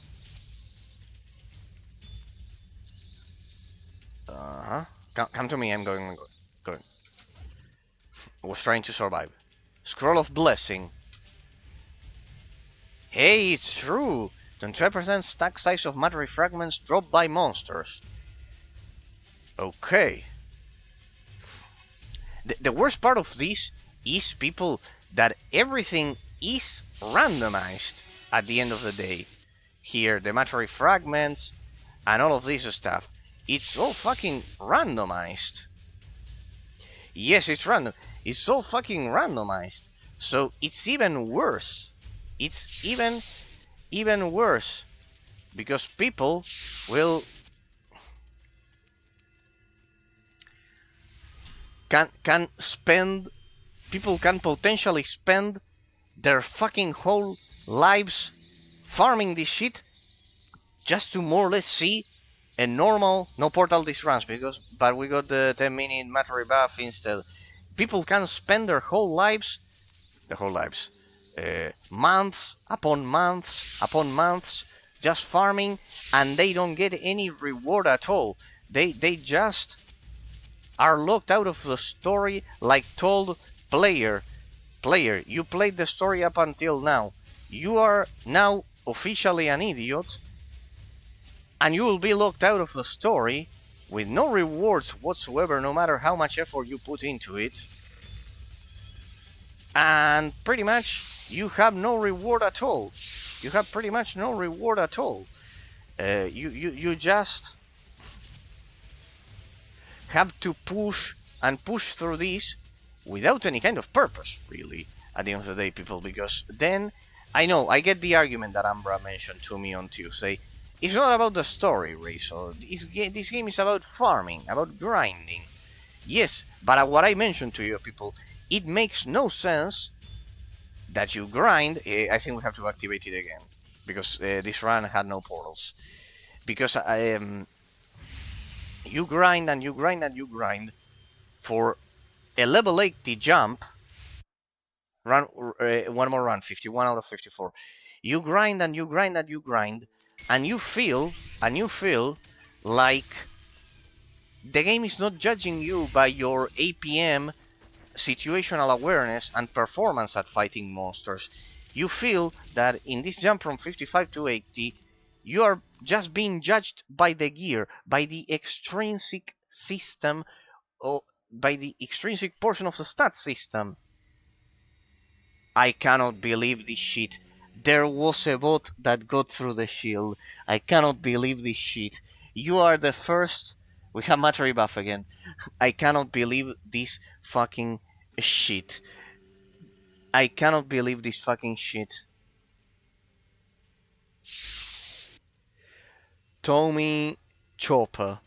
Uh-huh. Come to me, I'm going. Was trying to survive. Scroll of Blessing. Hey, it's true! 25% stack size of Matery fragments dropped by monsters. Okay. The worst part of this is, people, that everything is randomized at the end of the day. Here, the Matery fragments and all of this stuff. It's all fucking randomized. Yes, it's random. It's all fucking randomized. So it's even worse. It's even worse. Because people will can spend, people can potentially spend their fucking whole lives farming this shit just to more or less see a normal, no portal this runs, but we got the 10-minute Matery buff instead. People can spend their whole lives, months upon months, just farming, and they don't get any reward at all. They just are locked out of the story, like told player, you played the story up until now. You are now officially an idiot, and you will be locked out of the story with no rewards whatsoever, no matter how much effort you put into it. And pretty much you have no reward at all. You have pretty much no reward at all. You just have to push through this without any kind of purpose, really, at the end of the day, people, because then, I know, I get the argument that Ambra mentioned to me on Tuesday. It's not about the story, Razor. This game is about farming, about grinding. Yes, but what I mentioned to you, people, it makes no sense that you grind. I think we have to activate it again, because this run had no portals. Because you grind and you grind for a level 80 jump. Run one more run, 51 out of 54. You grind and you grind and you grind, and you feel like the game is not judging you by your APM, situational awareness, and performance at fighting monsters. You feel that in this jump from 55 to 80, you are just being judged by the gear, by the extrinsic system, or by the extrinsic portion of the stat system. I cannot believe this shit. There was a bot that got through the shield. I cannot believe this shit. You are the first. We have Matery buff again. I cannot believe this fucking shit. I cannot believe this fucking shit. Tommy Chopper.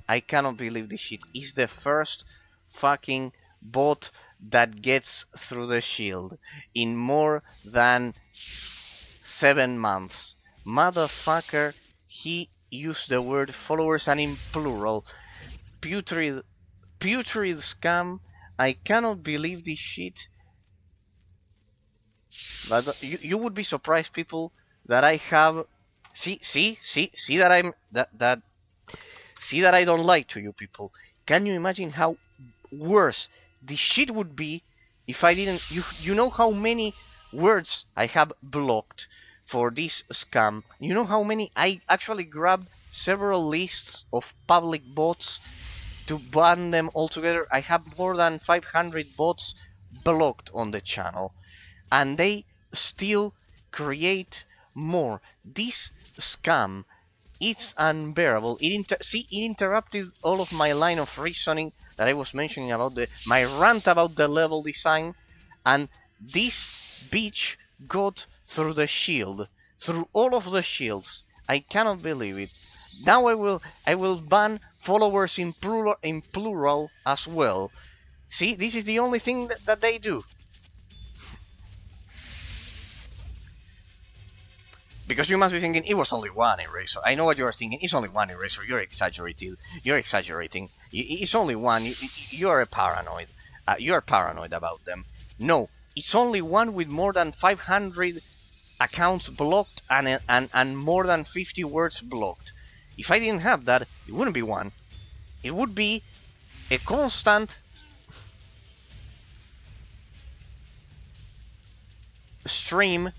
I cannot believe this shit. He's the first fucking bot that gets through the shield in more than 7 months. Motherfucker, he used the word followers and in plural. Putrid scam. I cannot believe this shit. But you would be surprised, people, that I have. See that I'm that. See that I don't lie to you, people. Can you imagine how worse this shit would be if I didn't? You know how many words I have blocked for this scam. You know how many? I actually grabbed several lists of public bots to ban them all together. I have more than 500 bots blocked on the channel, and they still create more. This scam, it's unbearable. It interrupted all of my line of reasoning that I was mentioning about my rant about the level design, and this bitch got through the shield, through all of the shields. I cannot believe it. Now I will ban followers in plural as well. See, this is the only thing that they do. Because you must be thinking it was only one eraser. I know what you are thinking. It's only one eraser. You're exaggerating. You're exaggerating. It's only one. You're a paranoid. You're paranoid about them. No, it's only one with more than 500 accounts blocked and more than 50 words blocked. If I didn't have that, it wouldn't be one. It would be a constant stream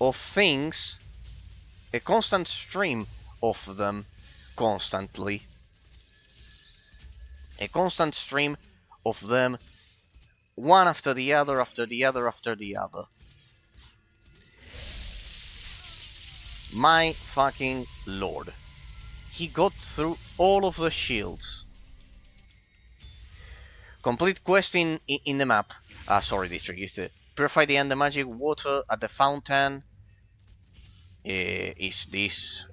of things, a constant stream of them constantly. A constant stream of them, one after the other, after the other, after the other. My fucking lord. He got through all of the shields. Complete quest in the map. Sorry, district is the purify the end magic water at the fountain. Is this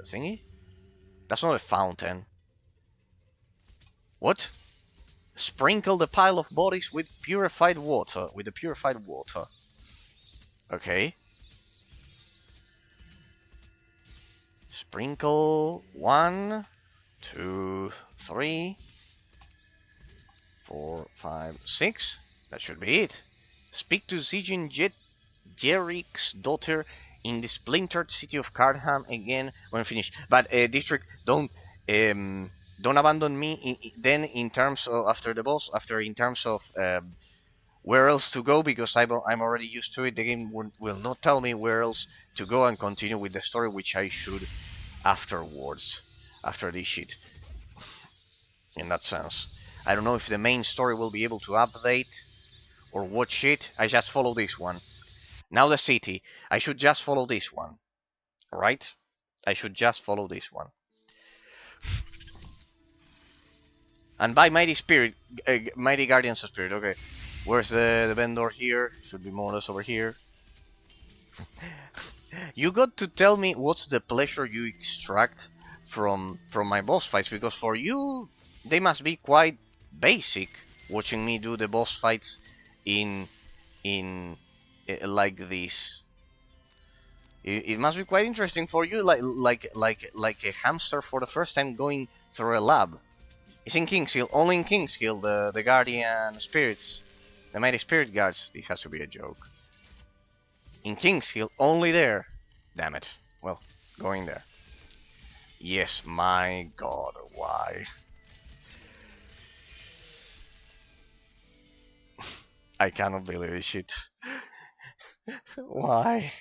thingy? That's not a fountain. What? Sprinkle the pile of bodies with purified water. With the purified water. Okay. Sprinkle 1, 2, 3, 4, 5, 6. That should be it. Speak to Zijin Jerik's daughter in the splintered city of Cardhun again when finished. But district, don't abandon me then in terms of after the boss. In terms of where else to go, because I'm already used to it. The game will not tell me where else to go and continue with the story, which I should afterwards, after this shit. In that sense, I don't know if the main story will be able to update or what shit. I just follow this one. Now the city. I should just follow this one, right? I should just follow this one. And by Mighty Spirit, Mighty Guardians of Spirit. Okay, where's the vendor here? Should be more or less over here. You got to tell me what's the pleasure you extract from my boss fights, because for you they must be quite basic. Watching me do the boss fights in like this. It must be quite interesting for you, like a hamster for the first time going through a lab. It's in Kingshill, only in Kingshill, the Guardian Spirits, the Mighty Spirit Guards. This has to be a joke. In Kingshill, only there. Damn it. Well, going there. Yes, my god, why? I cannot believe this shit. Why?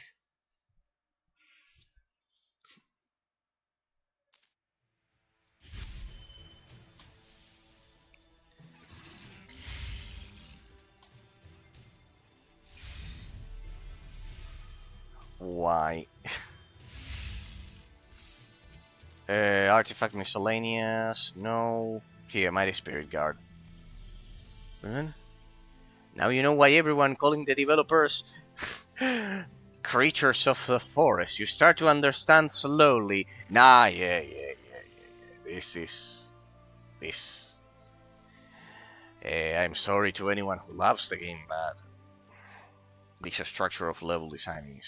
Why? Artifact miscellaneous. No. Here, Mighty Spirit Guard. Now you know why everyone calling the developers creatures of the forest. You start to understand slowly. Nah, yeah. This. I'm sorry to anyone who loves the game, but this structure of level design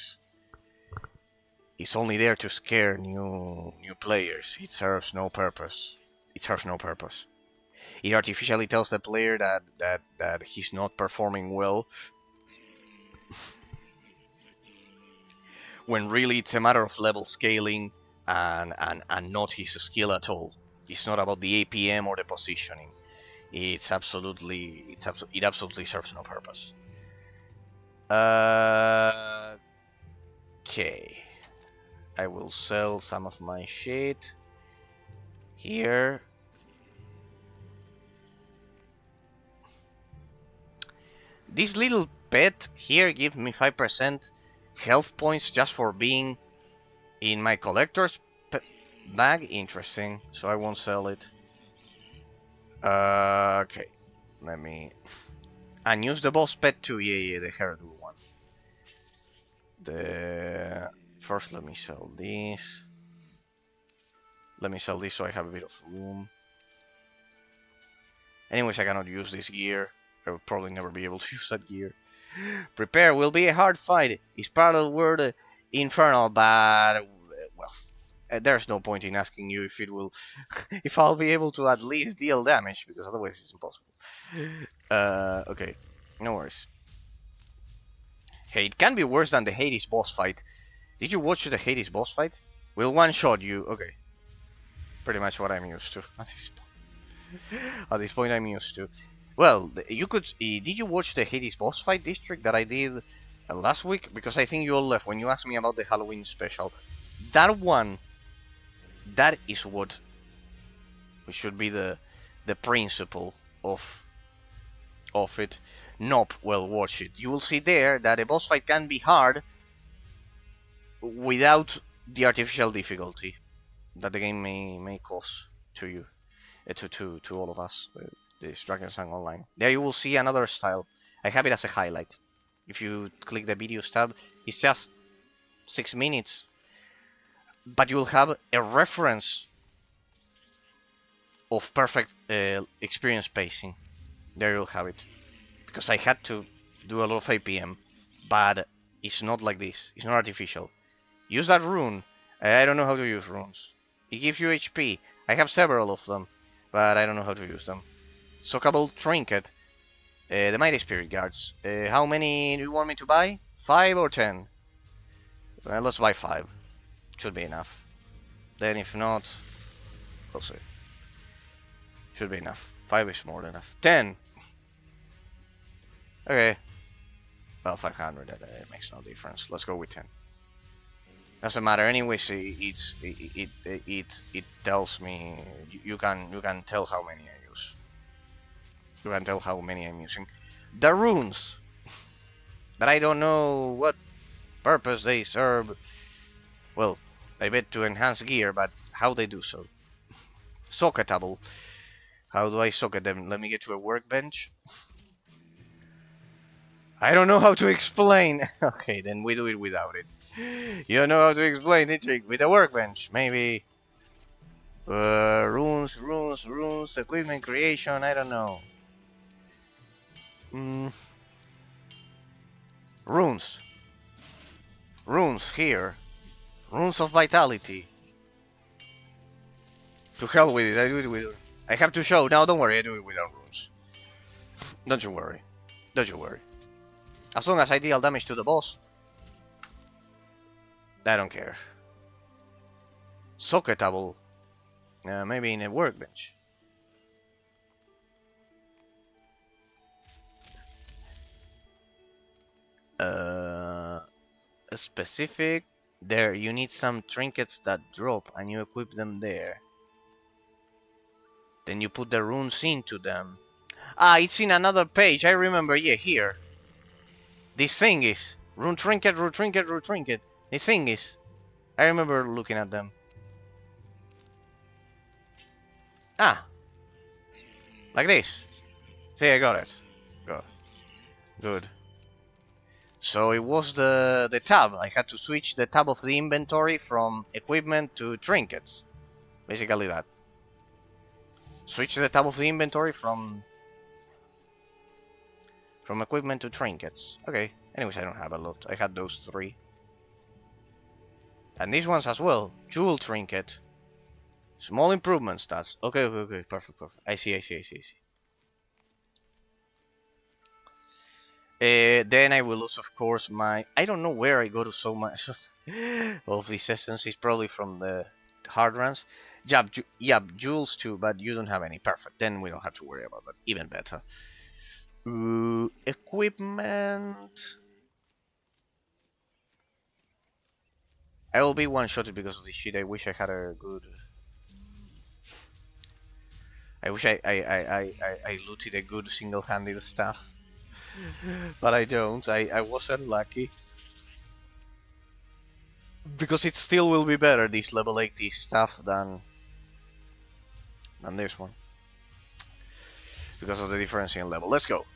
is only there to scare new players. It serves no purpose. It artificially tells the player that he's not performing well, when really it's a matter of level scaling and not his skill at all. It's not about the APM or the positioning. It absolutely serves no purpose. Okay. I will sell some of my shit here. This little pet here gives me 5% health points just for being in my collector's bag. Interesting. So I won't sell it. Okay. Let me... And use the boss pet too. Yeah, the hairdo one. First, let me sell this. Let me sell this so I have a bit of room. Anyways, I cannot use this gear. I will probably never be able to use that gear. Prepare, will be a hard fight. It's part of the word infernal, but well, there's no point in asking you if it will, if I'll be able to at least deal damage, because otherwise it's impossible. Okay, no worries. Hey, it can be worse than the Hades boss fight. Did you watch the Hades boss fight? Will one shot you? Okay, pretty much what I'm used to at this point. At this point, I'm used to. Well, you could. Did you watch the Hades boss fight district that I did last week? Because I think you all left when you asked me about the Halloween special. That one, that is what should be the principle of it. Nope. Well, watch it. You will see there that a boss fight can be hard without the artificial difficulty that the game may cause to you, to all of us. This Drakensang Online. There you will see another style. I have it as a highlight. If you click the videos tab, it's just 6 minutes, but you will have a reference of perfect experience pacing. There you'll have it. Because I had to do a lot of APM, but it's not like this. It's not artificial. Use that rune. I don't know how to use runes. It gives you HP. I have several of them, but I don't know how to use them. Sockable Trinket. The Mighty Spirit Guards. How many do you want me to buy? 5 or 10? Well, let's buy 5. Should be enough. Then if not, we'll see. Should be enough. 5 is more than enough. 10! Okay. Well, 500, that makes no difference. Let's go with 10. Doesn't matter. Anyways, it tells me you can tell how many I use. You can tell how many I'm using. The runes, but I don't know what purpose they serve. Well, I bet to enhance gear, but how they do so? Socketable. How do I socket them? Let me get to a workbench. I don't know how to explain. Okay, then we do it without it. You don't know how to explain the trick with a workbench. Maybe runes, equipment creation. I don't know. Runes, here. Runes of vitality. To hell with it. I do it with. I have to show. No, don't worry. I do it without runes. Don't you worry. Don't you worry. As long as I deal damage to the boss, I don't care. Socketable. Maybe in a workbench. A specific. There, you need some trinkets that drop, and you equip them there. Then you put the runes into them. Ah, it's in another page. I remember. Yeah, here. This thing is rune trinket, rune trinket, rune trinket. The thing is, I remember looking at them. Ah, like this. See, I got it. Good. So it was the tab. I had to switch the tab of the inventory from equipment to trinkets. Basically that. Switch the tab of the inventory from equipment to trinkets. Okay. Anyways, I don't have a lot. I had those 3. And these ones as well. Jewel trinket. Small improvement stats. Okay. Perfect. I see. Then I will lose, of course, my... I don't know where I go to so much of this essence. Is probably from the hard runs. Yeah, jewels too, but you don't have any. Perfect. Then we don't have to worry about that. Even better. Equipment... I will be one-shotted because of this shit. I wish I had a good... I wish I looted a good single-handed stuff. But I don't. I was unlucky. Because it still will be better, this level 80 stuff, than this one. Because of the difference in level. Let's go.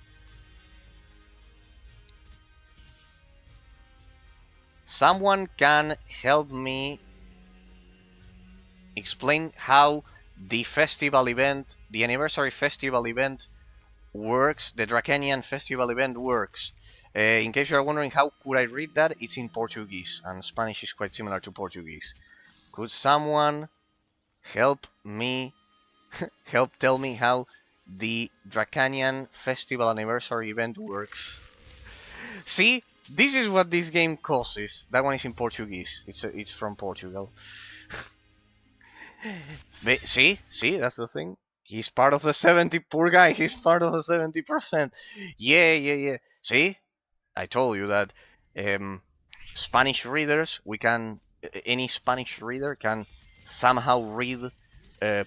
Someone can help me explain how the festival event, the anniversary festival event works, the Dracanian festival event works. In case you're wondering how could I read that, it's in Portuguese, and Spanish is quite similar to Portuguese. Could someone help me, help tell me how the Dracanian festival anniversary event works? See, this is what this game causes. That one is in Portuguese. It's from Portugal. See, that's the thing. He's part of the 70. Poor guy. He's part of the 70%. Yeah. See, I told you that. Spanish readers, any Spanish reader can somehow read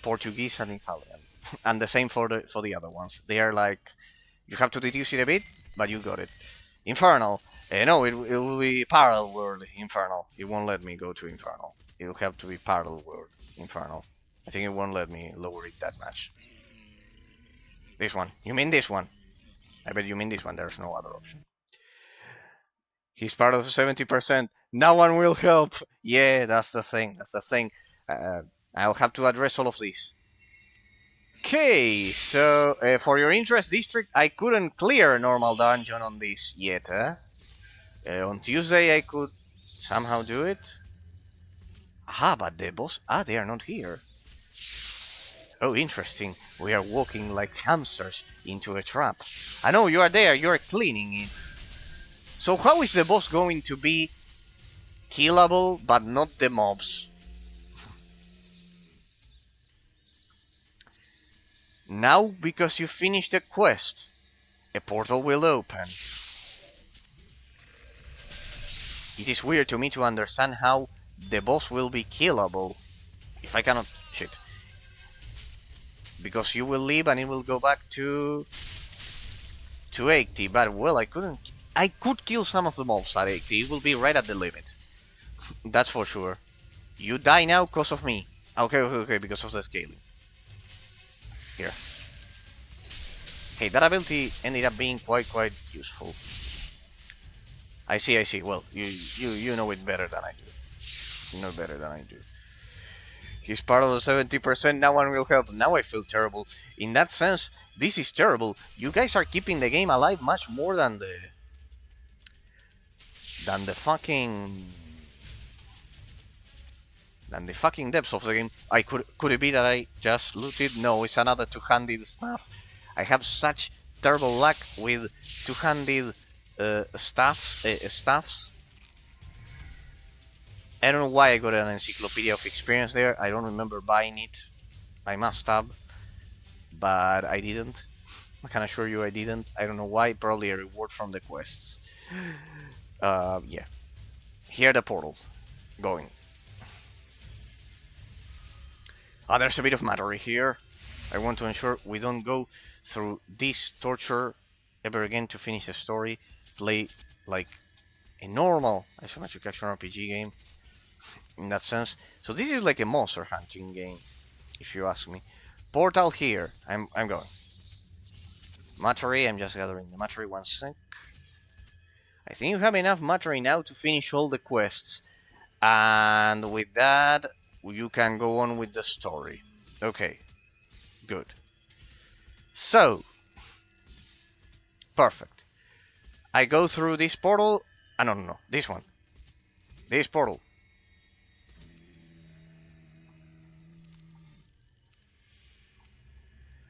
Portuguese and Italian, and the same for the other ones. They are like, you have to deduce it a bit, but you got it. Infernal. No, it will be parallel world Infernal. It won't let me go to Infernal. It will have to be parallel world Infernal. I think it won't let me lower it that much. This one. You mean this one? I bet you mean this one. There's no other option. He's part of the 70%. No one will help. Yeah, that's the thing. I'll have to address all of this. Okay, so for your interest district, I couldn't clear a normal dungeon on this yet. On Tuesday I could somehow do it. Aha, but the boss... they are not here. Oh, interesting. We are walking like hamsters into a trap. I know you are there, you are cleaning it. So how is the boss going to be killable, but not the mobs? Now, because you finished the quest, a portal will open. It is weird to me to understand how the boss will be killable if I cannot... Shit. Because you will leave and it will go back to 80, but well, I could kill some of the mobs at 80. It will be right at the limit. That's for sure. You die now because of me. Okay, because of the scaling. Here. Hey, that ability ended up being quite useful. I see. Well, you know it better than I do. You know better than I do. He's part of the 70%, no one will help. Now I feel terrible. In that sense, this is terrible. You guys are keeping the game alive much more than the fucking depths of the game. Could it be that I just looted? No, it's another two-handed stuff. I have such terrible luck with two-handed stuffs. I don't know why I got an encyclopedia of experience there. I don't remember buying it. I must have, but I didn't. I can assure you I didn't. I don't know why. Probably a reward from the quests. Yeah. Here the portal. Going. There's a bit of matery here. I want to ensure we don't go through this torture ever again to finish the story. Play like a normal isometric action RPG game. In that sense. So this is like a monster hunting game, if you ask me. Portal here. I'm going. Matery, I'm just gathering the matery, one sec. I think you have enough matery now to finish all the quests. And with that, you can go on with the story. Okay. Good. So. Perfect. I go through this portal. No. This one. This portal.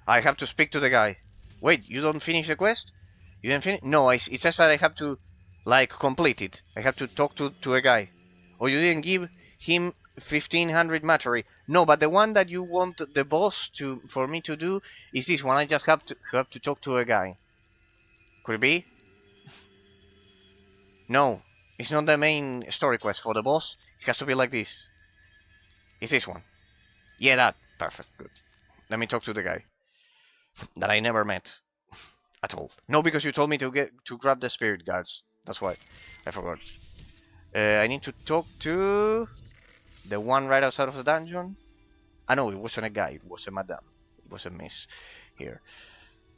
I have to speak to the guy. Wait, you don't finish the quest? You didn't finish? No, it says that I have to, like, complete it. I have to talk to a guy. Or you didn't give him 1500 matery. No, but the one that you want the boss for me to do is this one. I just have to talk to a guy. Could it be? No. It's not the main story quest for the boss. It has to be like this. It's this one. Yeah, that. Perfect. Good. Let me talk to the guy that I never met at all. No, because you told me to grab the spirit guards. That's why I forgot. I need to talk to the one right outside of the dungeon. I know it wasn't a guy. It was a madame. It was a miss here.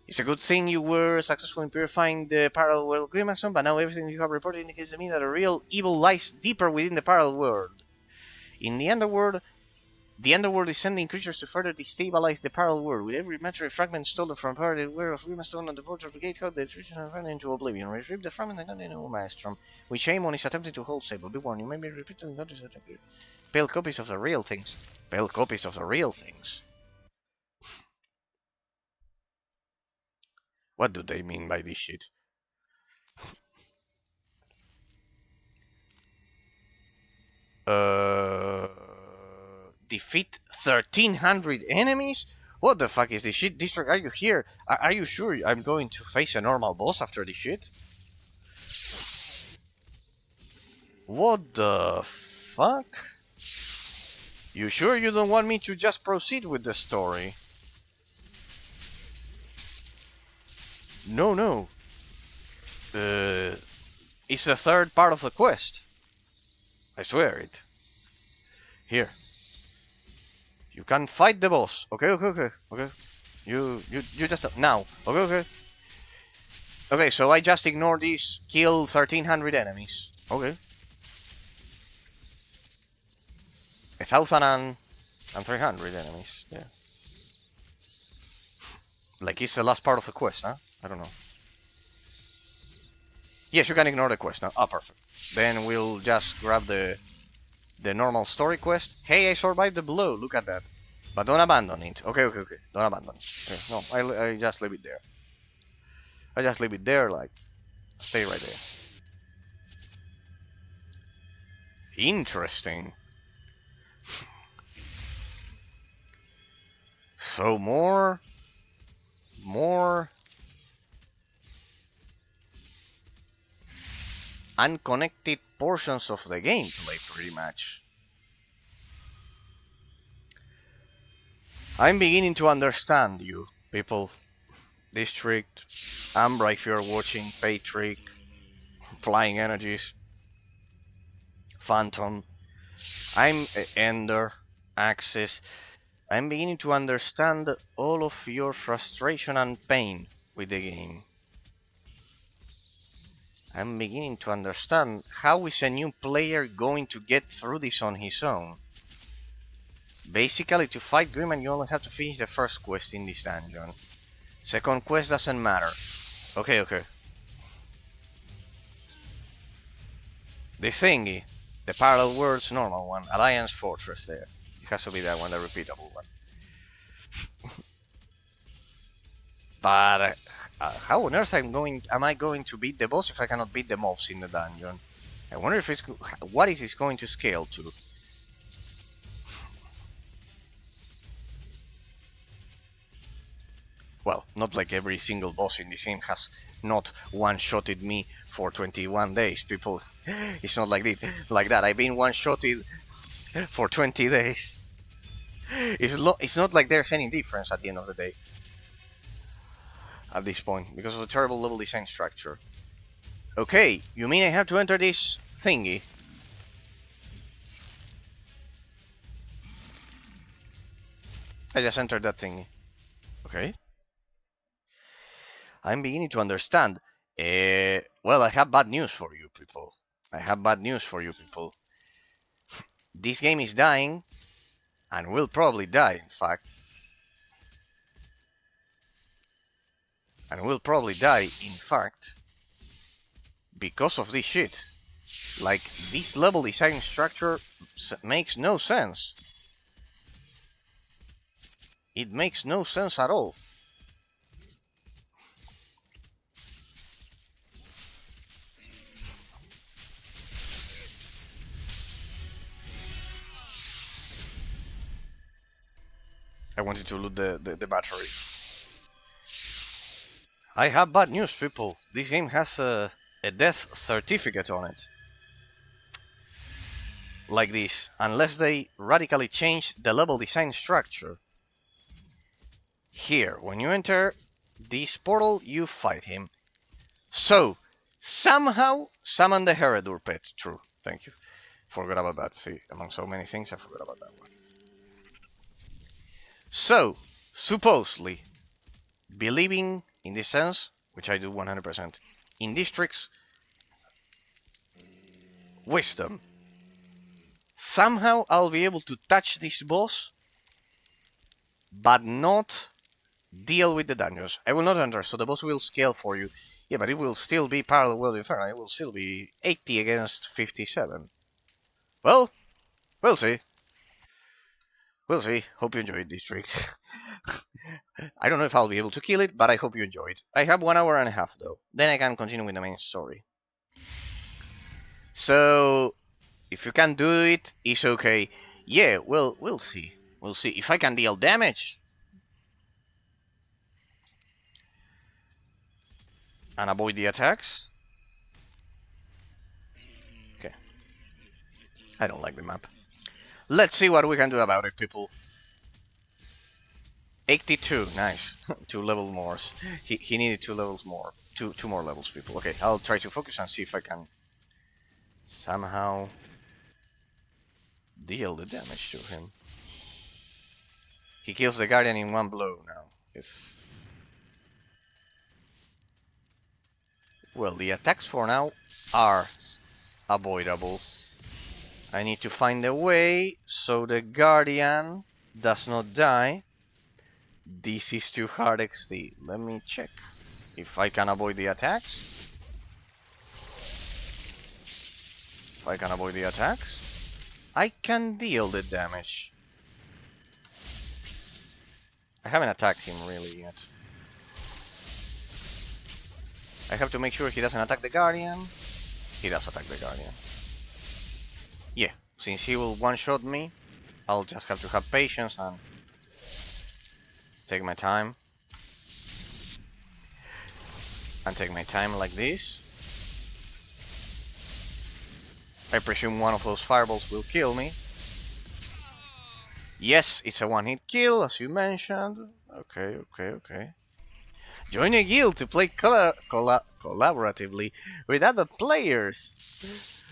It's a good thing you were successful in purifying the parallel world Grimason, but now everything you have reported indicates to me that a real evil lies deeper within the parallel world. In the underworld is sending creatures to further destabilize the parallel world. With every material fragment stolen from parallel world of Grimason and the Vulture Brigade, how the creatures are run into oblivion. Retrieve the fragment and continue to Maelstrom, which Amon is attempting to hold stable. Be warned, you may be repeated and notice that pale copies of the real things. Pale copies of the real things. What do they mean by this shit? Defeat 1300 enemies? What the fuck is this shit? District, are you here? Are you sure I'm going to face a normal boss after this shit? What the fuck? You sure you don't want me to just proceed with the story? No. It's the third part of the quest. I swear it. Here. You can fight the boss. Okay. You just now. Okay. Okay, so I just ignore these. Kill 1300 enemies. Okay. 1300 enemies. Yeah. Like it's the last part of the quest, huh? I don't know. Yes, you can ignore the quest now. Ah, perfect. Then we'll just grab the normal story quest. Hey, I survived the blow. Look at that. But don't abandon it. Okay. Don't abandon it. Okay, no, I just leave it there. I just leave it there, like, stay right there. Interesting. So more unconnected portions of the gameplay, pretty much. I'm beginning to understand you, people. District, Ambra if you're watching, Patrick, Flying Energies, Phantom. I'm Ender, Axis. I'm beginning to understand all of your frustration and pain with the game. I'm beginning to understand how is a new player going to get through this on his own. Basically, to fight Grimman you only have to finish the first quest in this dungeon. Second quest doesn't matter. Okay. The thingy. The parallel world's normal one. Alliance Fortress there. It has to be that one, the repeatable one. But how on earth am I going to beat the boss if I cannot beat the mobs in the dungeon? I wonder if what is this going to scale to? Well, not like every single boss in this game has not one-shotted me for 21 days, people. It's not like that. I've been one-shotted for 20 days. It's not like there's any difference at the end of the day. At this point, because of the terrible level design structure. Okay, you mean I have to enter this thingy? I just entered that thingy. Okay. I'm beginning to understand. Well, I have bad news for you people. This game is dying, and will probably die, in fact. Because of this shit. Like, this level design structure makes no sense. It makes no sense at all. I wanted to loot the battery. I have bad news, people. This game has a death certificate on it. like this, unless they radically change the level design structure. Here, when you enter this portal, you fight him. So, somehow, summon the Heredur pet. True, thank you. Forgot about that. See, among so many things, I forgot about that one. So, supposedly, believing in this sense, which I do 100%, in these tricks, wisdom. Somehow I'll be able to touch this boss, but not deal with the dungeons. I will not enter, so the boss will scale for you. Yeah, but it will still be parallel world inferno. It will still be 80 against 57. Well, we'll see. We'll see. Hope you enjoyed this trick. I don't know if I'll be able to kill it, but I hope you enjoyed. I have 1 hour and a half though. Then I can continue with the main story. So, if you can do it, it's okay. Yeah, well, we'll see. We'll see. If I can deal damage and avoid the attacks. Okay. I don't like the map. Let's see what we can do about it, people. 82, nice. 2 level more. He needed 2 levels more. Two more levels, people. Okay, I'll try to focus and see if I can somehow deal the damage to him. He kills the Guardian in 1 blow now. Yes. Well, the attacks for now are avoidable. I need to find a way so the Guardian does not die. This is too hard XD. Let me check if I can avoid the attacks. If I can avoid the attacks, I can deal the damage. I haven't attacked him really yet. I have to make sure he doesn't attack the Guardian. He does attack the Guardian. Yeah, since he will one-shot me, I'll just have to have patience and take my time. And take my time like this. I presume one of those fireballs will kill me. Yes, it's a one-hit kill, as you mentioned. Okay. Join a guild to play collaboratively with other players.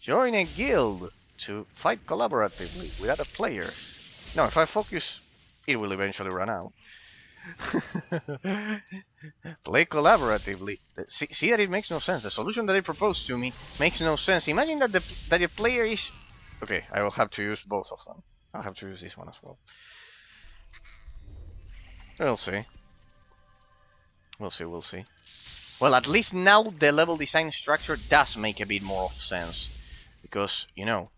Join a guild to fight collaboratively with other players. No, if I focus, it will eventually run out. Play collaboratively. See that it makes no sense. The solution that they proposed to me makes no sense. Imagine that the player is... Okay, I will have to use both of them. I'll have to use this one as well. We'll see. We'll see. Well, at least now the level design structure does make a bit more of sense. Because, you know,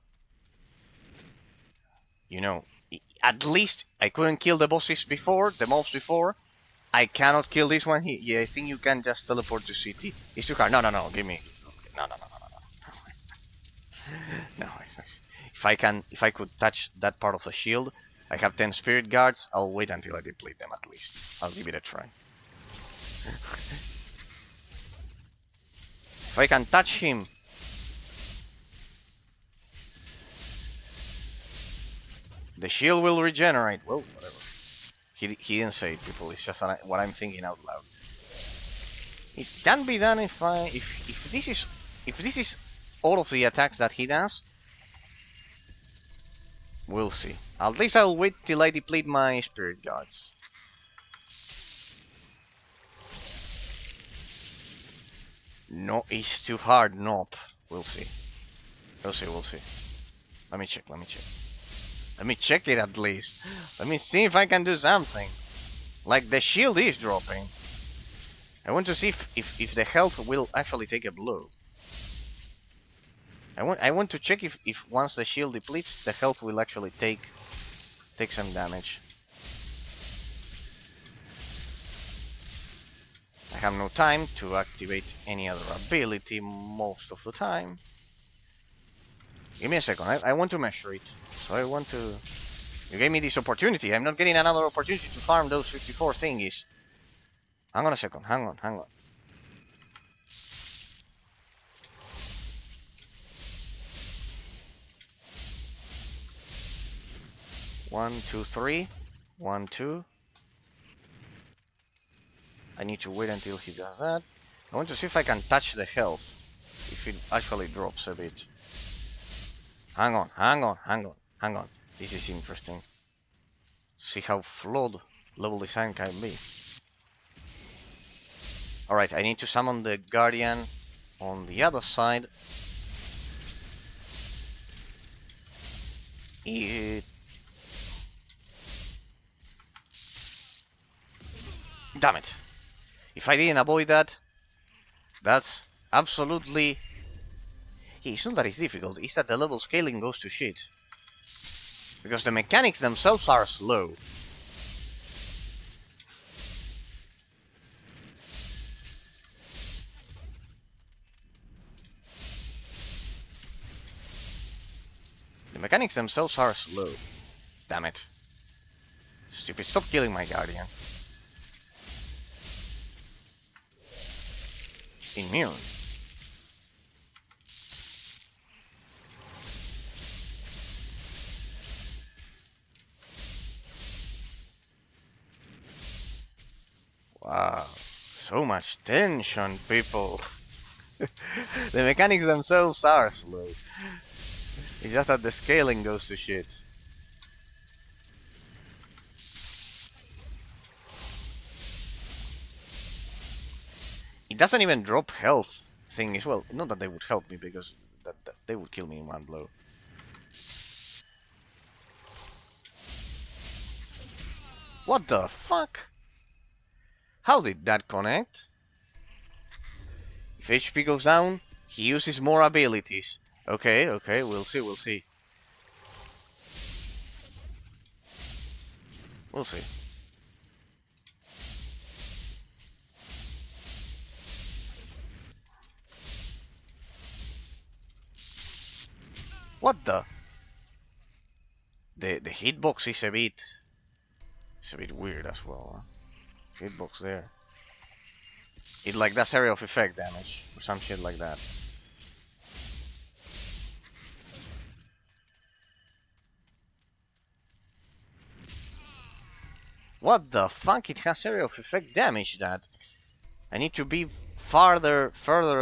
at least I couldn't kill the bosses before, the mobs before. I cannot kill this one here. Yeah, I think you can just teleport to city. It's too hard. No, give me. No. No. If I could touch that part of the shield, I have 10 spirit guards. I'll wait until I deplete them at least. I'll give it a try. If I can touch him, the shield will regenerate. Well, whatever. He didn't say it, people. It's just what I'm thinking out loud. It can be done if this is all of the attacks that he does. We'll see. At least I'll wait till I deplete my spirit guards. No, it's too hard. Nope. We'll see. We'll see. Let me check. Let me check it at least. Let me see if I can do something. Like the shield is dropping. I want to see if the health will actually take a blow. I want to check if once the shield depletes, the health will actually take some damage. I have no time to activate any other ability most of the time. Give me a second. I want to measure it. So I want to... You gave me this opportunity. I'm not getting another opportunity to farm those 54 thingies. Hang on a second. Hang on. 1, 2, 3. 1, 2. I need to wait until he does that. I want to see if I can touch the health. If it actually drops a bit. Hang on, hang on, hang on, hang on. This is interesting. See how flawed level design can be. Alright, I need to summon the Guardian on the other side. Damn it. If I didn't avoid that, that's absolutely... Yeah, it's not that it's difficult, it's that the level scaling goes to shit. Because the mechanics themselves are slow. The mechanics themselves are slow. Damn it. Stupid, stop killing my Guardian. Immune. Wow, so much tension, people. The mechanics themselves are slow. It's just that the scaling goes to shit. It doesn't even drop health thing as well. Not that they would help me, because that they would kill me in one blow. What the fuck? How did that connect? If HP goes down, he uses more abilities. Okay, okay, we'll see, we'll see. We'll see. What the? The hitbox is a bit weird as well. Huh? Hitbox there. It like does area of effect damage or some shit like that. What the fuck? It has area of effect damage that. I need to be further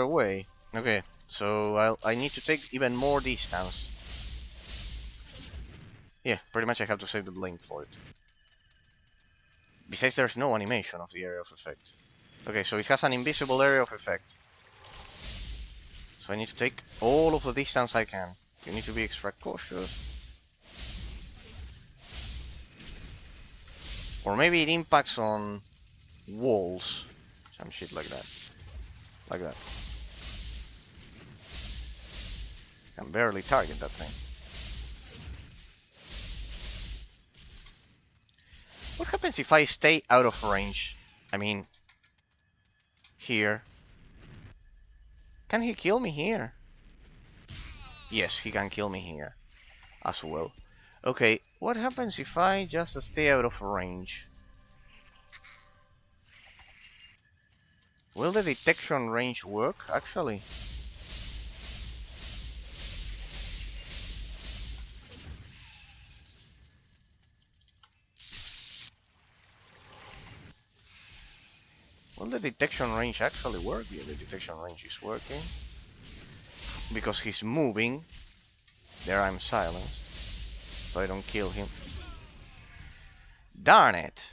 away. Okay, so I need to take even more distance. Yeah, pretty much I have to save the blink for it. Besides, there's no animation of the area of effect. Okay, so it has an invisible area of effect. So I need to take all of the distance I can. You need to be extra cautious. Or maybe it impacts on walls. Some shit like that. Like that. I can barely target that thing. What happens if I stay out of range? I mean, here. Can he kill me here? Yes, he can kill me here as well. Okay, what happens if I just stay out of range? Will the detection range work, actually? Will the detection range actually work? Yeah, the detection range is working. Because he's moving. There I'm silenced. So I don't kill him. Darn it!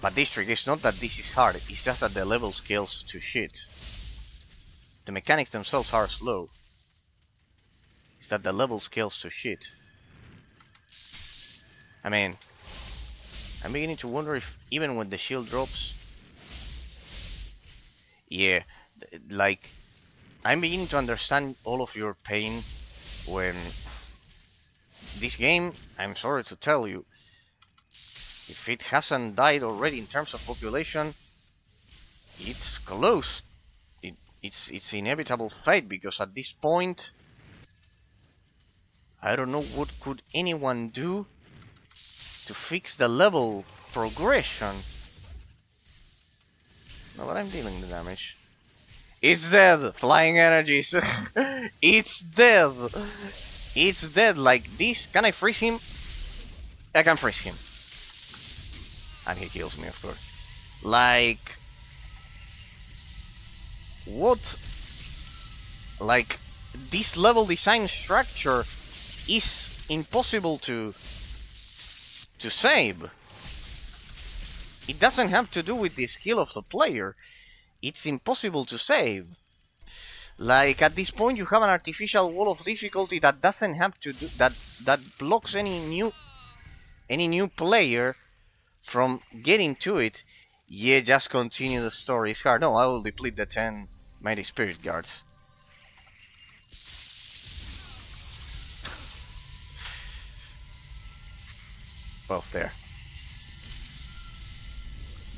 But this trick is not that this is hard, it's just that the level scales to shit. The mechanics themselves are slow. It's that the level scales to shit. I mean, I'm beginning to wonder if even when the shield drops... Yeah, like, I'm beginning to understand all of your pain when... This game, I'm sorry to tell you, if it hasn't died already in terms of population, it's close. It's inevitable fate, because at this point, I don't know what could anyone do to fix the level progression. No, but I'm dealing the damage. It's dead! Flying energies! It's dead! It's dead like this. Can I freeze him? I can freeze him. And he kills me, of course. Like... What? Like, this level design structure is impossible to save. It doesn't have to do with the skill of the player. It's impossible to save. Like, at this point you have an artificial wall of difficulty that doesn't have to do that blocks any new player from getting to it. Yeah, just continue the story. It's hard. No, I will deplete the 10 Mighty Spirit Guards. Both there.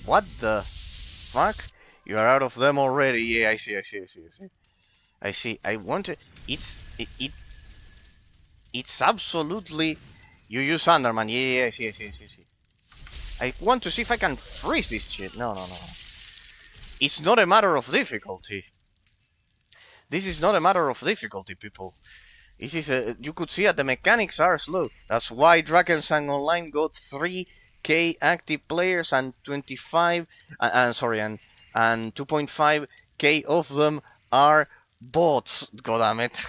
What the fuck? You are out of them already. Yeah, I see. I see. I want to. It's absolutely. You use Underman. Yeah, I see. I want to see if I can freeze this shit. No. It's not a matter of difficulty. This is not a matter of difficulty, people. This is you could see that the mechanics are slow. That's why Drakensang Online got 3k active players and 2.5k of them are bots. God damn it.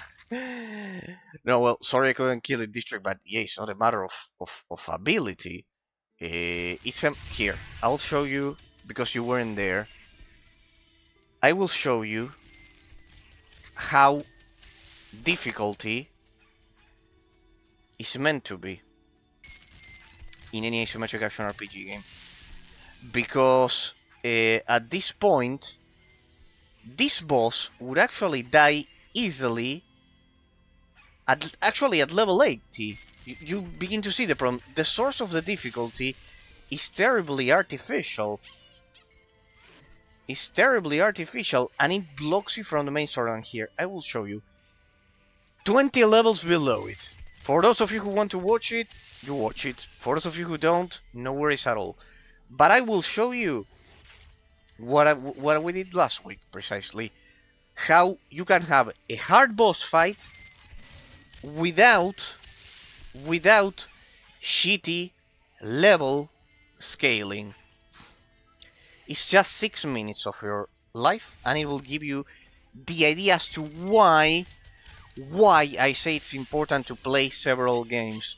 No, well, sorry I couldn't kill it district, but yeah, it's not a matter of ability. It's here. I'll show you because you weren't there. I will show you how difficulty is meant to be in any isometric action RPG game, because at this point this boss would actually die easily at level 80. You begin to see the problem. The source of the difficulty is terribly artificial. It's terribly artificial, and it blocks you from the main story. And here, I will show you 20 levels below it. For those of you who want to watch it, you watch it. For those of you who don't, no worries at all. But I will show you what we did last week, precisely. How you can have a hard boss fight without shitty level scaling. It's just 6 minutes of your life, and it will give you the idea as to why I say it's important to play several games